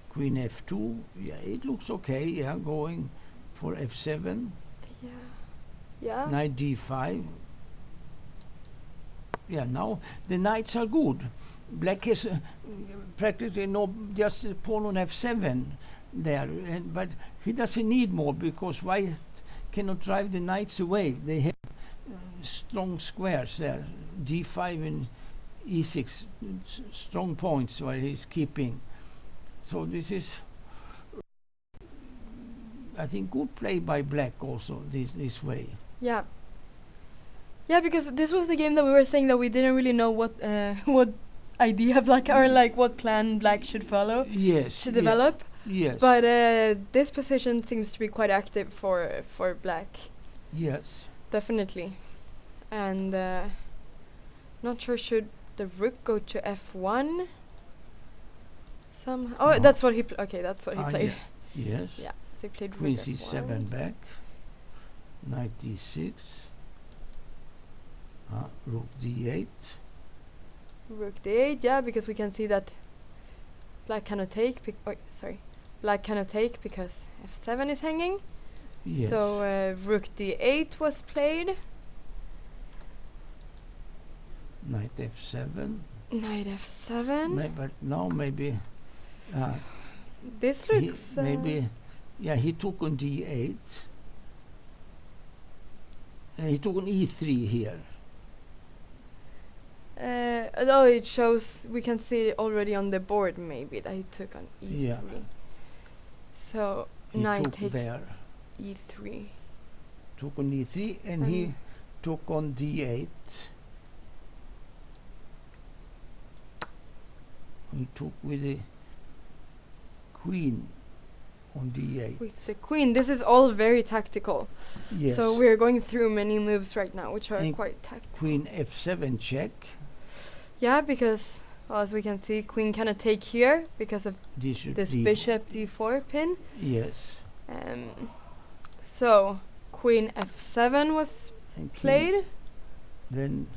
Queen f2. Yeah, it looks okay. Yeah, going for f7. Yeah. Yeah. Knight d5. Yeah, now the knights are good. Black has practically just a pawn on f7 there, but he doesn't need more because white cannot drive the knights away. They have strong squares there, d5 and e6, strong points where he's keeping. So this is, I think, good play by black also this way. Yeah. Yeah, because this was the game that we were saying that we didn't really know what idea black or like what plan black should follow. Yes. To develop. Yes. But this position seems to be quite active for black. Yes. Definitely. And not sure, should the rook go to f1 somehow? Oh, No. that's what he okay, that's what he played. Yes. Yeah, so he played Queen rook c7 f1. back. Knight d6. Rook d8. Rook d8, yeah, because we can see that black cannot take. Black cannot take because f7 is hanging. Yes. So rook d8 was played. Knight f7. Knight f7. But now maybe. This looks. Maybe. Yeah, he took on d8. And he took on e3 here. Although it shows, we can see it already on the board maybe that he took on e3. Yeah. So He knight took takes there. e3. Took on e3 and he took on d8. He took with the queen on d8. With the queen, this is all very tactical. Yes. So we're going through many moves right now, which are And quite tactical. Queen f7 check. Yeah, because well, as we can see, queen cannot take here because of this bishop d4 pin. Yes. So queen f7 was And played. Then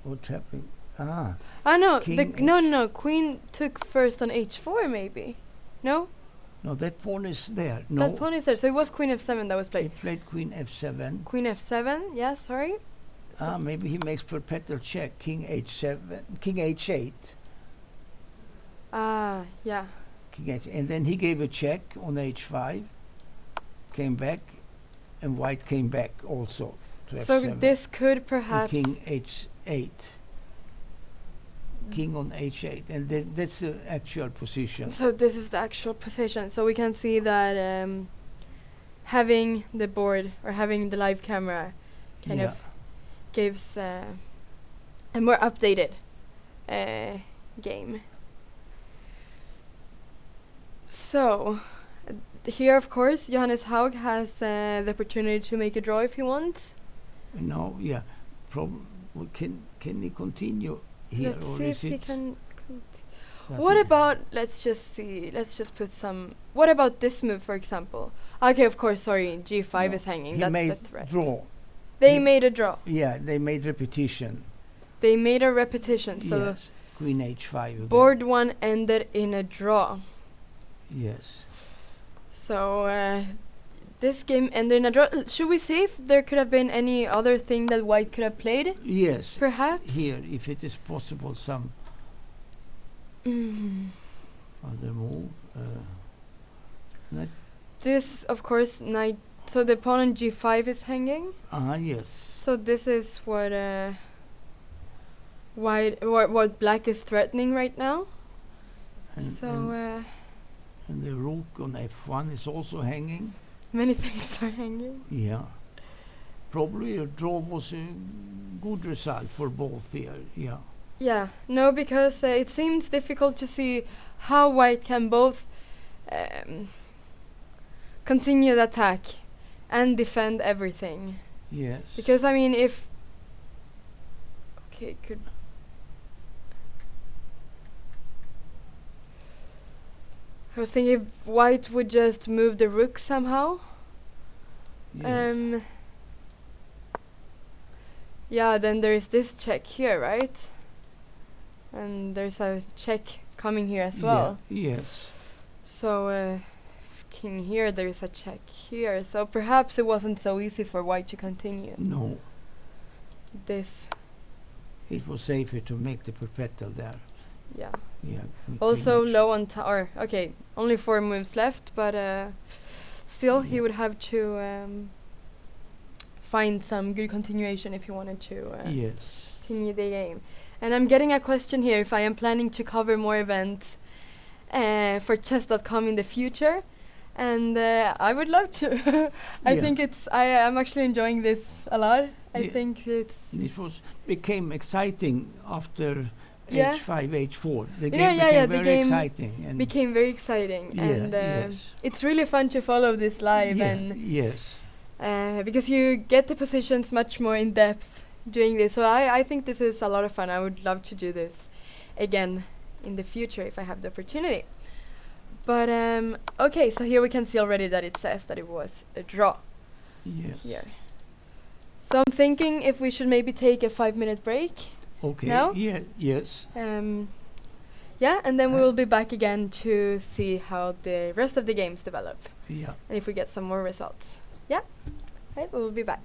what happened? No, king no. Queen took first on h4, maybe. No, No, that pawn is there. No. that pawn is there. So it was queen f7 that was He played. played queen f7. Queen f7. Yeah, sorry. So Maybe he makes perpetual check. King h7. King h8. yeah. King h, and then he gave a check on h5. Came back, and white came back also to So f7. this could And perhaps. king h8. King on h8, and that's the actual position. So this is the actual position. So we can see that having the board or having the live camera kind of gives a more updated game. So here, of course, Johannes Haug has the opportunity to make a draw if he wants. No, yeah. Can he continue here? Let's or see is if he it can. does What he- about, let's just see, let's just put some, what about this move, for example? Okay, of course, sorry, g5 No, is hanging, he that's made the threat. draw. They he- made a draw. Yeah, they made repetition. They made a repetition, so yes. Queen h5 again. board one ended in a draw. Yes. So this game ended in a draw. Should we see if there could have been any other thing that white could have played? Yes. Perhaps? Here, if it is possible, some other move. This, of course, knight. So the pawn on g5 is hanging. Yes. So this is what white, what black is threatening right now. And the rook on f1 is also hanging. Many things are hanging. Yeah. Probably a draw was a good result for both here. Yeah. Yeah, no, because it seems difficult to see how white can both continue the attack and defend everything. Yes. Because, I mean, if... Okay, could... I was thinking if white would just move the rook somehow. Yeah. Yeah, then there's this check here, right? And there's a check coming here as well. Yeah. Yes. So, king here, there's a check here. So perhaps it wasn't so easy for white to continue. No. This, It was safer to make the perpetual there. yeah. Yeah. Also queen low on tower. Okay, only 4 moves left, but still he Yeah. would have to find some good continuation if he wanted to yes. continue the game. And I'm getting a question here if I am planning to cover more events for chess.com in the future. And I would love to. I Yeah. think I'm actually enjoying this a lot. I Yeah. think it's... It became exciting after Yeah. h5, h4. The Yeah, game yeah, became yeah, the very game exciting. And became very exciting. Yeah, And yes. it's really fun to follow this live. yeah, And yes. because you get the positions much more in depth doing this. So I think this is a lot of fun. I would love to do this again in the future if I have the opportunity. But okay, so here we can see already that it says that it was a draw. Yes. Here. So I'm thinking if we should maybe take a 5-minute break. Okay. Now? Yeah. Yes. Yeah, and then we will be back again to see how the rest of the games develop. Yeah. And if we get some more results. Yeah. Right, we will be back.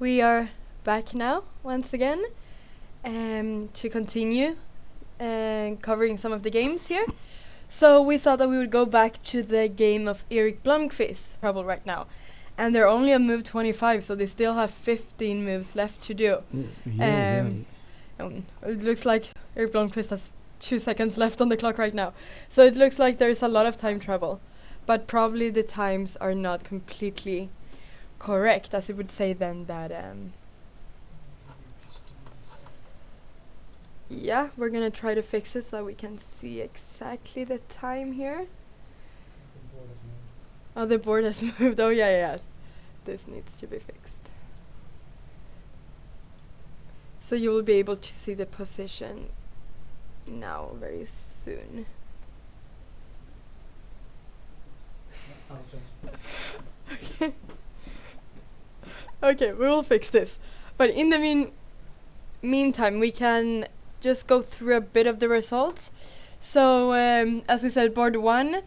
We are back now once again to continue covering some of the games here. So we thought that we would go back to the game of Erik Blomqvist trouble right now. And they're only on move 25, so they still have 15 moves left to do. It looks like Erik Blomqvist has 2 seconds left on the clock right now. So it looks like there's a lot of time trouble. But probably the times are not completely correct, as it would say then that yeah, we're gonna try to fix it so we can see exactly the time here. Oh, the board has moved. Oh yeah. This needs to be fixed. So you will be able to see the position now very soon. Okay. Okay, we will fix this. But in the meantime, we can just go through a bit of the results. So, as we said, board 1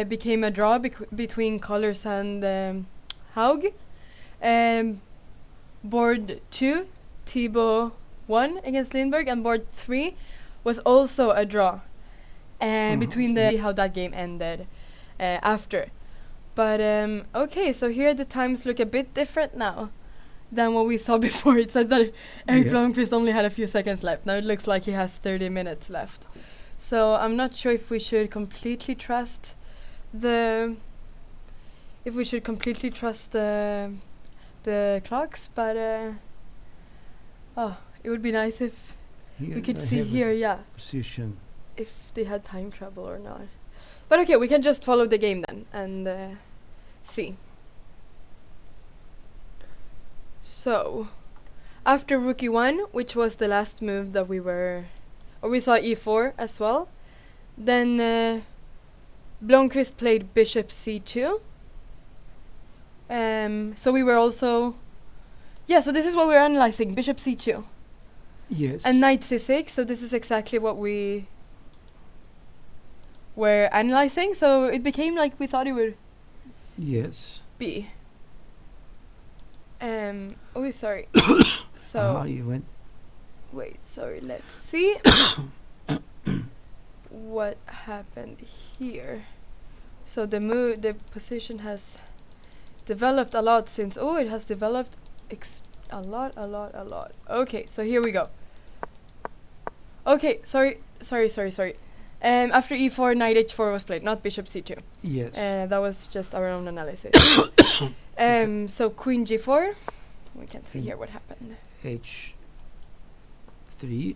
became a draw between Colors and Haug. Board 2, Thibaut won against Lindberg, and board 3 was also a draw between how that game ended after. But okay, so here the times look a bit different now than what we saw before. It said that Erik Blomqvist only had a few seconds left. Now it looks like he has 30 minutes left. So I'm not sure if we should completely trust the clocks, but it would be nice if we could see here, position, if they had time trouble or not. But okay, we can just follow the game then and see. So, after rook e1, which was the last move that we saw e4 as well, then Blomqvist played bishop c2. So we were also, so this is what we're analyzing, bishop c2. Yes. And knight c6, so this is exactly what we were analyzing, so it became like we thought it would be. Oh, sorry. So you went. Wait, sorry, let's see what happened here. So the position has developed a lot since. Oh, it has developed a lot. Okay, so here we go. Okay, sorry. After e4, knight h4 was played, not bishop c2. Yes. That was just our own analysis. So queen g4. We can see here what happened. h3.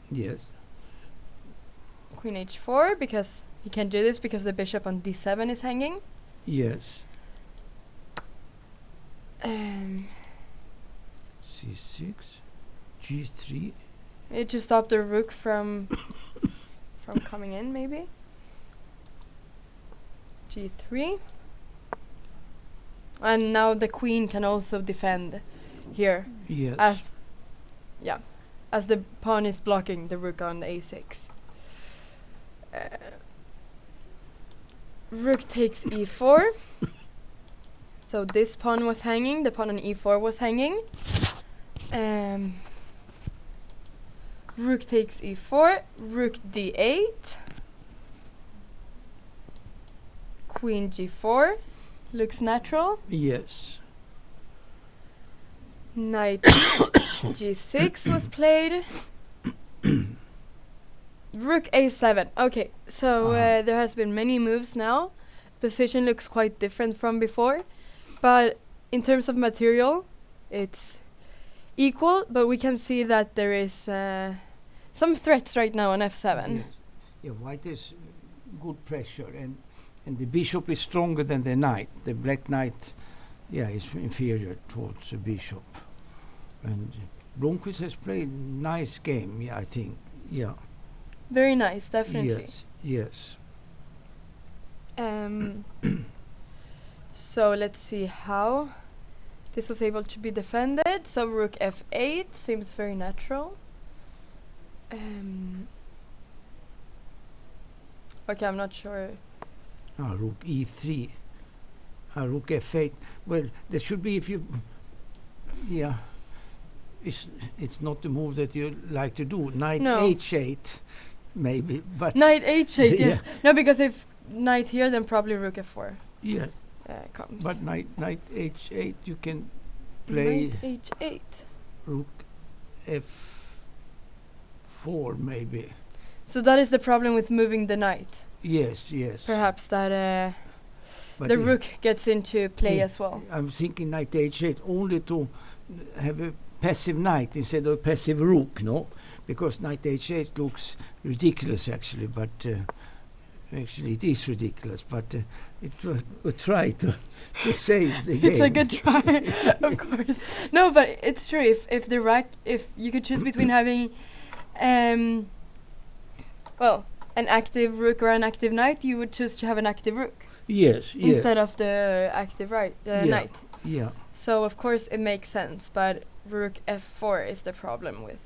Yes. Queen h4, because he can't do this because the bishop on d7 is hanging. Yes. c6, g3. It to stop the rook from coming in, maybe. g3. And now the queen can also defend here. Yes. As the pawn is blocking the rook on the a6. Rook takes e4. So this pawn was hanging, the pawn on e4 was hanging. Rook takes e4, rook d8. Queen g4. Looks natural. Yes. Knight g6 was played. Rook a7. Okay, so there has been many moves now. Position looks quite different from before. But in terms of material, it's equal. But we can see that there is some threats right now on f7. Yes. Yeah, white is good pressure. And the bishop is stronger than the knight. The black knight, is inferior towards the bishop. And Blomqvist has played nice game, I think. Yeah. Very nice, definitely. Yes. So let's see how this was able to be defended. So rook f8 seems very natural. Okay, I'm not sure. Rook e3. Rook f8. Well, there should be, if you Yeah. It's not the move that you like to do. Knight No. h8, maybe, but Knight h8, yes. Yeah. No, because if knight here, then probably rook f4 yeah. comes. But knight h8, you can play Knight h8. rook f4, maybe. So that is the problem with moving the knight. Yes, yes. Perhaps that But the rook gets into play Yeah. as well. I'm thinking knight h8 only to have a passive knight instead of a passive rook, no? Because knight h8 looks ridiculous actually, but actually it is ridiculous, but it will try to save the game. It's a good try, of course. No, but it's true. If the rack, if you could choose between having, well, an active rook or an active knight, you would choose to have an active rook Yes, yeah. instead of the active knight. Yeah. So of course it makes sense, but rook f4 is the problem with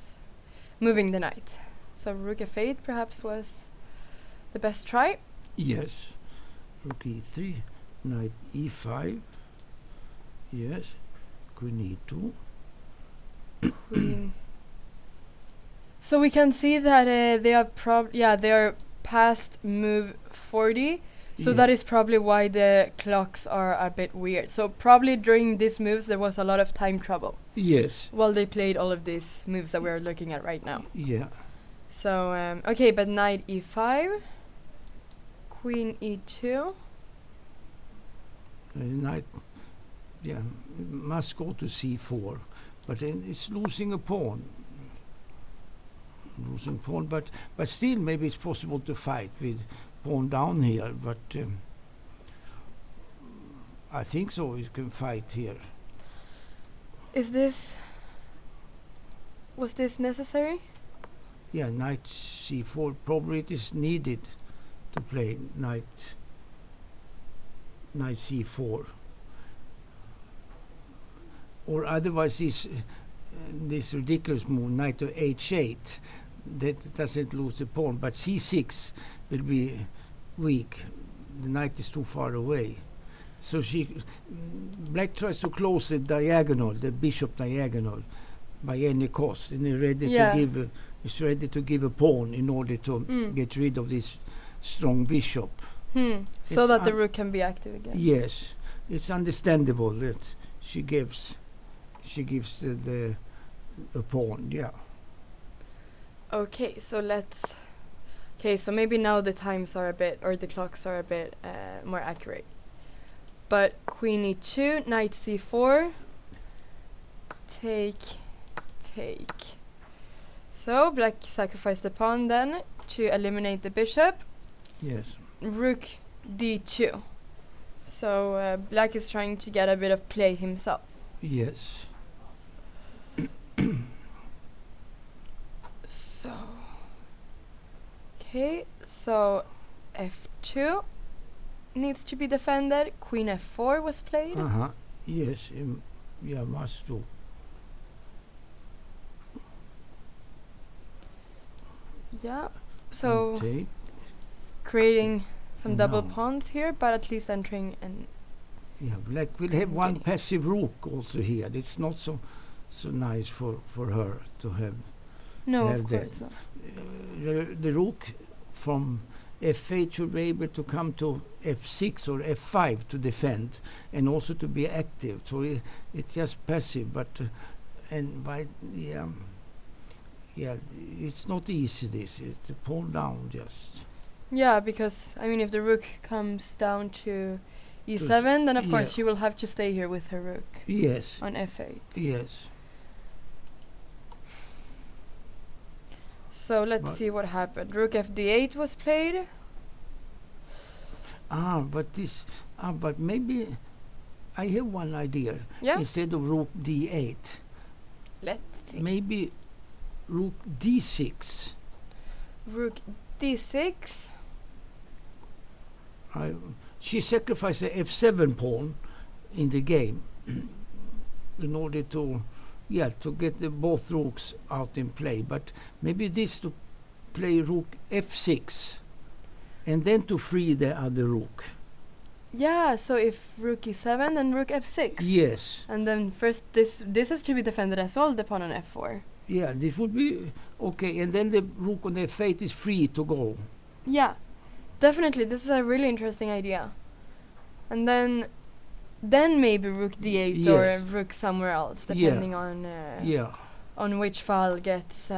moving the knight. So rook f8 perhaps was the best try. Yes. Rook e3, knight e5. Yes. Queen e2. Queen. So we can see that they are they are past move 40. So Yeah. that is probably why the clocks are a bit weird. So probably during these moves there was a lot of time trouble Yes. while they played all of these moves that we're looking at right now. Yeah. So okay, but knight e5, queen e2. Knight, yeah, must go to c4, but then it's losing a pawn. Losing pawn, but still maybe it's possible to fight with pawn down here, but I think so. You can fight here. Was this necessary? Yeah, knight c4. Probably it is needed to play knight c4, or otherwise this ridiculous move knight to h8 that doesn't lose the pawn, but c6 will be weak. The knight is too far away. So black tries to close the diagonal, the bishop diagonal, by any cost, and is ready to give a pawn in order to get rid of this strong bishop. So that the rook can be active again. Yes, it's understandable that she gives the pawn. Yeah. Okay, so so maybe now the times are a bit, or the clocks are a bit more accurate. But queen e2, knight c4, take. So black sacrificed the pawn then to eliminate the bishop. Yes. Rook d2. So black is trying to get a bit of play himself. Yes. So okay, so f2 needs to be defended. Queen f4 was played. Yes. Yeah, must do. Yeah. So Take. creating some double No. pawns here, but at least entering and Yeah, black will have one Okay. passive rook also here. It's not so nice for her to have. no, Have of that. course not. The rook from f8 should be able to come to f6 or f5 to defend and also to be active. So it's just passive, but it's not easy. It's a pawn down just. Yeah, because I mean, if the rook comes down to e7, then of course yeah. she will have to stay here with her rook Yes. on f8. Yes. So let's But- see what happened. Rook fd8 was played. But maybe I have one idea. Yeah. Instead of rook d8, Let's see. maybe rook d6. Rook d6. She sacrificed the f7 pawn in the game in order to get both rooks out in play. But maybe this to play rook f6 and then to free the other rook. Yeah, so if rook e7, then rook f6. Yes. And then first this is to be defended as well, the pawn on f4. Yeah, this would be okay. And then the rook on f8 is free to go. Yeah, definitely. This is a really interesting idea. And then maybe rook d8 or rook somewhere else, depending on which file gets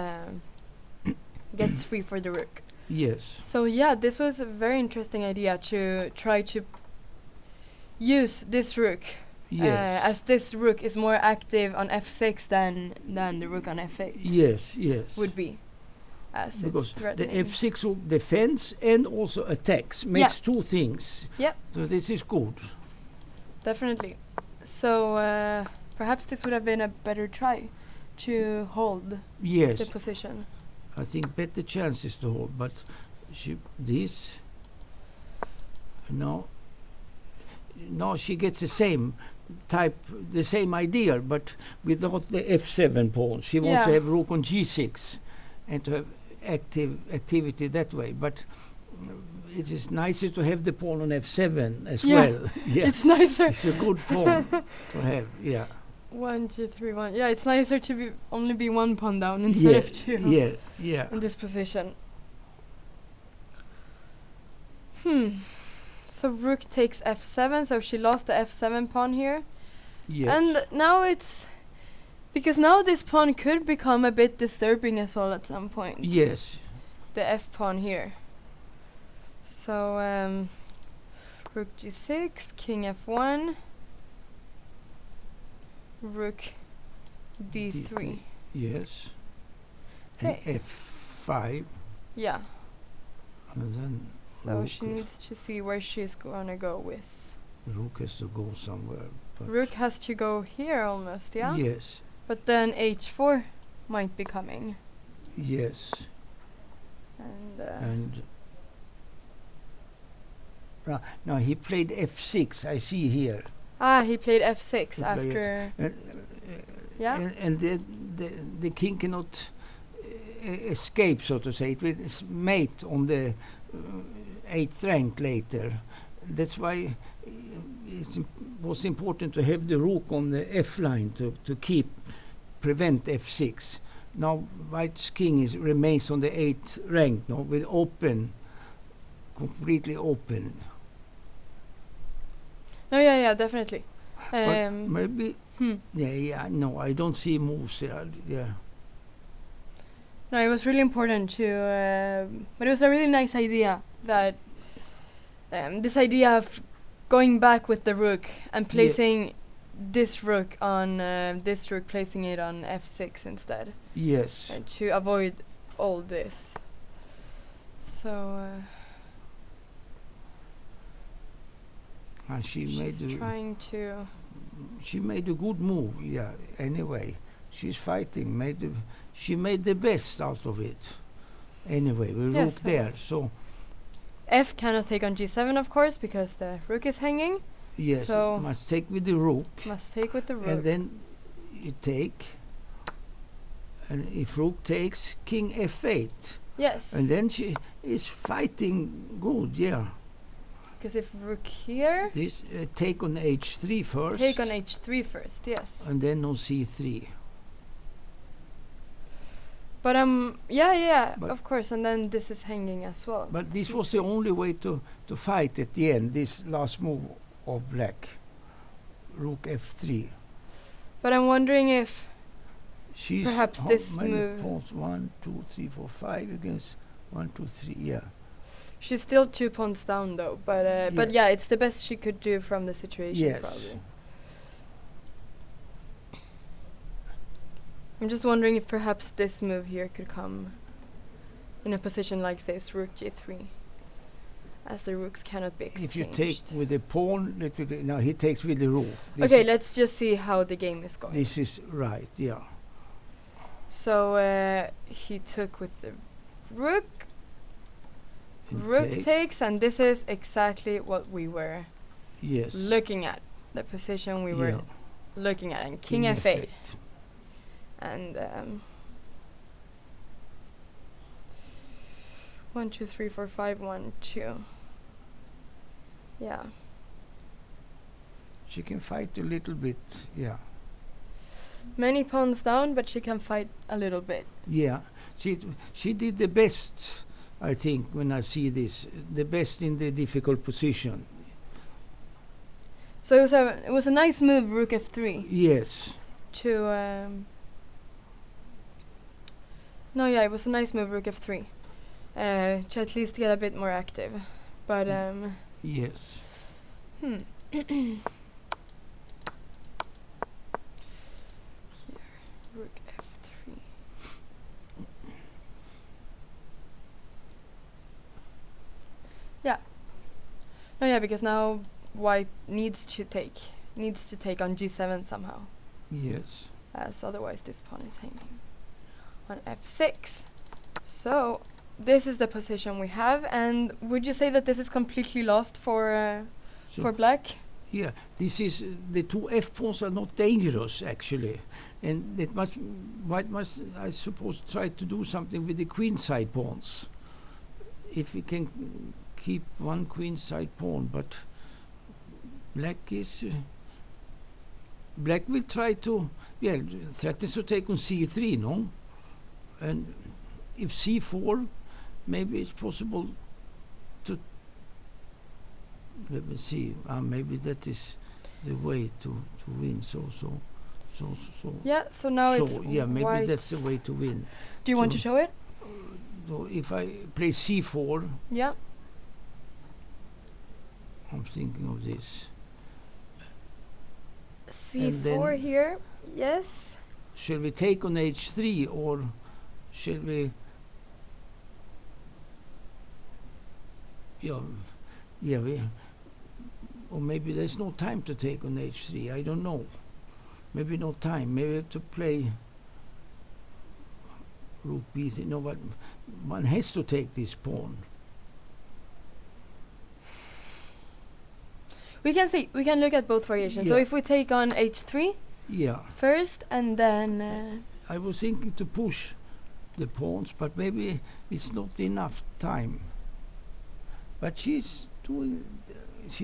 free for the rook. Yes. So yeah, this was a very interesting idea to try to use this rook. Yes. As this rook is more active on f6 than the rook on f8. Yes, yes. Would be. Because the f6 rook defends and also attacks. Makes two things. Yep. So this is good. Definitely. So perhaps this would have been a better try to hold the position. I think better chances to hold, but now she gets the same type, the same idea, but without the f7 pawn. She wants to have rook on g6 and to have activity that way, but it is nicer to have the pawn on f7 as well. Yeah, it's nicer. It's a good pawn to have. Yeah. 1, 2, 3, 1. Yeah, it's nicer to only be one pawn down instead of two. Yeah, yeah. In this position. So rook takes f7, so she lost the f7 pawn here. Yes. And now because now this pawn could become a bit disturbing as well at some point. Yes. The f pawn here. So rook g6, king f1, rook d3. Yes. Okay. And f5. Yeah. And then so she needs to see where she's gonna go with. Rook has to go somewhere. Rook has to go here almost, yeah? Yes. But then h4 might be coming. Yes. And now he played f6, I see here. He played f6 after. And the king cannot escape, so to say. It will mate on the 8th rank later. That's why it was important to have the rook on the f line to prevent f6. Now White's king remains on the 8th rank now with completely open. No, yeah, definitely. But maybe, no, I don't see moves there. Yeah. No, it was really important to, but it was a really nice idea that this idea of going back with the rook and placing this rook on placing it on f6 instead. Yes. To avoid all this. So. And she's trying to. She made a good move. Yeah. Anyway, she's fighting. She made the best out of it. Anyway, we rook there. So. F cannot take on g7, of course, because the rook is hanging. Yes. So must take with the rook. Must take with the rook. And then you take. And if rook takes, king f8. Yes. And then she is fighting good. Yeah. Because if rook here... This take on h3 first. Take on h3 first, yes. And then on c3. But of course, and then this is hanging as well. But this was the only way to fight at the end, this last move of black. Rook f3. But I'm wondering if she's perhaps this move... Pawns 1, 2, 3, 4, 5 against 1, 2, 3, yeah. She's still 2 pawns down though, but it's the best she could do from the situation probably. I'm just wondering if perhaps this move here could come in a position like this, rook g3, as the rooks cannot be exchanged. If you take with the pawn, now he takes with the rook. Okay, let's just see how the game is going. This is right, yeah. So he took with the rook. Rook takes, and this is exactly what we were looking at. The position we were looking at, and king f8. And 1, 2, 3, 4, 5, 1, 2. Yeah. She can fight a little bit, yeah. Many pawns down, but she can fight a little bit. Yeah, she did the best, I think, when I see this, the best in the difficult position. So it was a nice move, rook f3. Yes. No, yeah, it was a nice move, rook f3. To at least get a bit more active. But yes. Here, rook f3. Yeah. No, yeah, because now white needs to take on g7 somehow. Yes. As otherwise this pawn is hanging on f6. So this is the position we have, and would you say that this is completely lost for black? Yeah, this is the two f pawns are not dangerous actually, and white must, I suppose, try to do something with the queen side pawns. If we can keep one queen side pawn, but black will try to threatens to take on c3, no, and if c4, maybe it's possible to. Let me see. Maybe that is the way to win. So. Yeah. So now it's maybe white. That's the way to win. Do you want to show it? So if I play c4. Yeah. I'm thinking of this. c4 here. Yes. Shall we take on h3 or shall we? Or maybe there's no time to take on h3. I don't know. Maybe no time. Maybe to play rook b3. No, but one has to take this pawn. We can see. We can look at both variations. So if we take on h3 first, and then I was thinking to push the pawns, but maybe it's not enough time. But she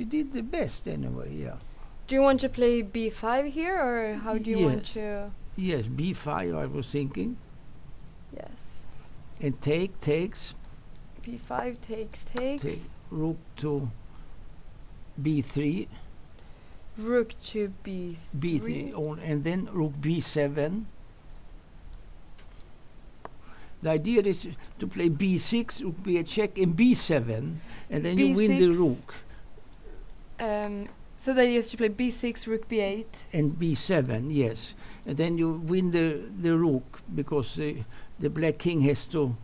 did the best anyway, yeah. Do you want to play b5 here, or how do you want to? Yes, b5 I was thinking. Yes. And takes. b5 takes. Take rook to b3. Rook to b3. And then rook b7. The idea is to play b6, rook b8 check, and b7, and then you win the rook. So the idea is to play b6, rook b8. And b7, yes. And then you win the rook, because the black king has to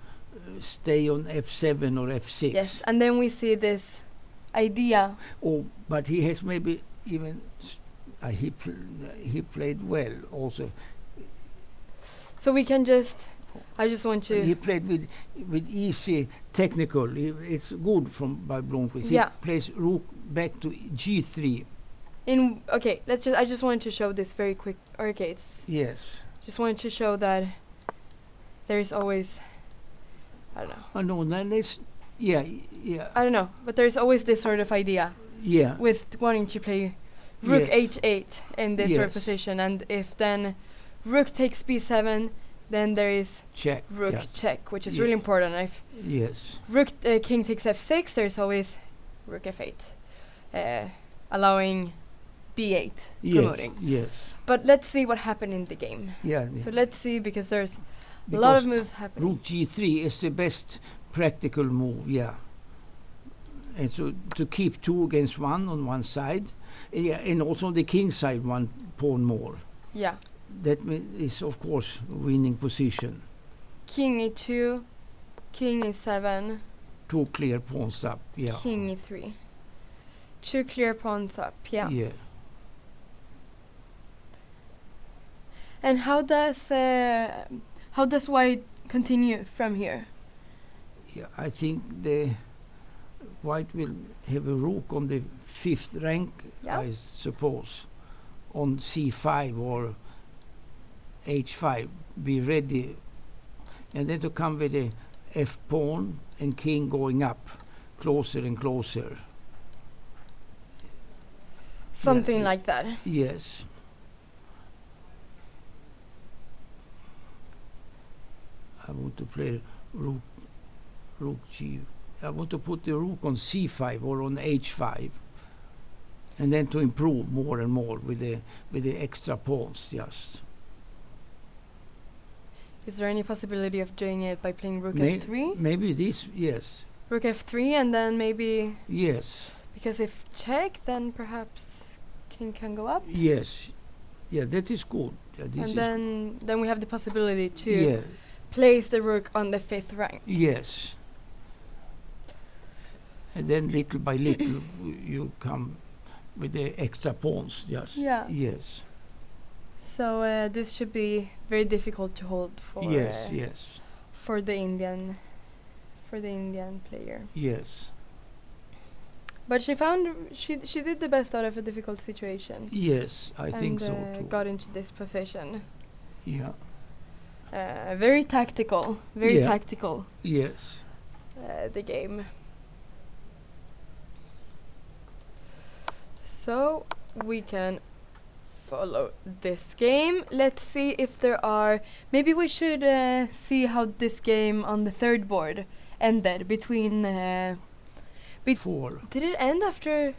stay on f7 or f6. Yes, and then we see this idea. Oh, but he has maybe even... he played well also. So we can just... I just want to... He played with easy technical. It's good by Blomqvist. Yeah. He plays rook back to g3. I just wanted to show this very quick. Yes. Just wanted to show that there is always... I don't know. Oh, no, then this... Yeah. I don't know, but there's always this sort of idea. Yeah. With wanting to play rook h8 in this sort of position, and if then rook takes b7, then there is rook check, which is really important. If rook king takes f6, there's always rook f8, allowing b8 promoting. Yes. But let's see what happened in the game. Yeah. So let's see, because there's a lot of moves happening. Rook g3 is the best practical move. Yeah. And so to keep 2 against 1 on one side, and also on the king side 1 pawn more. Yeah. That is, of course, winning position. King e2, king e7. 2 clear pawns up, yeah. King e3. 2 clear pawns up, yeah. Yeah. And how does white continue from here? Yeah, I think the white will have a rook on the 5th rank, I suppose, on c5 or h5, be ready, and then to come with the f pawn and king going up closer and closer. Something like that. Yes. I want to play rook g. I want to put the rook on c5 or on h5, and then to improve more and more with the extra pawns. Just. Is there any possibility of doing it by playing rook f3? Maybe this, yes. Rook f3 and then maybe... Yes. Because if check, then perhaps king can go up? Yes. Yeah, that is good. This and then we have the possibility to place the rook on the 5th rank. Yes. And then little by little you come with the extra pawns. Yes. Yeah. Yes. So this should be very difficult to hold for for the Indian player. Yes. But she did the best out of a difficult situation. Yes, I think so too. Got into this position. Yeah. Very tactical. Very tactical. Yes. The game. So we can follow this game. Let's see if there are... Maybe we should see how this game on the 3rd board ended between... Before. Did it end after...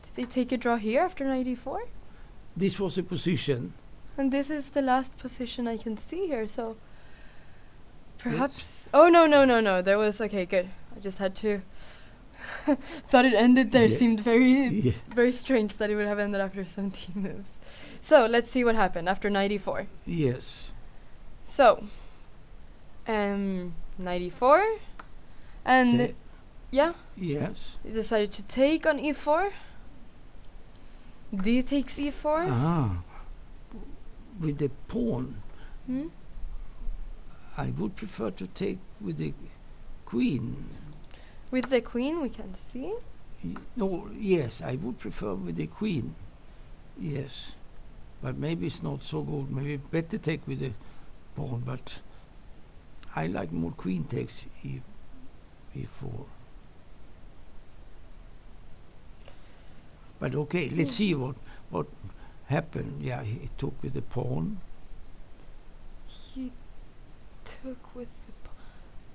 Did they take a draw here after knight e4? This was a position. And this is the last position I can see here, so... Perhaps... Yes. Oh, no. There was... Okay, good. I just had to... Thought it ended there. Seemed very very strange that it would have ended after 17 moves. So let's see what happened after knight e4. Yes. So knight e4 and yes, he decided to take on e4. D takes e4. With the pawn. I would prefer to take with the queen. With the queen, we can see. No, yes, I would prefer with the queen. Yes, but maybe it's not so good. Maybe better take with the pawn. But I like more queen takes e4. But okay, let's see what happened. Yeah, he took with the pawn. He took with the pawn.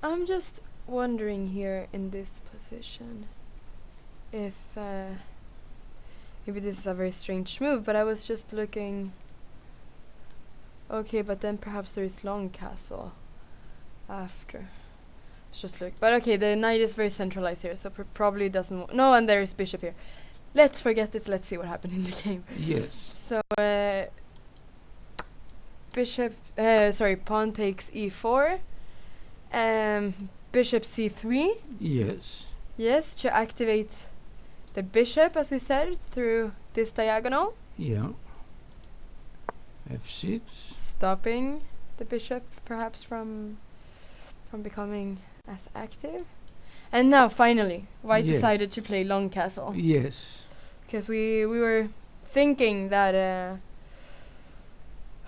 I'm just wondering here in this position if maybe this is a very strange move, but I was just looking. Okay, but then perhaps there is long castle after. Let's just look. But okay, the knight is very centralized here, so probably doesn't. No, and there is bishop here. Let's forget this. Let's see what happened in the game. Yes. So pawn takes e4. Bishop c3. Yes. Yes, to activate the bishop, as we said, through this diagonal. Yeah. f6. Stopping the bishop, perhaps from becoming as active. And now, finally, white decided to play long castle. Yes. Because we were thinking that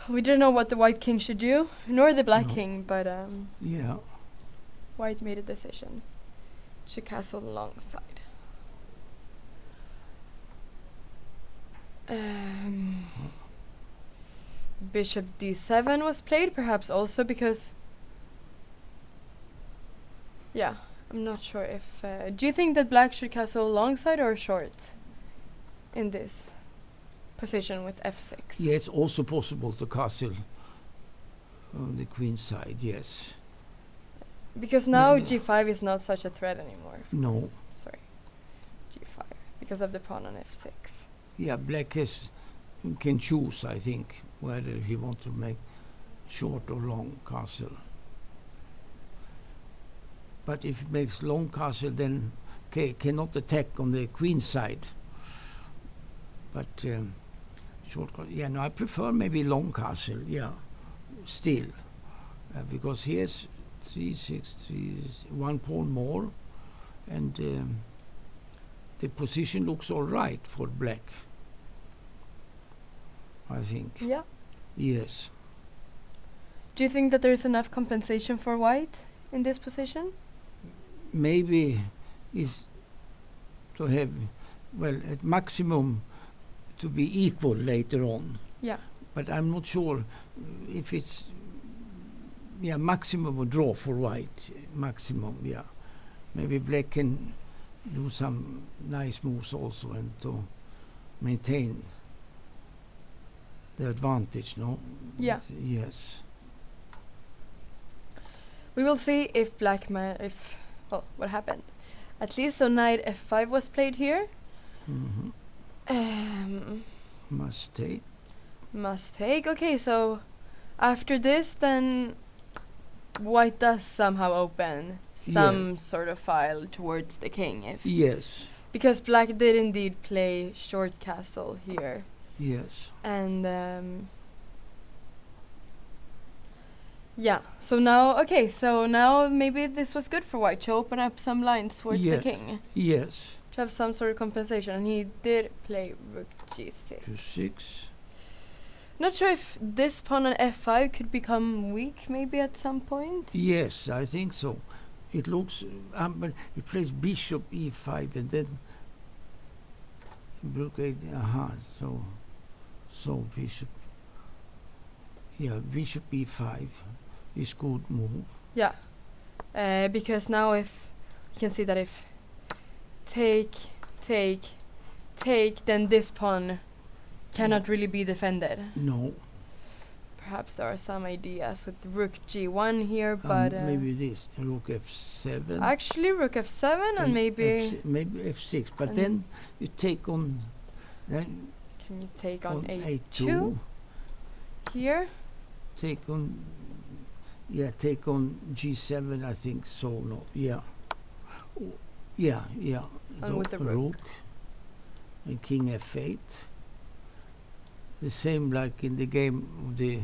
we didn't know what the white king should do, nor the black king, but white made a decision to castle alongside. Bishop d7 was played, perhaps also because... Yeah, I'm not sure if... do you think that black should castle alongside or short in this position with f6? Yeah, it's also possible to castle on the queen side, yes. Because now g5 is not such a threat anymore. No. Sorry. g5. Because of the pawn on f6. Yeah, black can choose, I think, whether he wants to make short or long castle. But if he makes long castle, then cannot attack on the queen side. But short castle, no, I prefer maybe long castle, still. Because he has 3, 6, 3, 1 pawn more, and the position looks all right for black, I think. Yeah. Yes. Do you think that there is enough compensation for white in this position? Maybe is to have, at maximum to be equal later on. Yeah. But I'm not sure if it's maximum or draw for white. Maximum, yeah. Maybe black can do some nice moves also and to maintain the advantage, no? Yeah. Yes. We will see if what happened. At least so knight f5 was played here. Must take. Must take. Okay, so after this, then white does somehow open some sort of file towards the king. Yes. Because black did indeed play short castle here. Yes. And so now maybe this was good for white to open up some lines towards the king. Yes. To have some sort of compensation, and he did play rook g6. To6. Not sure if this pawn on f5 could become weak maybe at some point. Yes, I think so. It looks, but he plays bishop e5 and then rook 8. So bishop. Yeah, bishop e5 is good move. Yeah, because now if you can see that if take, then this pawn cannot really be defended. No. Perhaps there are some ideas with rook g1 here, but maybe this rook f7. Actually, rook f7 and maybe maybe f6. But then you take on. Then can you take on a2 here? Take on g7. I think so. No. Yeah. And with the rook and king f8. The same like in the game of the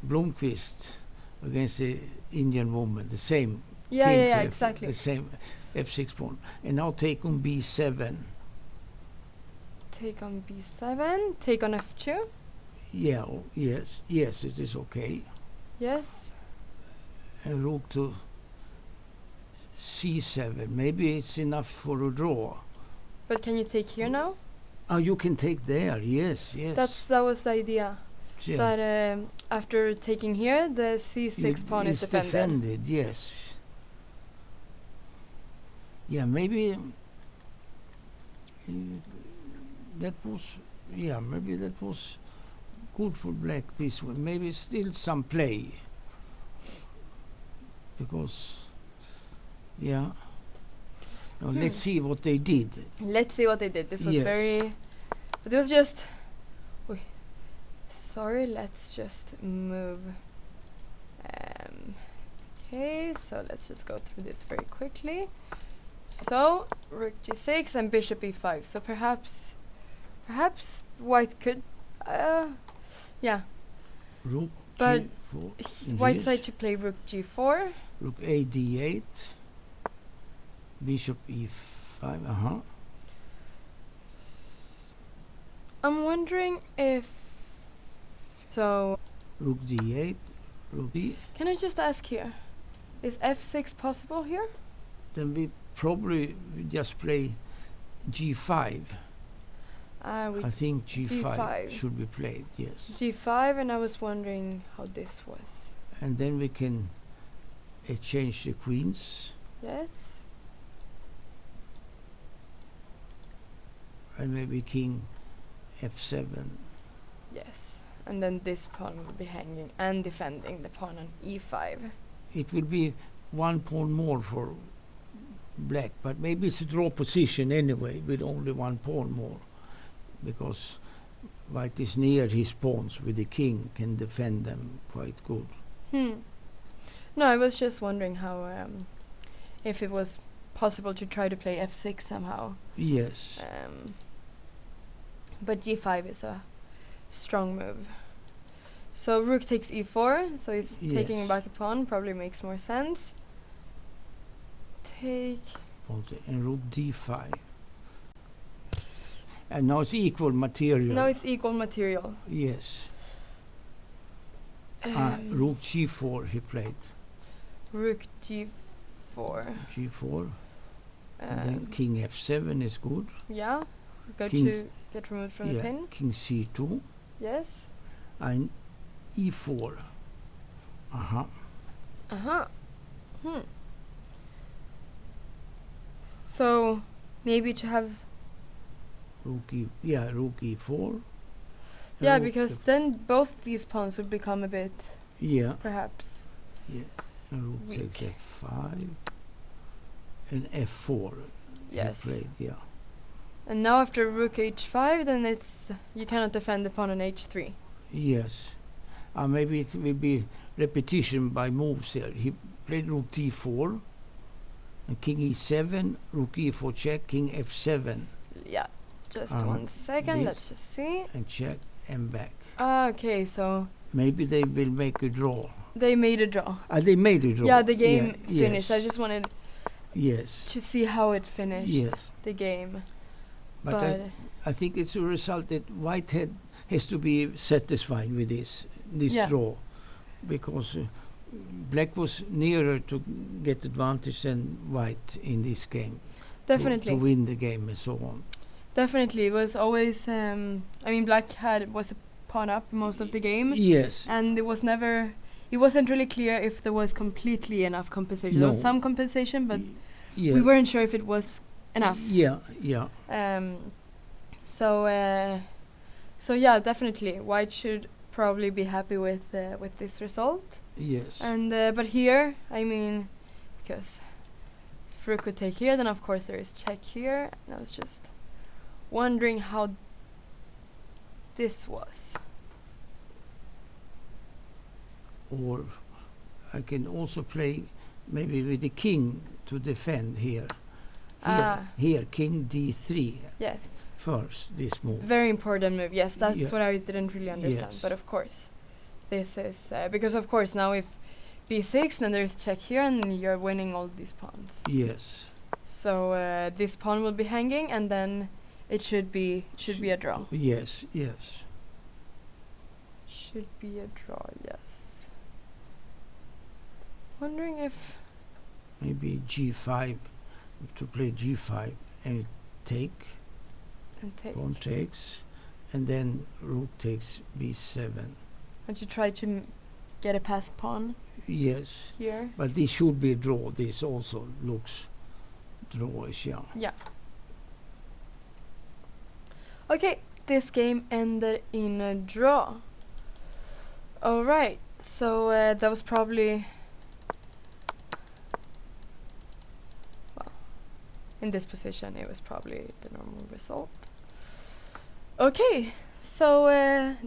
Blomqvist against the Indian woman. The same. Yeah, exactly. The same f6 pawn. And now take on b7. Take on b7. Take on f2. Yeah. Yes. It is okay. Yes. And rook to c7. Maybe it's enough for a draw. But can you take here now? Oh, you can take there. Yes. That was the idea. Yeah. That after taking here, the c6 pawn is defended. Yes. Yeah, maybe that was good for black this one. Maybe still some play because let's see what they did. Let's see what they did. This was but it was just sorry, let's just move. Okay, so let's just go through this very quickly. So rook g6 and bishop e5. So perhaps white could rook but g4. White side to play rook g4. Rook a d8. Bishop e5. I'm wondering if rook d8, rook d. Can I just ask here, is f6 possible here? Then we probably just play g5. I think g5 should be played. Yes. G5, and I was wondering how this was. And then we can exchange the queens. Yes. And maybe king f7. Yes. And then this pawn will be hanging and defending the pawn on e5. It will be one pawn more for black, but maybe it's a draw position anyway with only one pawn more, because white is near his pawns with the king, can defend them quite good. No, I was just wondering how if it was possible to try to play f6 somehow. Yes. But g5 is a strong move. So rook takes e4, so he's taking back a pawn, probably makes more sense. Take. And rook d5. And now it's equal material. Now it's equal material. Yes. Rook g4 he played. Rook g4. G4. And then king f7 is good. Yeah. to get removed from the pin. King c2. Yes. And e4. So maybe to have rook e4. Yeah, because then both these pawns would become a bit perhaps rook weak. takes f5 and f4. Yes. Played, and now after rook h5, then it's you cannot defend the pawn on h3. Yes. Maybe it will be repetition by moves here. He played rook d4 and king e7, rook e4 check, king f7. Yeah, just 1 second, let's just see. And check and back. Okay, so maybe they will make a draw. They made a draw. They made a draw. Yeah, the game finished. I just wanted to see how it finished. Yes. The game. But I think it's a result that Whitehead has to be satisfied with this draw, because Black was nearer to get advantage than White in this game. Definitely. To win the game and so on. Definitely. It was always, Black was a pawn up most of the game. Yes. And it wasn't really clear if there was completely enough compensation. No. There was some compensation, but we weren't sure if it was enough. Yeah. So yeah, definitely, White should probably be happy with this result. Yes. And but here, because if Rook could take here, then of course there is check here. And I was just wondering how this was. Or I can also play maybe with the king to defend here. Here, king d3. Yes. First, this move. Very important move. Yes, that's what I didn't really understand. Yes. But of course, this is because of course now if b6, then there's check here, and you're winning all these pawns. Yes. So this pawn will be hanging, and then it should be a draw. Yes. Should be a draw. Yes. Wondering if maybe g5 to play g5 and take. Pawn takes, and then rook takes b7. And you try to get a passed pawn. Yes. Here. But this should be a draw. This also looks drawish, Yeah. Okay, this game ended in a draw. All right, so that was probably in this position. It was probably the normal result. Okay, so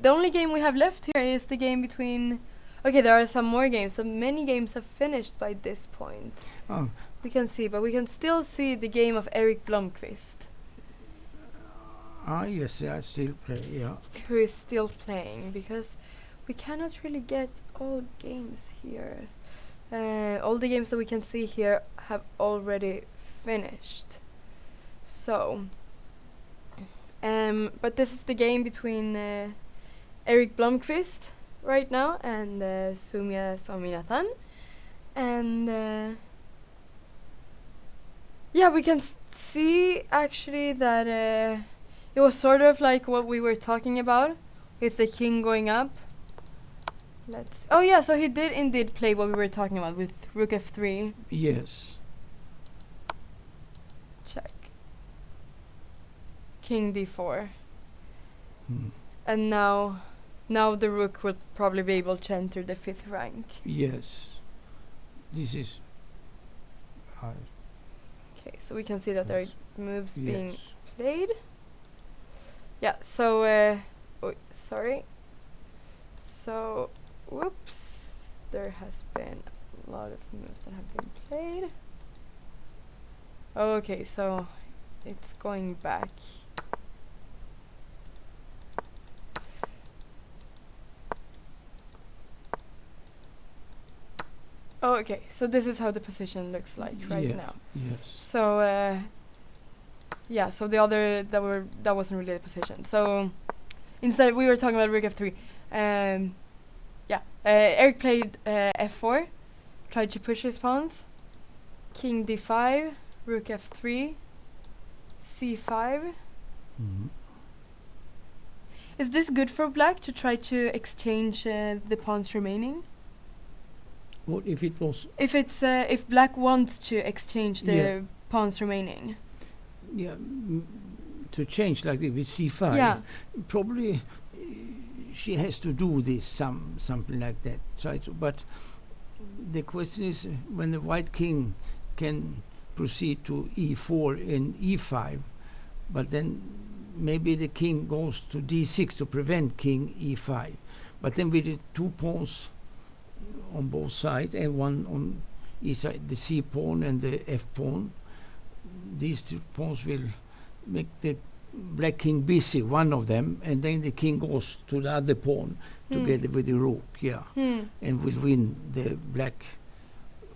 the only game we have left here is the game between... Okay, there are some more games. So many games have finished by this point. Oh. We can see, but we can still see the game of Erik Blomqvist. Yes, I still play, yeah. Who is still playing, because we cannot really get all games here. All the games that we can see here have already finished. So... but this is the game between Erik Blomqvist right now and Soumya Swaminathan. And we can see actually that it was sort of like what we were talking about with the king going up. So he did indeed play what we were talking about with rook f3. Yes. Check. King d4. Hmm. And now the rook will probably be able to enter the 5th rank. Yes. This is... Okay, so we can see that there are moves being played. Yeah, so... sorry. So, whoops. There has been a lot of moves that have been played. Okay, so it's going back. Okay, so this is how the position looks like right now. Yes. So so the other that wasn't really the position. So instead we were talking about rook f3. Erik played f4, tried to push his pawns. King d5, rook f3, c5, Mhm. Is this good for black to try to exchange the pawns remaining? What if it was? If black wants to exchange the Yeah. pawns remaining. Yeah, to change like this with c5. Yeah. Probably she has to do this something like that. But the question is when the white king can proceed to e4 and e5, but then maybe the king goes to d6 to prevent king e5. But then with the 2 pawns on both sides and one on each side, the c pawn and the f pawn, these 2 pawns will make the black king busy, one of them, and then the king goes to the other pawn together with the rook, and will win the black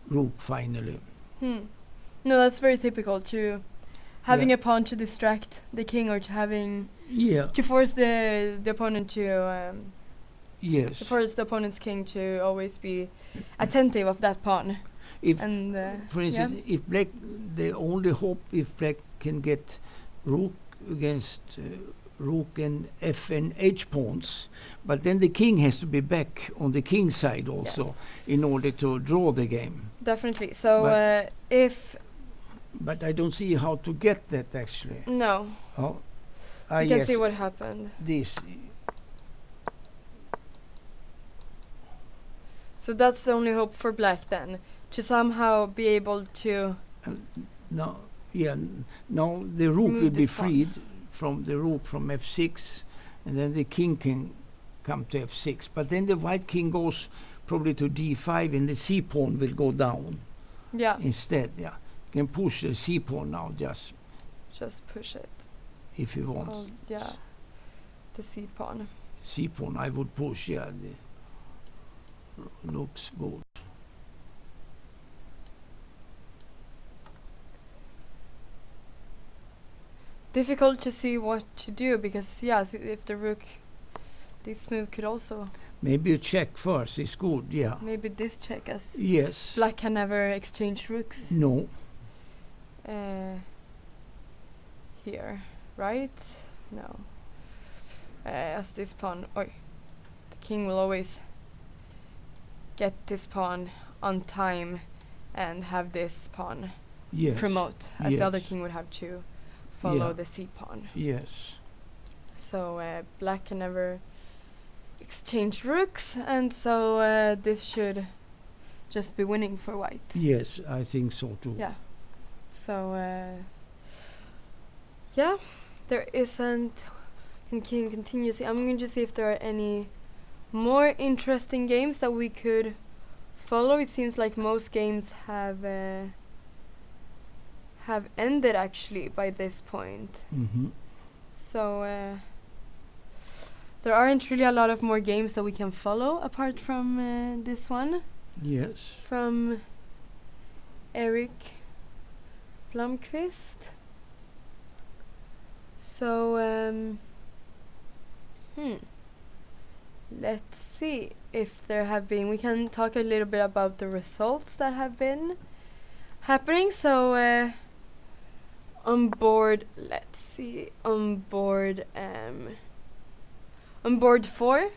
rook finally. No, that's very typical to having a pawn to distract the king, or to having to force the opponent to to force the opponent's king to always be attentive of that pawn. For instance, if black, the only hope if black can get rook against rook and f and h pawns, but then the king has to be back on the king side also in order to draw the game. Definitely. So but I don't see how to get that actually. No. Oh, you can see what happened. This. So that's the only hope for black then, to somehow be able to. No, the rook will be freed from the rook from f6, and then the king can come to f6. But then the white king goes probably to d5, and the c pawn will go down. Yeah. Instead, can push the c pawn now. Just push it. If he wants. Oh, yeah. The c pawn. C pawn, I would push. Yeah. Looks good. Difficult to see what to do because so if the rook, this move could also. Maybe a check first is good. Yeah. Maybe this check as. Yes. Black can never exchange rooks. No. Here, right? No. As this pawn. The king will always get this pawn on time and have this pawn promote, as the other king would have to follow the c pawn. Yes. So black can never exchange rooks, and so this should just be winning for white. Yes, I think so too. Yeah. So there isn't. And king continues. I'm going to see if there are any more interesting games that we could follow. It seems like most games have ended actually by this point. Mm-hmm. So there aren't really a lot of more games that we can follow apart from this one. Yes. From Eric Blomqvist. So let's see if there have been. We can talk a little bit about the results that have been happening. So on board, let's see, on board 4,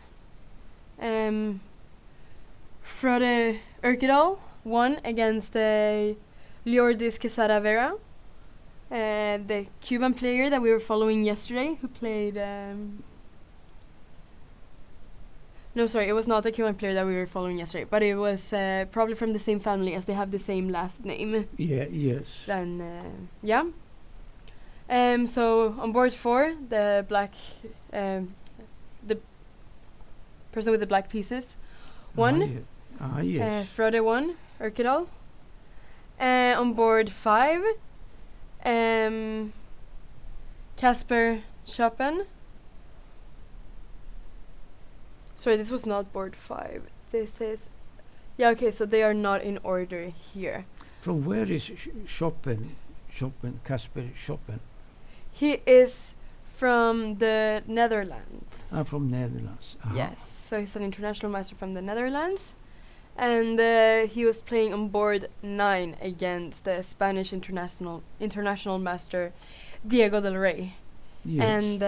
Frode Urkedal won against Liordis Quesada-Vera, the Cuban player that we were following yesterday, who played. No, sorry, it was not the Cuban player that we were following yesterday, but it was probably from the same family, as they have the same last name. Yeah. Yes. Then so on board 4, the black, the person with the black pieces won. Yes. Frode won, Urkedal. On board 5, Casper Chopin. Sorry, this was not board 5. This is. Yeah, okay, so they are not in order here. From where is Chopin, Casper Chopin? He is from the Netherlands. From Netherlands. Yes, so he's an international master from the Netherlands. And he was playing on board 9 against the Spanish international master Diego del Rey. Yes. And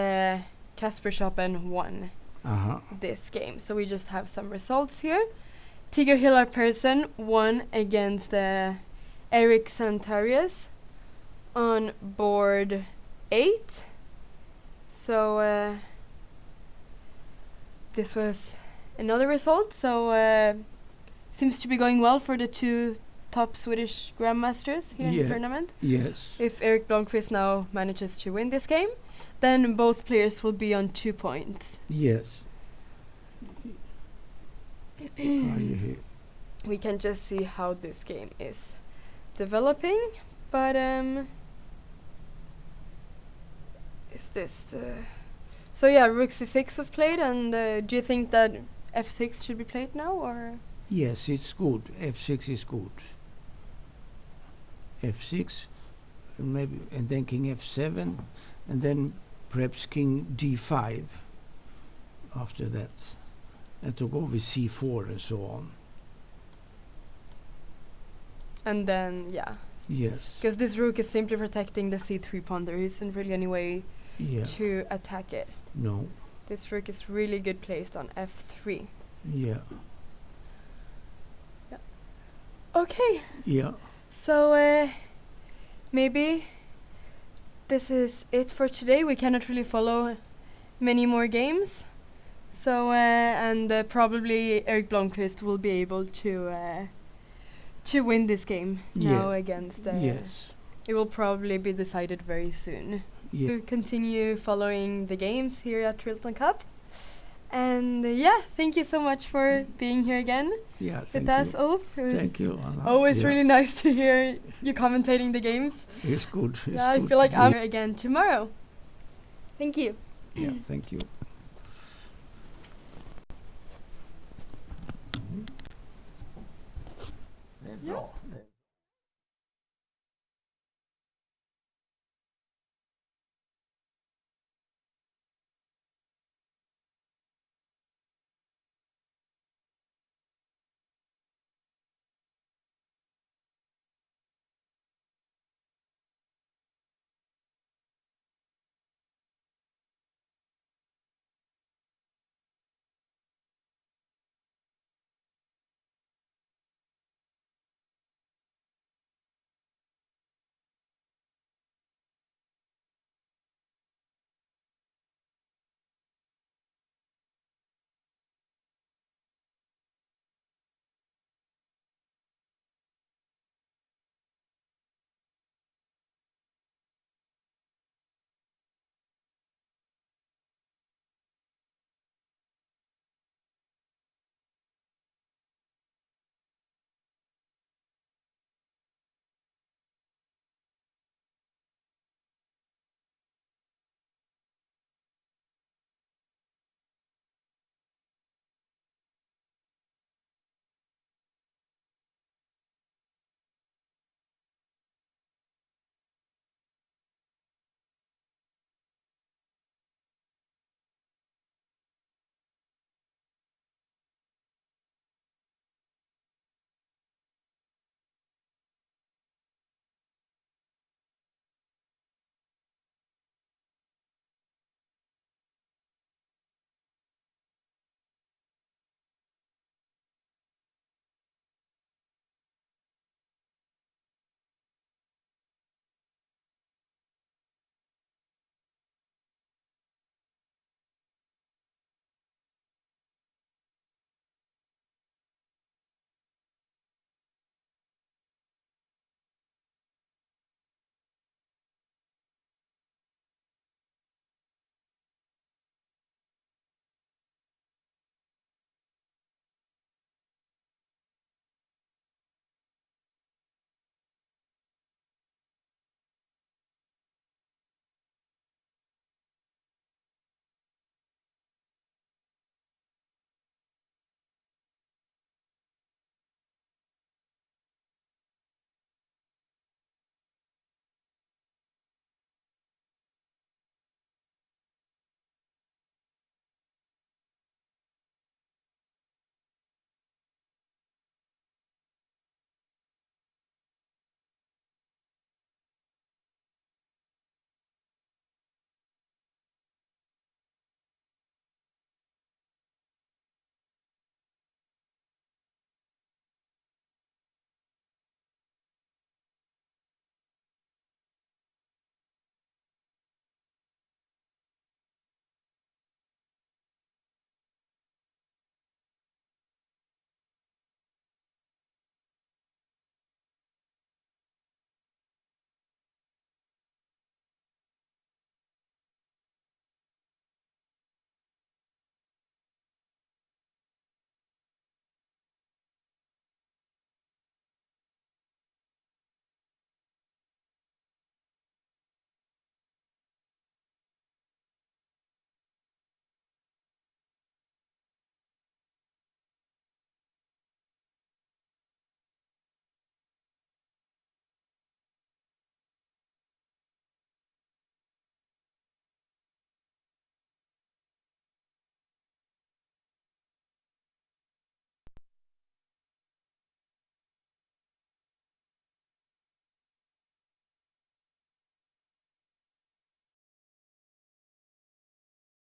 Kasper Schoppen won Uh-huh. this game. So we just have some results here. Tiger Hillar Persson won against Eric Santarius on board 8. So this was another result. So seems to be going well for the two top Swedish grandmasters here in the tournament. Yes. If Erik Blomqvist now manages to win this game, then both players will be on 2 points. Yes. We can just see how this game is developing, but is this the... So yeah, Rook C6 was played, and do you think that F6 should be played now, or...? Yes, it's good. F6 is good. F6, maybe, and then King F7, and then perhaps King D5 after that, and to go with C4 and so on. And then, yeah. Yes. Because this rook is simply protecting the C3 pawn. There isn't really any way to attack it. No. This rook is really good placed on F3. Yeah. Okay. Yeah. So maybe this is it for today. We cannot really follow many more games. So and probably Erik Blomqvist will be able to win this game now against. Yes. It will probably be decided very soon. Yeah. We'll continue following the games here at Rilton Cup. And thank you so much for being here again with us, Ulf. Thank you. Always really nice to hear you commentating the games. It's good. It's I good. feel like I'm here again tomorrow. Thank you. Yeah, thank you. Det är bra.